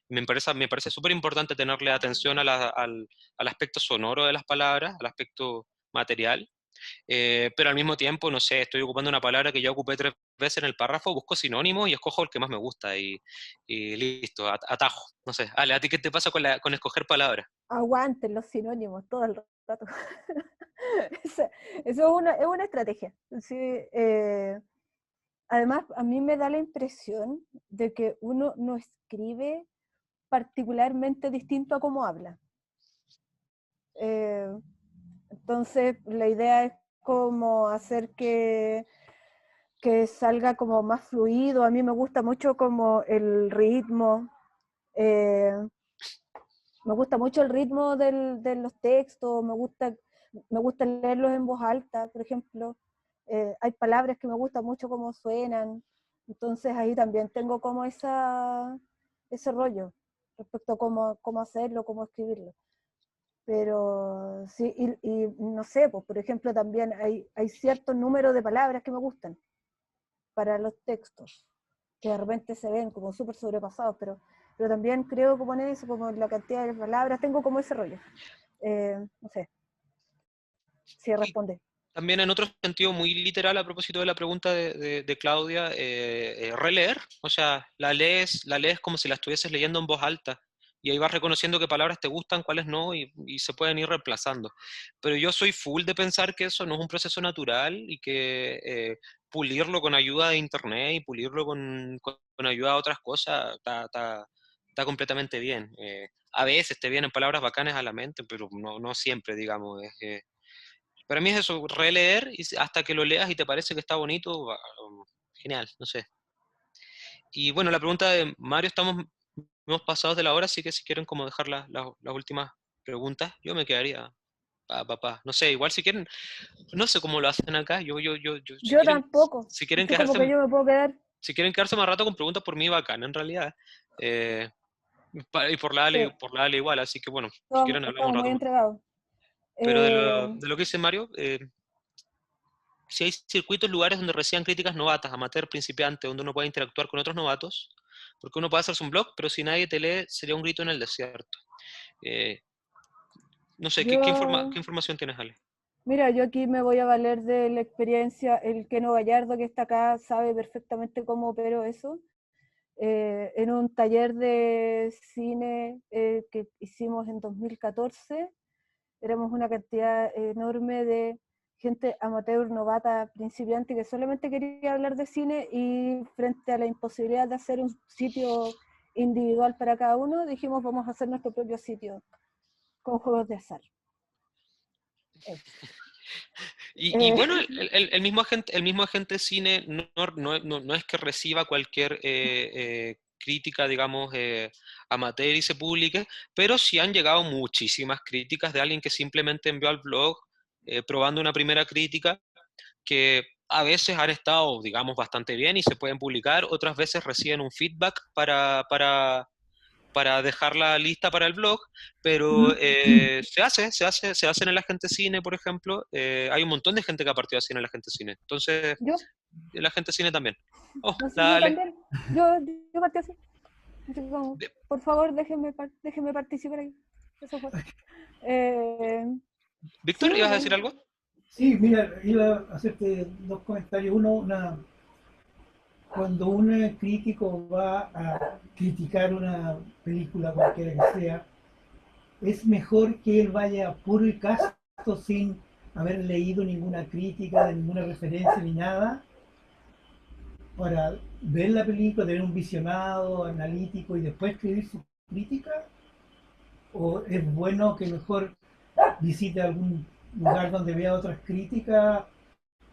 B: Me parece súper importante tenerle atención al aspecto sonoro de las palabras, al aspecto material, pero al mismo tiempo, no sé, estoy ocupando una palabra que ya ocupé 3 veces en el párrafo, busco sinónimos y escojo el que más me gusta y listo, atajo. No sé, Ale, ¿a ti qué te pasa con escoger palabras?
A: Aguanten los sinónimos todo el rato. Eso es una estrategia. Sí, además, a mí me da la impresión de que uno no escribe particularmente distinto a cómo habla. Entonces, la idea es como hacer que salga como más fluido. A mí me gusta mucho como el ritmo. Me gusta mucho el ritmo de los textos, me gusta leerlos en voz alta, por ejemplo. Hay palabras que me gustan mucho cómo suenan, entonces ahí también tengo como ese rollo respecto a cómo hacerlo, cómo escribirlo. Pero sí, y no sé, pues por ejemplo también hay cierto número de palabras que me gustan para los textos, que de repente se ven como súper sobrepasados, pero también creo como en eso, como en la cantidad de palabras, tengo como ese rollo. No sé, si responde.
B: También en otro sentido muy literal, a propósito de la pregunta de Claudia, releer, o sea, la lees como si la estuvieses leyendo en voz alta, y ahí vas reconociendo qué palabras te gustan, cuáles no, y se pueden ir reemplazando. Pero yo soy full de pensar que eso no es un proceso natural, y que pulirlo con ayuda de internet y pulirlo con ayuda de otras cosas está completamente bien. A veces te vienen palabras bacanas a la mente, pero no siempre, digamos. Para mí es eso, releer y hasta que lo leas y te parece que está bonito, genial, no sé. Y bueno, la pregunta de Mario, hemos pasado de la hora, así que si quieren como dejar las últimas preguntas, yo me quedaría, no sé, igual si quieren, no sé cómo lo hacen acá, si
A: Yo
B: quieren,
A: tampoco,
B: si quieren
A: así como
B: quedarse,
A: que yo me puedo quedar.
B: si quieren quedarse más rato con preguntas por mí, bacán, en realidad. Y por la Ale
A: Sí,
B: igual, así que bueno, si quieren hablar un
A: estamos muy
B: rato más.
A: entregados.
B: Pero
A: Eh,
B: de lo que dice Mario, si hay circuitos, lugares donde reciban críticas novatas, amateur, principiante, donde uno pueda interactuar con otros novatos, porque uno puede hacerse un blog, pero si nadie te lee, sería un grito en el desierto. Eh, no sé,
A: yo,
B: ¿qué información tienes, Ale?
A: mira, yo aquí me voy a valer de la experiencia, el Keno Gallardo que está acá sabe perfectamente cómo opero eso. En un taller de cine que hicimos en 2014, éramos una cantidad enorme de gente amateur, novata, principiante, que solamente quería hablar de cine, y frente a la imposibilidad de hacer un sitio individual para cada uno, dijimos vamos a hacer nuestro propio sitio con juegos de azar. Eso.
B: Y bueno, el mismo agente de cine no es que reciba cualquier crítica, digamos, amateur y se publique, pero sí han llegado muchísimas críticas de alguien que simplemente envió al blog probando una primera crítica, que a veces han estado, digamos, bastante bien y se pueden publicar, otras veces reciben un feedback para dejarla lista para el blog, pero se hace en el Agente Cine, por ejemplo. Hay un montón de gente que ha partido así en el Agente Cine. Entonces,
A: Yo,
B: el Agente Cine también. Oh,
A: no sé, yo
B: dale.
A: también, yo partí así. Así como,
B: De-
A: por favor, déjenme participar ahí. Eso fue. Eh,
B: Víctor,
A: sí,
B: ¿ibas a decir algo?
F: Sí, mira, iba a hacerte dos comentarios. Uno, cuando un crítico va a criticar una película, cualquiera que sea, es mejor que él vaya puro y casto sin haber leído ninguna crítica, de ninguna referencia ni nada, para ver la película, tener un visionado analítico y después escribir su crítica. ¿O es bueno que mejor visite algún lugar donde vea otras críticas,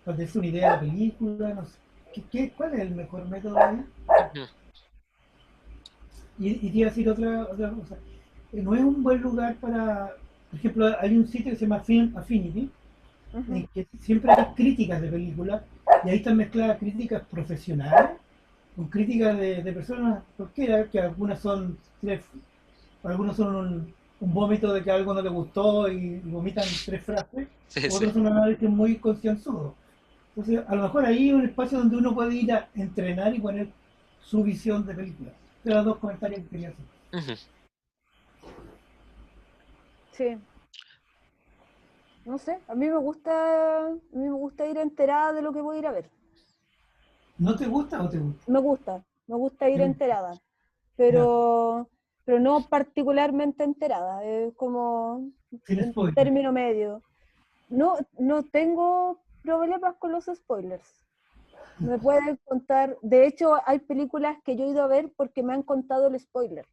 F: para tener una idea de la película? No sé. ¿Cuál es el mejor método ahí?
B: Ujú.
F: Y te iba a decir otra cosa. No es un buen lugar para, por ejemplo, hay un sitio que se llama Film Affinity, en que siempre hay críticas de películas, y ahí están mezcladas críticas profesionales con críticas de personas cualquiera, que algunos son un vómito de que algo no le gustó y vomitan tres frases,
B: Sí, sí.
F: otros son análisis muy concienzudos. Entonces, a lo mejor ahí es un espacio donde uno puede ir a entrenar y poner su visión de película. Eran los dos comentarios que quería hacer.
B: Ujú.
A: sí, no sé, a mí me gusta ir enterada de lo que voy a ir a ver.
F: ¿No te gusta o te gusta?
A: Me gusta ir enterada,
F: Ya,
A: pero no particularmente enterada, es como
F: sin
A: en
F: spoiler.
A: término medio. No tengo problemas con los spoilers. Me pueden contar, de hecho hay películas que yo he ido a ver porque me han contado el spoiler.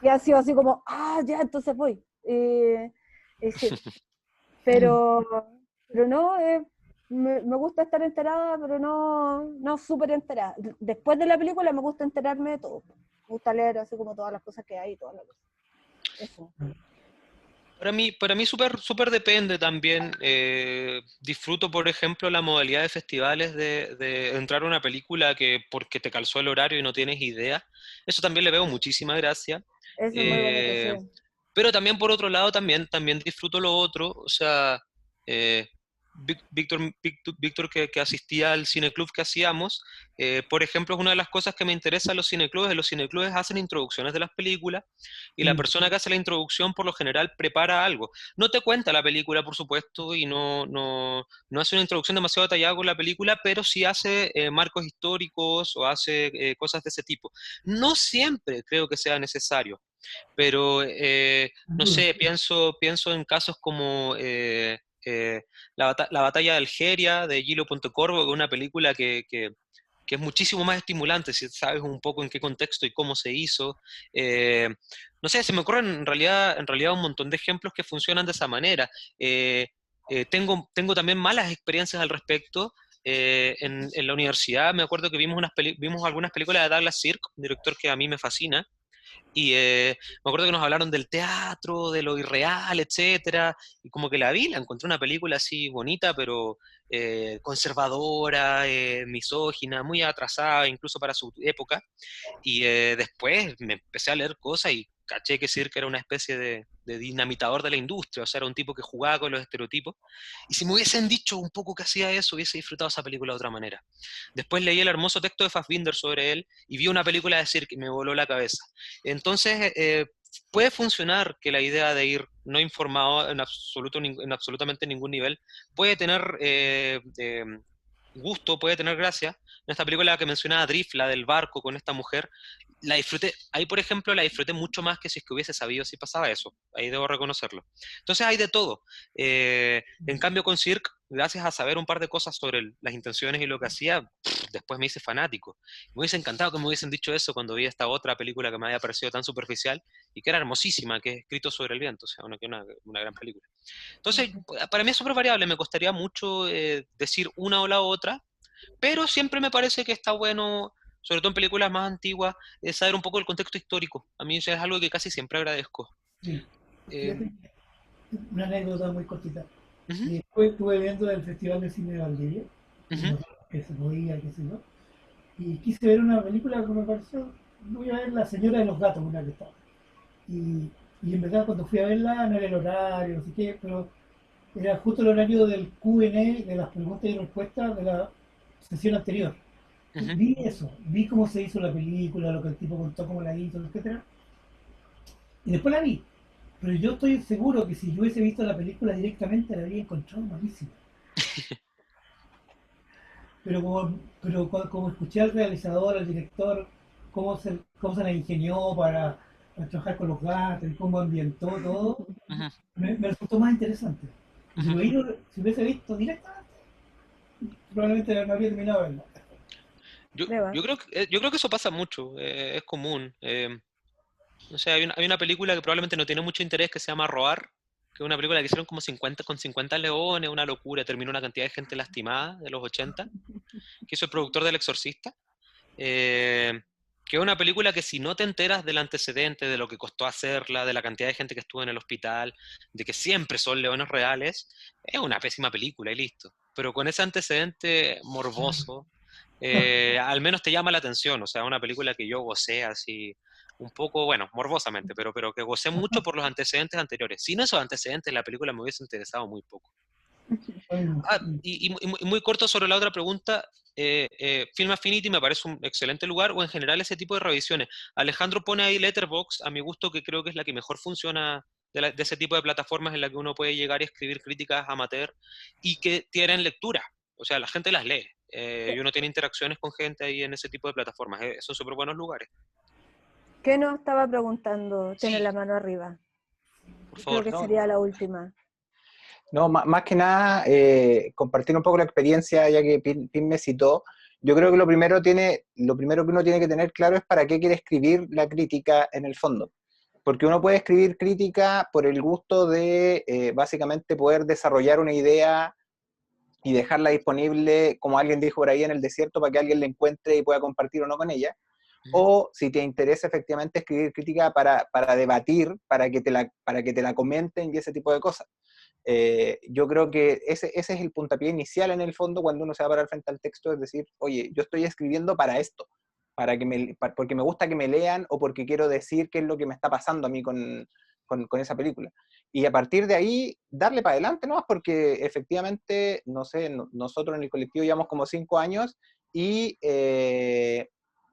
A: Y ha sido así como, ya, entonces voy. Sí, pero, pero no, me gusta estar enterada, pero no súper enterada. Después de la película me gusta enterarme de todo. Me gusta leer así como todas las cosas que hay y todas las cosas. Eso.
B: Para mí súper depende también. Disfruto, por ejemplo, la modalidad de festivales de entrar a una película que porque te calzó el horario y no tienes idea. Eso también le veo muchísima gracia.
A: Eso es muy bonito, sí.
B: Eh, pero también por otro lado, también disfruto lo otro. O sea, eh, Víctor que asistía al cineclub que hacíamos, por ejemplo, es una de las cosas que me interesa en los cineclubes. Los cineclubes hacen introducciones de las películas y la
F: Mm.
B: persona que hace la introducción por lo general prepara algo. No te cuenta la película, por supuesto, y no hace una introducción demasiado detallada con la película, pero sí hace marcos históricos o hace cosas de ese tipo. No siempre creo que sea necesario, pero
F: Sin
B: no
F: duda.
B: sé, pienso en casos como la batalla de Algeria de Gilo Pontecorvo, que es una película que es muchísimo más estimulante si sabes un poco en qué contexto y cómo se hizo. Eh, no sé, se me ocurren en realidad un montón de ejemplos que funcionan de esa manera. Tengo también malas experiencias al respecto. En la universidad me acuerdo que vimos algunas películas de Douglas Sirk, un director que a mí me fascina, y me acuerdo que nos hablaron del teatro, de lo irreal, etcétera, y como que la encontré una película así bonita, pero conservadora, misógina, muy atrasada incluso para su época, y después me empecé a leer cosas y caché que Cirque era una especie de dinamitador de la industria, o sea, era un tipo que jugaba con los estereotipos, y si me hubiesen dicho un poco que hacía eso, hubiese disfrutado esa película de otra manera. Después leí el hermoso texto de Fassbinder sobre él, y vi una película de Cirque y me voló la cabeza. Entonces, puede funcionar que la idea de ir no informado en, en absolutamente ningún nivel, puede tener gusto, puede tener gracia. En esta película que mencionaba Drift, la del barco con esta mujer, la disfruté, ahí por ejemplo la disfruté mucho más que si es que hubiese sabido si pasaba eso, ahí debo reconocerlo. Entonces hay de todo. En cambio con Cirque, gracias a saber un par de cosas sobre las intenciones y lo que hacía, después me hice fanático. Me hubiese encantado que me hubiesen dicho eso cuando vi esta otra película que me había parecido tan superficial y que era hermosísima, que es Escrito sobre el viento, o sea, una gran película. Entonces, para mí es súper variable, me costaría mucho decir una o la otra, pero siempre me parece que está bueno, sobre todo en películas más antiguas, saber un poco el contexto histórico. A mí eso es algo que casi siempre agradezco.
F: Sí.
B: Eh,
F: Fíjate, una anécdota muy cortita.
B: ujú,
F: Y después estuve viendo el Festival de Cine de Valdivia,
B: ujú,
F: que se podía, qué sé yo, y quise ver una película que me pareció, voy a ver La Señora de los Gatos, una que estaba. Y en verdad cuando fui a verla no era el horario, no sé qué, pero era justo el horario del Q&A, de las preguntas y respuestas de la sesión anterior.
B: ujú.
F: Vi eso, vi cómo se hizo la película, lo que el tipo contó, cómo la hizo, etcétera, y después la vi. Pero yo estoy seguro que si yo hubiese visto la película directamente la habría encontrado malísima. Pero como escuché al realizador, al director, cómo se la ingenió para trabajar con los gatos y cómo ambientó todo,
B: Ujú,
F: me resultó más interesante. Y
B: ujú.
F: si hubiese visto directamente, probablemente no habría terminado de verla.
B: Yo,
A: Prueba.
B: yo creo que eso pasa mucho, es común. No sé, hay una película que probablemente no tiene mucho interés que se llama Roar, que es una película que hicieron como 50 con 50 leones, una locura, terminó una cantidad de gente lastimada de los 80, que hizo el productor del Exorcista. Eh, que es una película que si no te enteras del antecedente, de lo que costó hacerla, de la cantidad de gente que estuvo en el hospital, de que siempre son leones reales, es una pésima película y listo. Pero con ese antecedente morboso, al menos te llama la atención, o sea, una película que yo gocé así, un poco, bueno, morbosamente, pero que gocé mucho por los antecedentes anteriores. Sin esos antecedentes, la película me hubiese interesado muy poco.
F: Bueno,
B: Ah, y muy corto sobre la otra pregunta, Film Affinity me parece un excelente lugar, o en general ese tipo de revisiones. Alejandro pone ahí Letterboxd, a mi gusto, que creo que es la que mejor funciona de ese tipo de plataformas en la que uno puede llegar y escribir críticas amateur y que tienen lectura, o sea, la gente las lee, y uno tiene interacciones con gente ahí en ese tipo de plataformas, son súper buenos lugares.
A: ¿Qué nos estaba preguntando? Tiene
B: Sí,
A: la mano arriba.
B: por
A: Creo
B: favor.
A: que
C: No,
A: sería la última.
C: no, más que nada, compartir un poco la experiencia, ya que Pin me citó. Yo creo que lo primero que uno tiene que tener claro es para qué quiere escribir la crítica en el fondo. Porque uno puede escribir crítica por el gusto de básicamente poder desarrollar una idea y dejarla disponible, como alguien dijo por ahí, en el desierto para que alguien la encuentre y pueda compartir o no con ella.
B: Ujú.
C: O si te interesa efectivamente escribir crítica para debatir, para que te la comenten y ese tipo de cosas. Yo creo que ese es el puntapié inicial en el fondo cuando uno se va a parar frente al texto, es decir, oye, yo estoy escribiendo para esto, porque me gusta que me lean o porque quiero decir qué es lo que me está pasando a mí con esa película. Y a partir de ahí, darle para adelante, ¿no? Porque efectivamente, no sé, nosotros en el colectivo llevamos como 5 años y,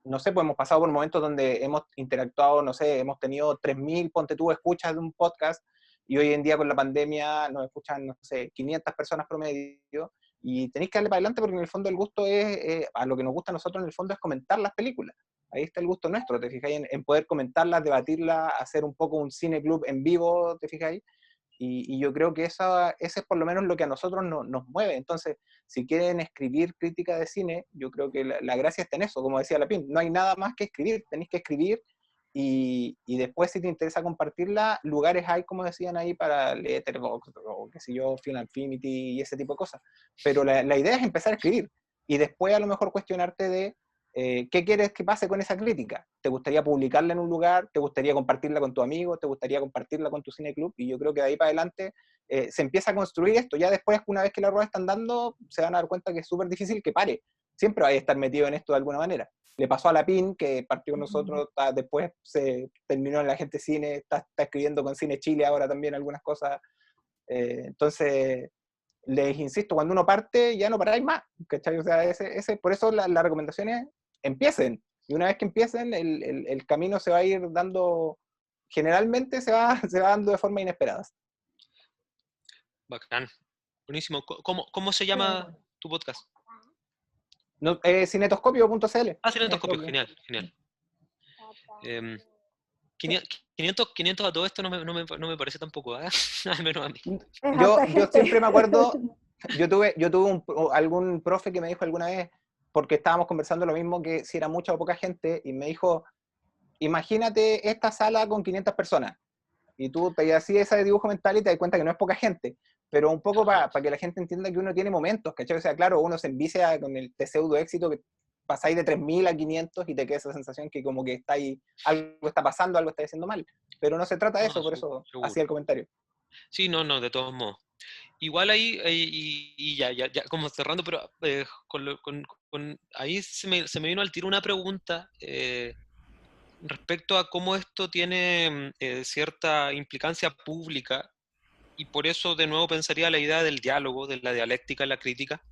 C: no sé, pues hemos pasado por momentos donde hemos interactuado, no sé, hemos tenido 3.000, ponte tú, escuchas de un podcast, y hoy en día con la pandemia nos escuchan, no sé, 500 personas promedio, y tenéis que darle para adelante porque en el fondo el gusto a lo que nos gusta a nosotros en el fondo es comentar las películas. Ahí está el gusto nuestro, ¿te fijáis? En poder comentarlas, debatirlas, hacer un poco un cine club en vivo, ¿te fijáis? Y yo creo que ese es por lo menos lo que a nosotros nos mueve. Entonces, si quieren escribir crítica de cine, yo creo que la gracia está en eso, como decía Lapin, no hay nada más que escribir, tenéis que escribir y después si te interesa compartirla, lugares hay, como decían ahí, para Letterboxd o qué sé yo, Film Affinity y ese tipo de cosas. Pero la idea es empezar a escribir y después a lo mejor cuestionarte de ¿qué quieres que pase con esa crítica? ¿Te gustaría publicarla en un lugar? ¿Te gustaría compartirla con tu amigo? ¿Te gustaría compartirla con tu cine club? Y yo creo que de ahí para adelante se empieza a construir esto. Ya después, una vez que la rueda está andando, se van a dar cuenta que es súper difícil que pare. Siempre vais a estar metido en esto de alguna manera. Le pasó a la PIN, que partió con nosotros, después se terminó en la gente cine, está escribiendo con Cine Chile ahora también algunas cosas. Entonces, les insisto, cuando uno parte, ya no paráis más, ¿cachai? O sea, por eso la recomendación es, empiecen. Y una vez que empiecen, el camino se va a ir dando, generalmente se va dando de forma inesperada.
B: Bacán. Buenísimo. ¿Cómo se llama tu podcast?
C: No, cinetoscopio.cl.
B: Ah, Cinetoscopio, genial, genial. 500 a todo esto no me parece tampoco, ¿eh? Al menos a mí.
C: Yo siempre me acuerdo, yo tuve algún profe que me dijo alguna vez, porque estábamos conversando lo mismo, que si era mucha o poca gente, y me dijo, imagínate esta sala con 500 personas, y tú te hacías ese dibujo mental y te das cuenta que no es poca gente, pero un poco para que la gente entienda que uno tiene momentos, ¿cachai? O sea, claro, uno se envicia con el pseudo éxito que pasáis de 3.000 a 500 y te queda esa sensación que como que está ahí, algo está pasando, algo está haciendo mal, pero no se trata de eso, por eso hacía el comentario.
B: Sí, no, de todos modos. Igual ahí, y ya, como cerrando, pero ahí se me vino al tiro una pregunta respecto a cómo esto tiene cierta implicancia pública, y por eso de nuevo pensaría la idea del diálogo, de la dialéctica, la crítica,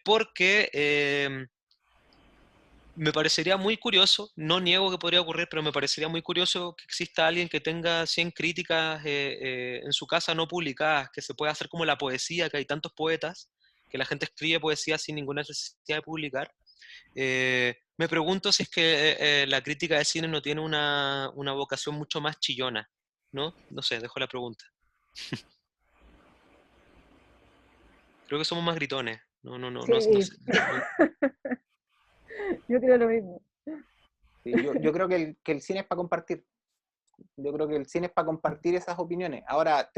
B: porque me parecería muy curioso, no niego que podría ocurrir, pero me parecería muy curioso que exista alguien que tenga 100 críticas en su casa no publicadas, que se pueda hacer como la poesía, que hay tantos poetas, que la gente escribe poesía sin ninguna necesidad de publicar. Me pregunto si es que la crítica de cine no tiene una vocación mucho más chillona, ¿no? No sé, dejo la pregunta. Creo que somos más gritones. No
A: Sí.
B: sé.
A: Yo creo lo mismo.
C: Sí, yo creo que el cine es para compartir. Yo creo que el cine es para compartir esas opiniones. Ahora,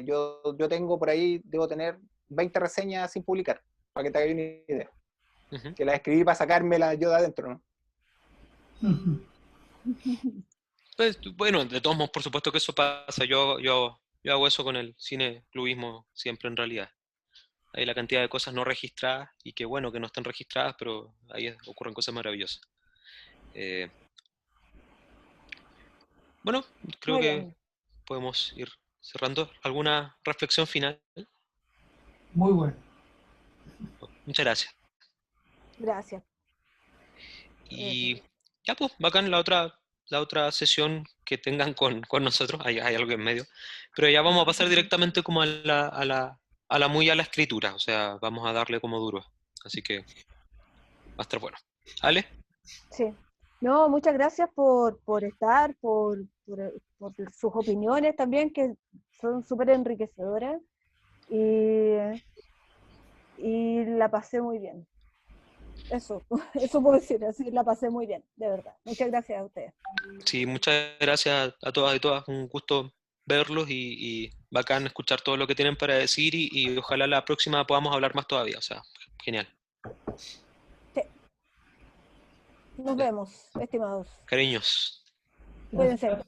C: yo tengo por ahí, debo tener 20 reseñas sin publicar, para que te hagas una idea.
B: Uh-huh.
C: Que las escribí para sacármelas yo de adentro, ¿no?
B: Pues, bueno, de todos modos, por supuesto que eso pasa. Yo hago eso con el cine clubismo siempre, en realidad. Hay la cantidad de cosas no registradas, y que bueno que no están registradas, pero ahí ocurren cosas maravillosas. Bueno, creo
A: Muy
B: que
A: bien.
B: podemos ir cerrando. ¿Alguna reflexión final?
F: Muy bueno.
B: Muchas gracias.
A: Gracias.
B: Y ya pues, bacán la otra sesión que tengan con nosotros, hay algo en medio, pero ya vamos a pasar directamente como a la escritura, o sea, vamos a darle como duro, así que va a estar bueno. ¿Ale?
A: Sí. No, muchas gracias por estar, por sus opiniones también, que son súper enriquecedoras, y la pasé muy bien. Eso puedo decir, así la pasé muy bien, de verdad. Muchas gracias a ustedes.
B: Sí, muchas gracias a todas y todas, un gusto verlos, y bacán escuchar todo lo que tienen para decir, y ojalá la próxima podamos hablar más todavía, o sea, genial.
A: Sí. Nos vemos, estimados.
B: Cariños.
A: Cuídense.